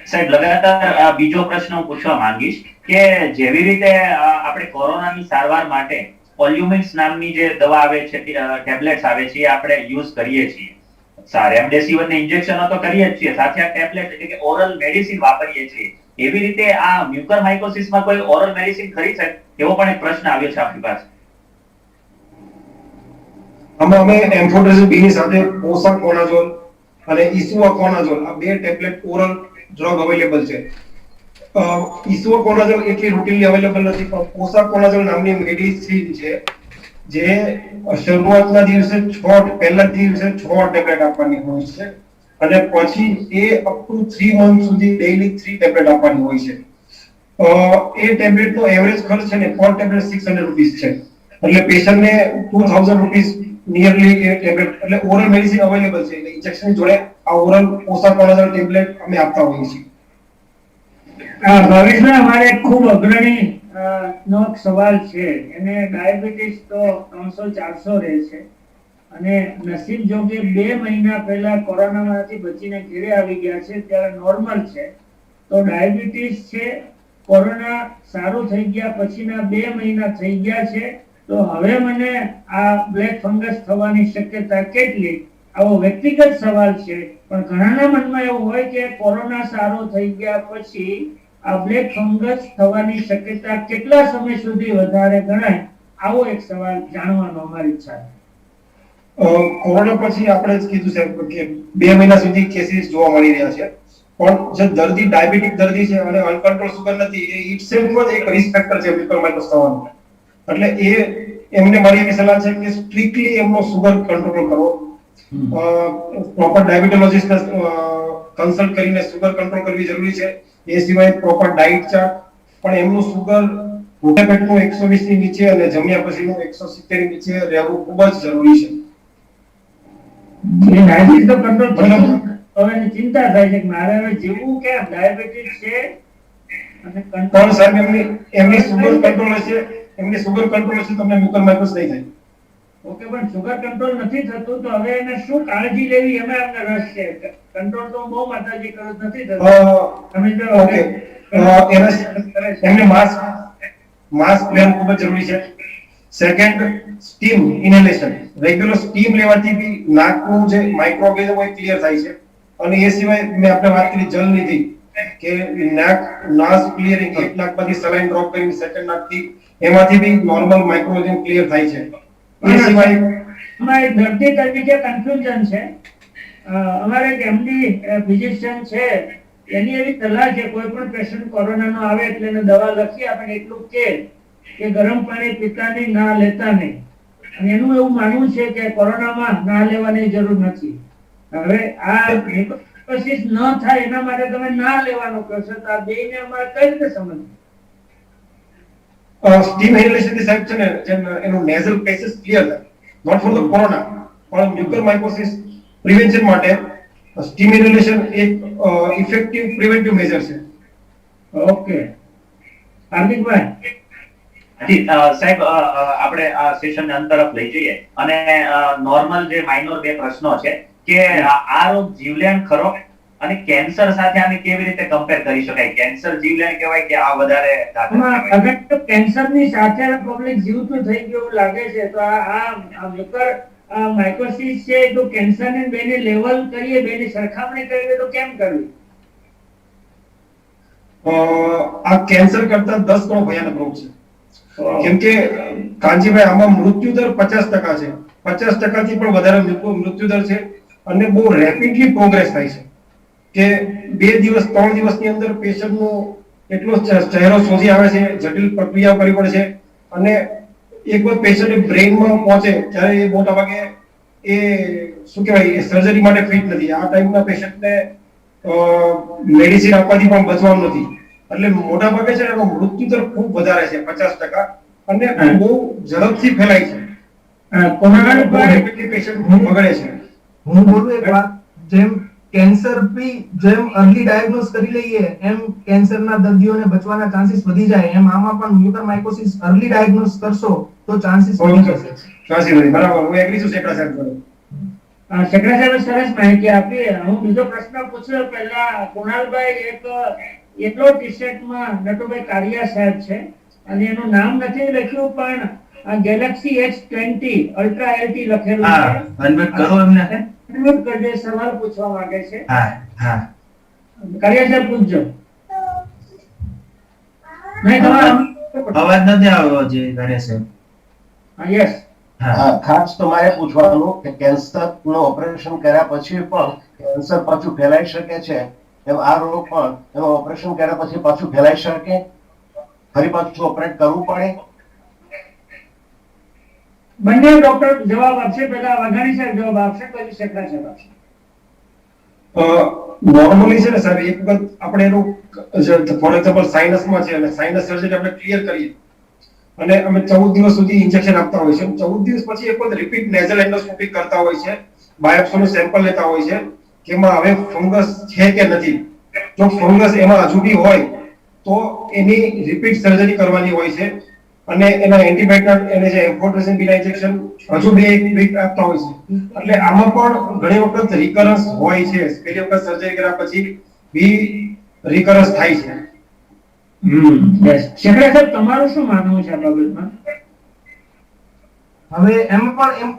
સાહેબ, લગાતાર બીજો પ્રશ્ન હું પૂછવા માંગીશ કે જેવી રીતે આપણે કોરોનાની સારવાર માટે પોલ્યુમિક્સ નામની જે દવા આવે છે, ટેબ્લેટ્સ આવે છે, એ આપણે યુઝ કરીએ છીએ. રેમડેસિવિર ને ઇન્જેક્શનો તો કરીએ જ છીએ, સાથે આ ટેબ્લેટ એટલે કે ઓરલ મેડિસિન વાપરીએ છીએ. એવી રીતે આ મ્યુકોરમાઇકોસિસમાં કોઈ ઓરલ મેડિસિન ખરી છે? એવો પણ એક પ્રશ્ન આવ્યો છે આપણી પાસે. અમે એમ્ફોટેરિસિન B ની સાથે પોસાકોનાઝોલ અને ઇસુઆકોનાઝોલ આ 2 ટેબ્લેટ ઓરલ ડ્રગ અવેલેબલ છે. ઇસુઆકોનાઝોલ એટલી રૂટીનલી અવેલેબલ નથી, પણ પોસાકોનાઝોલ નામની મેડિસિન છે જે શરૂઆતના દિવસે પહેલા દિવસે 6 ટેબ્લેટ આપવાની હોય છે અને પછી એ અપ ટુ 3 મંથ સુધી ડેઈલી 3 ટેબ્લેટ આપવાની હોય છે. એ ટેબ્લેટનો એવરેજ ખર્ચ છે ને પર ટેબ્લેટ 600 રૂપીસ છે. એટલે પેશન્ટને 2000 રૂપીસ નિયરલી એ ટેબ્લેટ, એટલે ઓરલ મેડિસિન અવેલેબલ છે. એટલે ઇન્જેક્શન જોડે આ ઓરલ પોસાકોનાઝોલ ટેબ્લેટ અમે આપતા હોઈએ છીએ. ભાવેશભાઈ, અમારે ખૂબ અગ્રણી નો સવાલ છે. એને ડાયાબિટીસ તો 300-400 રહે છે અને નસીબ જોગે 2 મહિના પહેલા કોરોનામાંથી બચીને ઘરે આવી ગયા છે, ત્યારે નોર્મલ છે. તો ડાયાબિટીસ છે, કોરોના સારું થઈ ગયા પછીના 2 મહિના થઈ ગયા છે, તો હવે મને આ બ્લેક ફંગસ થવાની શક્યતા કેટલી? આવો વ્યક્તિગત સવાલ છે, પણ ઘણાના મનમાં એવું હોય કે કોરોના સારો થઈ ગયા પછી આ બ્લેક ફંગસ થવાની શક્યતા કેટલા સમય સુધી વધારે ગણાય? આવો એક સવાલ જાણવાનો અમારી ઈચ્છા છે. કોરોના પછી આપણે જ કીધું છે કે 2 મહિના સુધી કેસીસ જોવા મળી રહ્યા છે, પણ જે દર્દી ડાયાબિટીક દર્દી છે અને અનકન્ટ્રોલ સુગર નથી, એ ઇટસેલ્ફ જ એક રિસ્ક ફેક્ટર છે મ્યુકોરમાઇકોસિસ થવાનું. એટલે એમને મારી એવી સલાહ છે કે સ્ટ્રિક્ટલી એમનો સુગર કંટ્રોલ કરવો પ્રોપર ડાયાબિટોલોજીસ્ટ કન્સલ્ટ કરીને સુગર કંટ્રોલ કરવી જરૂરી છે. એ સિવાય પ્રોપર ડાઇટ ચાર્ટ, પણ એમનું સુગર ભૂખ્યા પેટનું 120 ની નીચે અને જમ્યા પછીનું 170 ની નીચે રહેવું ખૂબ જ જરૂરી છે. એ ડાયાબિટીસ તો કંટ્રોલ થતું હવે એની ચિંતા થાય છે કે મારે હવે જીવવું કેમ, ડાયાબિટીસ છે અને પણ સાહેબ એમની સુગર કંટ્રોલ હશે, એમની સુગર કંટ્રોલ હશે તમને મ્યુકરમાઇકોસિસ નહીં થાય. ઓકે, પણ સુગર કંટ્રોલ નથી થતું તો હવે એને શું કાળજી લેવી એમાં અમને રસ છે. કંટ્રોલ તો બહુ માતાજી કરો નથી થતું. તમે જો ઓકે, એમને માસ્ક લેવું ખૂબ જ જરૂરી છે. સેકન્ડ, સ્ટીમ ઇનહેલેશન, રેગ્યુલર સ્ટીમ લેવાથી બી નાકનું જે માઇક્રોઓર્ગેનિઝમ હોય ક્લિયર થાય છે. અને એ સિવાય મેં આપણે વાત કરી જલ નિધિ કે નાસ ક્લિયરિંગ, એક નાકમાંથી સલાઈન ડ્રોપ કરીને સેકન્ડ નાકથી, એમાંથી બી નોર્મલ માઇક્રોઓર્ગેનિઝમ ક્લિયર થાય છે. એ સિવાય અમારે એક દર્દી તરીકે કન્ફ્યુઝન છે. અમારે એક એમડી ફિઝિશિયન છે, એની એવી સલાહ છે કોઈ પણ પેશન્ટ કોરોનાનો આવે એટલે એને દવા લખી આપણે એટલું કે ગરમ પાણી પીતા નહીં, ના લેતા નહીં. અને એનું એવું માનવું છે કે કોરોનામાં ના લેવાની જરૂર નથી. હવે આ મ્યુકોસિસ ન થાય એના માટે તમે ના લેવાનો કહો છો, તો આ બેયને અમારે કઈ રીતે સમજવું? સ્ટીમ ઇનહેલેશન થી સાહેબ છે ને જેમ એનું નેઝલ પેસેજ ક્લિયર થાય, નોટ ફોર ધ કોરોના, પણ મ્યુકરમાઇકોસિસ પ્રિવેન્શન માટે સ્ટીમ ઇનહેલેશન એક ઇફેક્ટિવ પ્રિવેન્ટિવ મેજર છે. ઓકે, હાર્દિકભાઈ. સાહેબ આપણે આ સેશન અંત તરફ લઈ જઈએ અને નોર્મલ જે માઇનોર બે પ્રશ્નો છે કે આ રોગ જીવલેણ ખરો અને કેન્સર સાથે આને કેવી રીતે કમ્પેર કરી શકાય? કેન્સર જીવલેણ કહેવાય કે આ વધારે ઘાતક? અગર તો કેન્સરની સાથે પબ્લિક જીવતું થઈ ગયું લાગે છે તો આ માઇકોસિસ છે તો કેન્સરને બેને લેવલ કરીએ, બેની સરખામણી કરીએ તો કેમ કરવી? આ કેન્સર કરતા 10 ગણો ભયાનક રોગ છે. કેમ કે કાંજીભાઈ આમાં મૃત્યુ દર 50% છે, 50% થી પણ વધારે મૃત્યુ દર છે અને બહુ રેપિડલી પ્રોગ્રેસ થાય છે કે 2 દિવસ 3 દિવસની અંદર પેશન્ટનો એટલો ચહેરો સોજી આવે છે, જટિલ પ્રક્રિયા કરવી પડે છે. અને એક વાર પેશન્ટ બ્રેઇનમાં પહોંચે ત્યારે એ મોટા ભાગે એ શું કહેવાય સર્જરી માટે ફિટ નથી. આ ટાઈપના પેશન્ટને મેડિસિન આપવાથી પણ બચવાનું નથી. એટલે મોટા ભાગે છે એનો મૃત્યુ દર ખૂબ વધારે છે 50% અને બહુ ઝડપથી ફેલાય છે. બગડે છે. હું બોલું એક વાત, જેમ કેન્સર બી જેમ અર્લી ડાયગ્નોસ કરી લઈએ એમ કેન્સરના દર્દીઓને બચવાના ચાન્સીસ વધી જાય, એમ આમાં પણ મ્યુકરમાઇકોસિસ અર્લી ડાયગ્નોસ કરશો તો ચાન્સીસ વધી જશે. ચાન્સીસ વધી, બરાબર. હું એગ્રી છું શેખડા સાહેબ જોડે. શેખડા સાહેબે સરસ માહિતી આપી. હું બીજો પ્રશ્ન પૂછ્યો પહેલા કુણાલભાઈ એક એટલો ટી-શર્ટમાં નટુભાઈ કારિયા સાહેબ છે અને એનું નામ નથી લખ્યું પણ ગેલેક્સી H20 અલ્ટ્રા એલટી લખેલું છે. અનમ્યુટ કરો એમને. અનમ્યુટ કરજે, સવાલ પૂછવા માંગે છે. હા કારિયા સાહેબ પૂછજો. નહીં તમારો અવાજ નથી આવ્યો જે કારિયા સાહેબ. યસ. ખાસ તો મારે પૂછવાનું કે કેન્સર નું ઓપરેશન કર્યા પછી પણ કેન્સર પાછું ફેલાઈ શકે છે, એમ આ રોગ પણ એનું ઓપરેશન કર્યા પછી પાછું ફેલાઈ શકે, ફરી પાછું ઓપરેટ કરવું પડે? બંને ડોક્ટર જવાબ આપશે. પહેલા વાઘાણી સાહેબ જવાબ આપશે, પછી શેખડા સાહેબ આપશે. નોર્મલી છે ને સાહેબ એક વખત આપણે એનું ફોર એક્ઝામ્પલ સાઇનસમાં છે અને સાઇનસ સર્જરી આપણે ક્લિયર કરીએ અને અમે 14 દિવસ સુધી ઇન્જેક્શન આપતા હોય છે. 14 દિવસ પછી એક વખત રિપીટ નેઝલ એન્ડોસ્કોપી કરતા હોય છે, બાયોપ્સીનું સેમ્પલ લેતા હોય છે કે એમાં હવે ફંગસ છે કે નથી. જો ફંગસ એમાં હજુ બી હોય તો એની રિપીટ સર્જરી કરવાની હોય છે અને એના એન્ટીબાયોટિક એને જે એમ્ફોટેરેસિન બીના ઇન્જેક્શન હજુ બે વીક આપતા હોય છે. એટલે આમાં પણ ઘણી વખત રિકરન્સ હોય છે. પહેલી વખત સર્જરી કર્યા પછી બી રિકરન્સ થાય છે. શેખડા સાહેબ તમારું શું માનવું છે આ બાબતમાં? હવે એમ પણ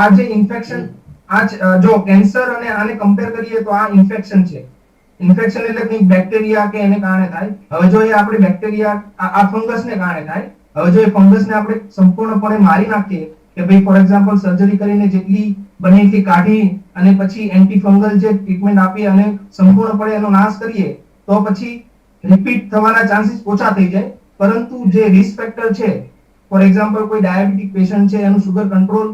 આ જે ઇન્ફેક્શન જો કેન્સર અને આને કમ્પેર કરીએ તો આ ઇન્ફેક્શન છે. ઇન્ફેક્શન એટલે કંઈક બેક્ટેરિયા કે એને કારણે થાય. હવે જો એ આપણે બેક્ટેરિયા આ ફંગસને કારણે થાય, હવે જો એ ફંગસને આપણે સંપૂર્ણપણે મારી નાખીએ કે ભાઈ ફોર એક્ઝામ્પલ સર્જરી કરીને જેટલી બને એટલી કાઢી અને પછી એન્ટી ફંગલ જે ટ્રીટમેન્ટ આપી અને સંપૂર્ણપણે એનો નાશ કરીએ તો પછી રિપીટ થવાના ચાન્સીસ ઓછા થઈ જાય. પરંતુ જે રિસ્ક ફેક્ટર છે, ફોર એક્ઝામ્પલ કોઈ ડાયાબિટીક પેશન્ટ છે, એનું સુગર કંટ્રોલ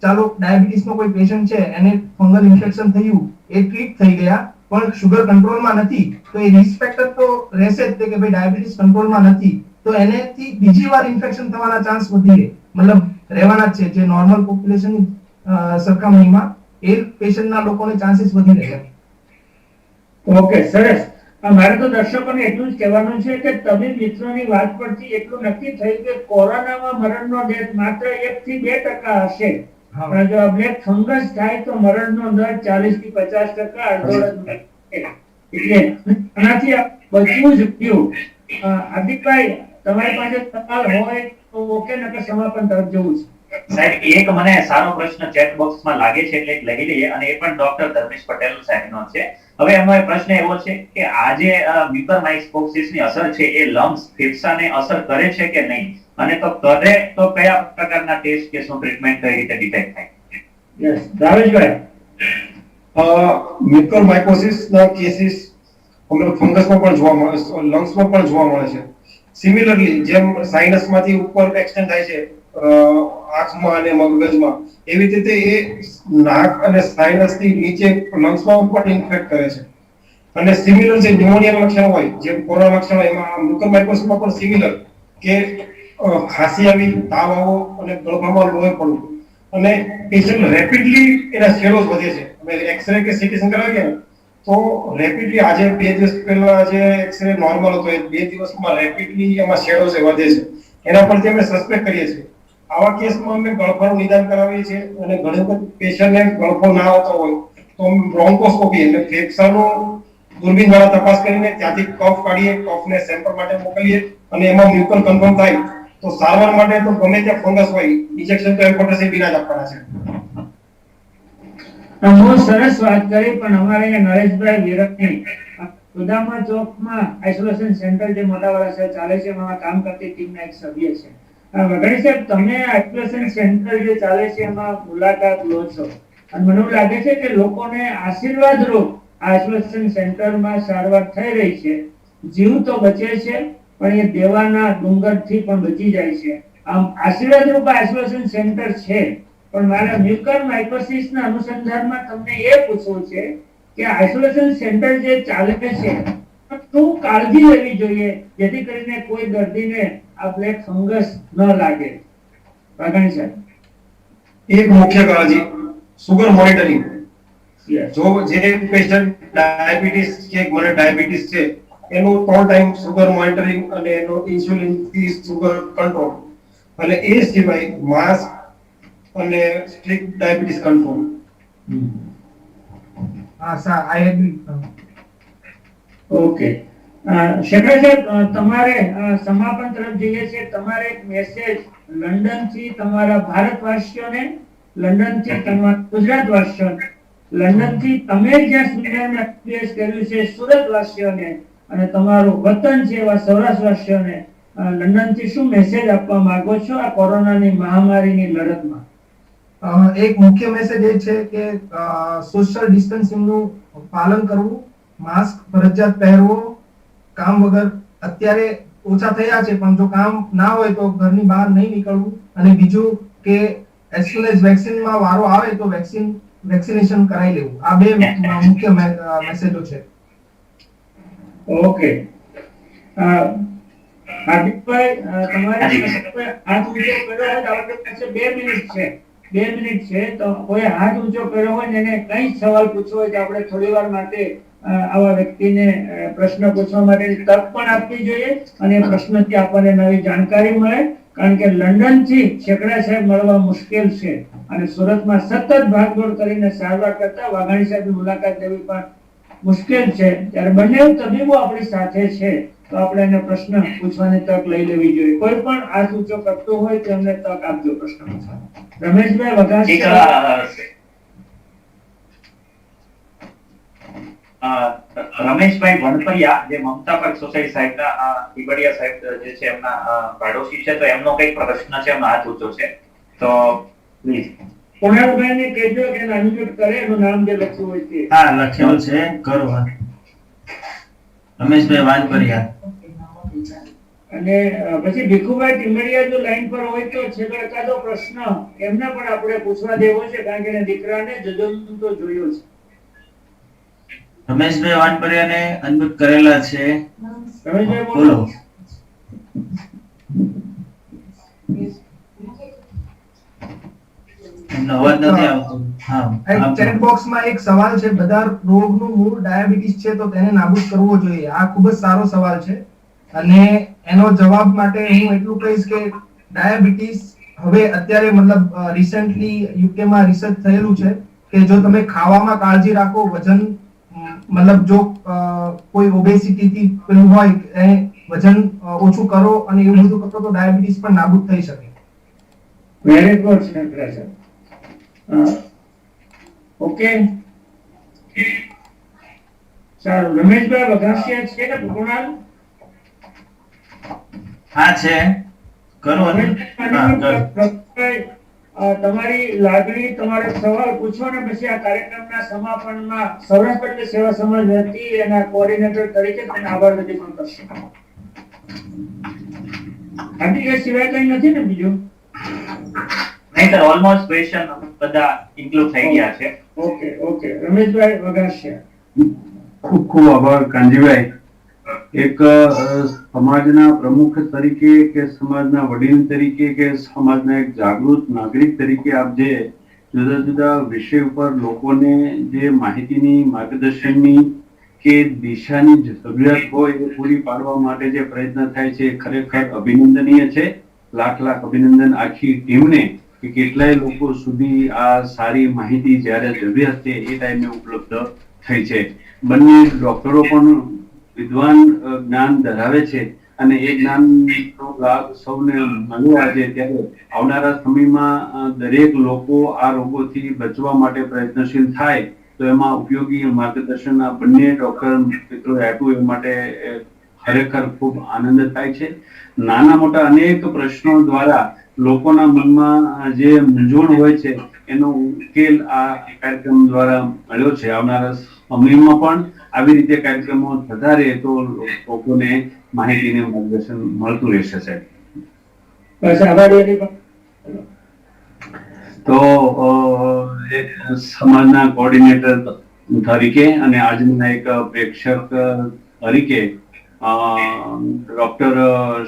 ચાલો ડાયાબિટીસ નો કોઈ પેશન્ટ છે, એને ફંગલ ઇન્ફેક્શન થયું, એ ટ્રીટ થઈ ગયા, પણ શુગર કંટ્રોલમાં નથી, તો એ રિસ્ક ફેક્ટર તો રહેશે જ તે કે ભાઈ ડાયાબિટીસ કંટ્રોલમાં નથી, તો એનેથી બીજી વાર ઇન્ફેક્શન થવાના ચાન્સ વધી રહે, મતલબ રહેવાના જ છે. જે નોર્મલ પોપ્યુલેશનની સરખામણીમાં એ પેશન્ટના લોકોને ચાન્સીસ વધી રહે. ઓકે, સરસ. મારે તો દર્શકોને એટલું જ કહેવાનું છે કે તબીબ મિત્રોની વાત પરથી એટલું નક્કી થયું કે કોરોનામાં મરણનો દર માત્ર 1 થી 2% હશે, પણ જો આ બ્લેક ફંગસ થાય તો મરણનો દર 40 થી 50% અડધો. એટલે આનાથી બચવું જ રહ્યું. હાર્દિકભાઈ, તમારી પાસે સવાલ હોય તો ઓકે, નકર સમાપન તરફ જવું છે. સાહેબ, એક મને સારો પ્રશ્ન ચેટ બોક્સમાં લાગે છે એટલે એક લઈ લઈએ, અને એ પણ ડોક્ટર ધર્મેશ પટેલ સાહેબનો છે. હવે અમારો પ્રશ્ન એવો છે કે આજે મ્યુકોરમાઇકોસિસની અસર છે એ લંગ્સ ફેફસાને અસર કરે છે કે નહીં, અને તો કરે તો કયા પ્રકારના ટેસ્ટ કે શું ટ્રીટમેન્ટ કઈ રીતે ડિટેક્ટ થાય? યસ, રાવેશભાઈ. મ્યુકોરમાઇકોસિસના કેસીસ ફંગસમાં પણ જોવા મળે, લંગ્સમાં પણ જોવા મળે છે. સિમિલરલી જેમ સાઇનસમાંથી ઉપર એક્સટેન્ડ થાય છે આંખમાં અને મગજમાં, એવી રીતે એ નાક અને સાઇનસથી નીચે લંગ્સમાં પણ ઇન્ફેક્ટ કરે છે. અને સિમિલર જે ન્યુમોનિયાના લક્ષણો હોય, જેમ કોરોના લક્ષણો, એમાં મ્યુકોરમાઇકોસિસમાં પણ સિમિલર કે ખાંસી આવી, તાવ આવો અને ગળફામાં લોહી પડવું, અને પેશન્ટ રેપિડલી એના શેડોઝ વધે છે. અમે એક્સરે કે સીટી સ્કેન કરાવીએ ને તો રેપિડલી, આજે 2 દિવસ પહેલા જે એક્સરે નોર્મલ હતો, એ 2 દિવસમાં રેપિડલી એમાં શેડોઝ વધે છે. એના પરથી અમે સસ્પેક્ટ કરીએ છીએ. આવા કેસમાં અમે ગળફાનું નિદાન કરાવીએ છીએ, અને ઘણી વખત પેશન્ટને ગળફો ના આવતો હોય તો બ્રોન્કોસ્કોપી એટલે ફેફસાનું દૂરબીન દ્વારા તપાસ કરીને ત્યાંથી કફ કાઢીએ, કફને સેમ્પલ માટે મોકલીએ, અને એમાં મ્યુકર કન્ફર્મ થાય તો સારવાર માટે તો ગમે ત્યાં ફંગસ હોય, ઇન્જેક્શન તો એમ્ફોટેરેસીન વિના જ આપવાના છે. બહુ સરસ વાત કરી, પણ અમારે નરેશભાઈ વિરકની સુદામા ચોકમાં આઇસોલેશન સેન્ટર જે મોટાવાળા સાહેબ ચાલે છે, એમાં કામ કરતી ટીમના એક સભ્ય છે. વઘાણી સાહેબ, તમે આઇસોલેશન સેન્ટર જે ચાલે છે એમાં મુલાકાત લો છો, અને મને એવું લાગે છે કે લોકોને આશીર્વાદરૂપ આઇસોલેશન સેન્ટરમાં સારવાર થઈ રહી છે. જીવ તો બચે છે, પણ એ દેવાના ડુંગરથી પણ બચી જાય છે. આમ આશીર્વાદરૂપ આઇસોલેશન સેન્ટર છે, પણ મારા મ્યુકોરમાઇકોસિસના અનુસંધાનમાં તમને એ પૂછવું છે કે આઇસોલેશન સેન્ટર જે ચાલે છે, શું કાળજી લેવી જોઈએ જેથી કરીને કોઈ દર્દીને આ બ્લેક ફંગસ ન લાગે? વાઘાણી સાહેબ. એક મુખ્ય કાળજી સુગર મોનિટરિંગ. જો જે પેશન્ટ ડાયાબિટીસ કે મને ડાયાબિટીસ છે, એનું 3 ટાઈમ સુગર મોનિટરિંગ અને એનો ઇન્સ્યુલિન થી સુગર કંટ્રોલ, અને એ સિવાય માસ્ક અને સ્ટ્રિક્ટ ડાયાબિટીસ કંટ્રોલ. હા sir, I agree. Okay, Shekhar સાહેબ, તમારે સમાપન તરફ જઈએ છે. તમારે એક મેસેજ લંડન થી તમારા ભારતવાસીઓને, લંડન થી તમારા ગુજરાતવાસીઓને, લંડન થી તમે જ્યાં સુધીમાં અભ્યાસ કર્યું છે સુરતવાસીઓને, અને તમારું વતન છે એવા સૌરાષ્ટ્રવાસીઓને લંડન થી શું મેસેજ આપવા માંગો છો આ કોરોનાની મહામારીની લડતમાં? એક મુખ્ય મેસેજ એ છે કે સોશિયલ ડિસ્ટન્સિંગનું પાલન કરવું, માસ્ક ફરજિયાત પહેરવો, કામ વગર અત્યારે ઓછા થયા છે, પણ જો કામ ના હોય તો ઘરની બહાર નહીં નીકળવું, અને બીજું કે એઝ સુન એઝ વેક્સિનમાં વારો આવે તો વેક્સિનેશન કરાવી લેવું. આ 2 મુખ્ય મેસેજો છે. ઓકે, હાર્દિકભાઈ, તમારે હાથ ઊંચો કર્યો હોય, આપણી પાસે 2 મિનિટ છે. 2 મિનિટ છે, તો કોઈ હાથ ઊંચો કર્યો હોય ને એને કઈ સવાલ પૂછવો હોય તો આપણે થોડી વાર માટે આવા વ્યક્તિને પ્રશ્ન પૂછવા માટેની તક પણ આપવી જોઈએ, અને પ્રશ્નથી આપણને નવી જાણકારી મળે. કારણ કે લંડન થી શેકડા સાહેબ મળવા મુશ્કેલ છે, અને સુરતમાં સતત ભાગદોડ કરીને સારવાર કરતા વાઘાણી સાહેબની મુલાકાત લેવી પણ મુશ્કેલ છે. ત્યારે બંને તબીબો આપણી સાથે છે, તો આપણે એને પ્રશ્ન પૂછવાની તક લઈ લેવી જોઈએ. કોઈ પણ હાથ ઊંચો કરતો હોય તો એમને તક આપજો પ્રશ્ન પૂછવાની. રમેશભાઈ વઘાણી, રમેશભાઈ વણપરિયા, જે મમતા પાર્ક સોસાયટી સાહેબના ટીબડિયા સાહેબ જે છે એમના પાડોશી છે, તો એમનો કઈક પ્રશ્ન છે, એમનો હાથ ઊંચો છે, તો પ્લીઝ. કુણાલભાઈને કહેજો કે અનમ્યુટ કરે, એનું નામ જે લખ્યું હોય તે. હા, લખેલું છે, કરો. રમેશભાઈ વાનપરિયા. અને પછી ભીખુભાઈ ટીમડિયા જો લાઈન પર હોય તો છેલ્લો એકાદો પ્રશ્ન એમને પણ આપણે પૂછવા દેવો છે, કારણ કે એના દીકરાને જજુમ તો જોયો છે. રમેશભાઈ વાનપરિયાને અનમ્યુટ કરેલા છે. રમેશભાઈ બોલો. એમનો અવાજ નથી આવતો. હા, ચેટ બોક્સમાં એક સવાલ છે, બધા રોગનું મૂળ ડાયાબિટીસ છે તો તેને નાબૂદ કરવો જોઈએ. આ ખૂબ જ સારો સવાલ છે અને એનો જવાબ માટે હું એટલું કહીશ કે ડાયાબિટીસ હવે અત્યારે મતલબ રિસેન્ટલી યુકેમાં રિસર્ચ થયેલું છે કે જો તમે ખાવામાં કાળજી રાખો, વજન મતલબ જો કોઈ ઓબેસિટી થી પેલું હોય એ વજન ઓછું કરો અને એવું બધું કરો તો ડાયાબિટીસ પણ નાબૂદ થઈ શકે. Very good Shankaracharya. ઓકે, સારું. રમેશભાઈ વઘાસિયા છે કે કુણાલ? હા છે, કરો અને તમારી લાગણી, તમારે સવાલ પૂછો ને પછી આ કાર્યક્રમના સમાપનમાં સૌરાષ્ટ્ર પટેલ સેવા સમાજ વતી એના કોઓર્ડિનેટર તરીકે તેને આભાર વિધિ પણ કરશે. આથી એ સિવાય કઈ નથી ને બીજું? નહીં સર, ઓલમોસ્ટ ક્વેશ્ચન બધા ઇન્ક્લુડ થઈ ગયા છે. Okay okay, Rameshbhai Vaghasiya. ખૂબ ખૂબ આભાર કાનજીભાઈ. એક સમાજના પ્રમુખ તરીકે કે સમાજના વડીલ તરીકે કે સમાજના એક જાગૃત નાગરિક તરીકે આપ જે જુદા જુદા વિષય ઉપર લોકોને જે માહિતીની, માર્ગદર્શનની કે દિશાની જરૂરિયાત હોય એ પૂરી પાડવા માટે જે પ્રયત્ન થાય છે એ ખરેખર અભિનંદનીય છે. લાખ લાખ અભિનંદન આખી ટીમને કે કેટલાય લોકો સુધી આ સારી માહિતી જ્યારે જરૂરિયાત છે એ ટાઈમે ઉપલબ્ધ થઈ છે. બંને ડોક્ટરો પણ વિદ્વાન જ્ઞાન ધરાવે છે અને એ જ્ઞાનનો લાભ સૌને મળ્યો આજે. ત્યારે આવનારા સમયમાં દરેક લોકો આ રોગોથી બચવા માટે પ્રયત્નશીલ થાય તો એમાં ઉપયોગી માર્ગદર્શન આ બંને ડોક્ટર મિત્રોએ આપ્યું એ માટે ખરેખર ખૂબ આનંદ થાય છે. નાના મોટા અનેક પ્રશ્નો દ્વારા લોકોના મનમાં જે મૂંઝવણ હોય છે એનો ઉકેલ આ કાર્યક્રમ દ્વારા મળ્યો છે. આવનારા સમયમાં પણ આવી રીતે કાર્યક્રમો થતા રહે તો લોકોને માહિતીને માર્ગદર્શન મળતું રહેશે સાહેબ. તો સમાજના કોઓર્ડિનેટર તરીકે અને આજના એક પ્રેક્ષક તરીકે ડોક્ટર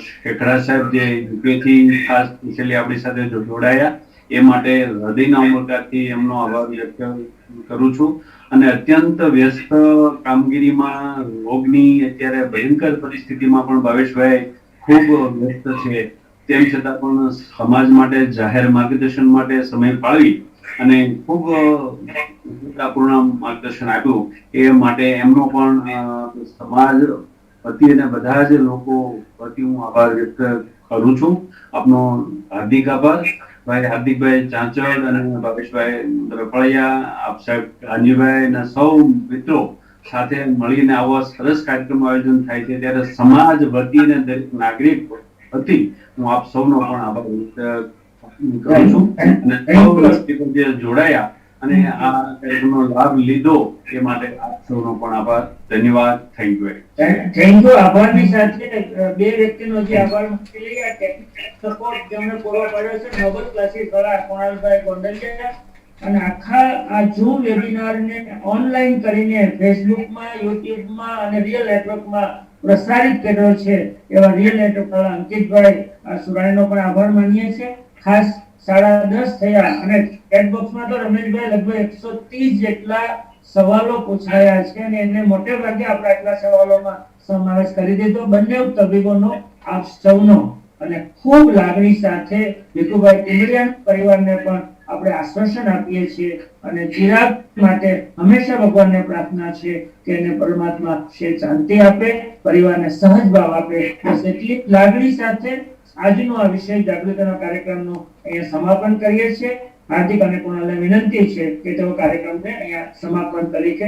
શેખડા સાહેબ જે યુકેથી ખાસ સ્પેશિયલી આપણી સાથે જોડાયા એ માટે હૃદયના ઉમળકાથી એમનો આભાર વ્યક્ત કરું છું. અને અત્યંત વ્યસ્ત કામગીરીમાં રોગની અત્યારે ભયંકર પરિસ્થિતિમાં પણ ભાવેશભાઈ ખૂબ વ્યસ્ત છે. તેમ છતાં પણ સમાજ માટે, જાહેર માર્ગદર્શન માટે સમય ફાળવી અને ખૂબ પૂર્ણ માર્ગદર્શન આપ્યું એ માટે એમનો પણ સમાજ વતી અને બધા જ લોકો વતી હું આભાર વ્યક્ત કરું છું. આપનો હાર્દિક આભાર. ભાઈ હાર્દિકભાઈ ચાંચડ અને ભાવેશભાઈ રફળિયા, આપ સાહેબ કાનજીભાઈ અને સૌ મિત્રો સાથે મળીને આવા સરસ કાર્યક્રમ આયોજન થાય છે ત્યારે સમાજ વતી અને દરેક નાગરિક વતી હું આપ સૌનો પણ આભાર વ્યક્ત કરું છું. અને સૌ જે જોડાયા અને આ કાર્યક્રમનો લાભ લીધો એ માટે આપ સૌનો પણ આભાર. ધન્યવાદ. Thank you. Thank you. આભારની સાથે બે વ્યક્તિનો જે આભાર મૂકી લઈએ, આ ટેકનિકલ સપોર્ટ જેમણે પૂરો પાડ્યો છે નોબલ ક્લાસીસ વાળા કુણાલભાઈ ગોંડલિયા, અને આખા આ ઝૂમ વેબિનારને ઓનલાઈન કરીને ફેસબુકમાં, યુટ્યુબમાં અને રિયલ નેટવર્કમાં પ્રસારિત કર્યો છે એવા રિયલ નેટવર્ક વાળા અંકિતભાઈ સુરાણીનો પણ આભાર માનીએ છીએ. ખાસ 10:30 થયા અને ચેટ બોક્સમાં તો રમેશભાઈ લગભગ 130 જેટલા સવાલો પૂછાયા છે અને એને મોટે ભાગે આપણે આટલા સવાલોમાં સમાવેશ કરી દીધો. બંને તબીબોનો આપ સૌનો અને ખૂબ લાગણી સાથે ભીખુભાઈ ટીમડિયા પરિવારને પણ આપણે આશ્વાસન આપીએ છીએ અને ચિરાગ માટે હંમેશા ભગવાનને પ્રાર્થના છે કે એને પરમાત્મા શાંતિ આપે, પરિવારને સહજ ભાવ આપે. બસ એટલી લાગણી સાથે આજનો આ વિષય જાગૃતિના કાર્યક્રમનો અહીંયા સમાપન કરીએ છીએ. હાર્દિક અને કુણાલને વિનંતી છે કે તેઓ કાર્યક્રમને અહીંયા સમાપન તરીકે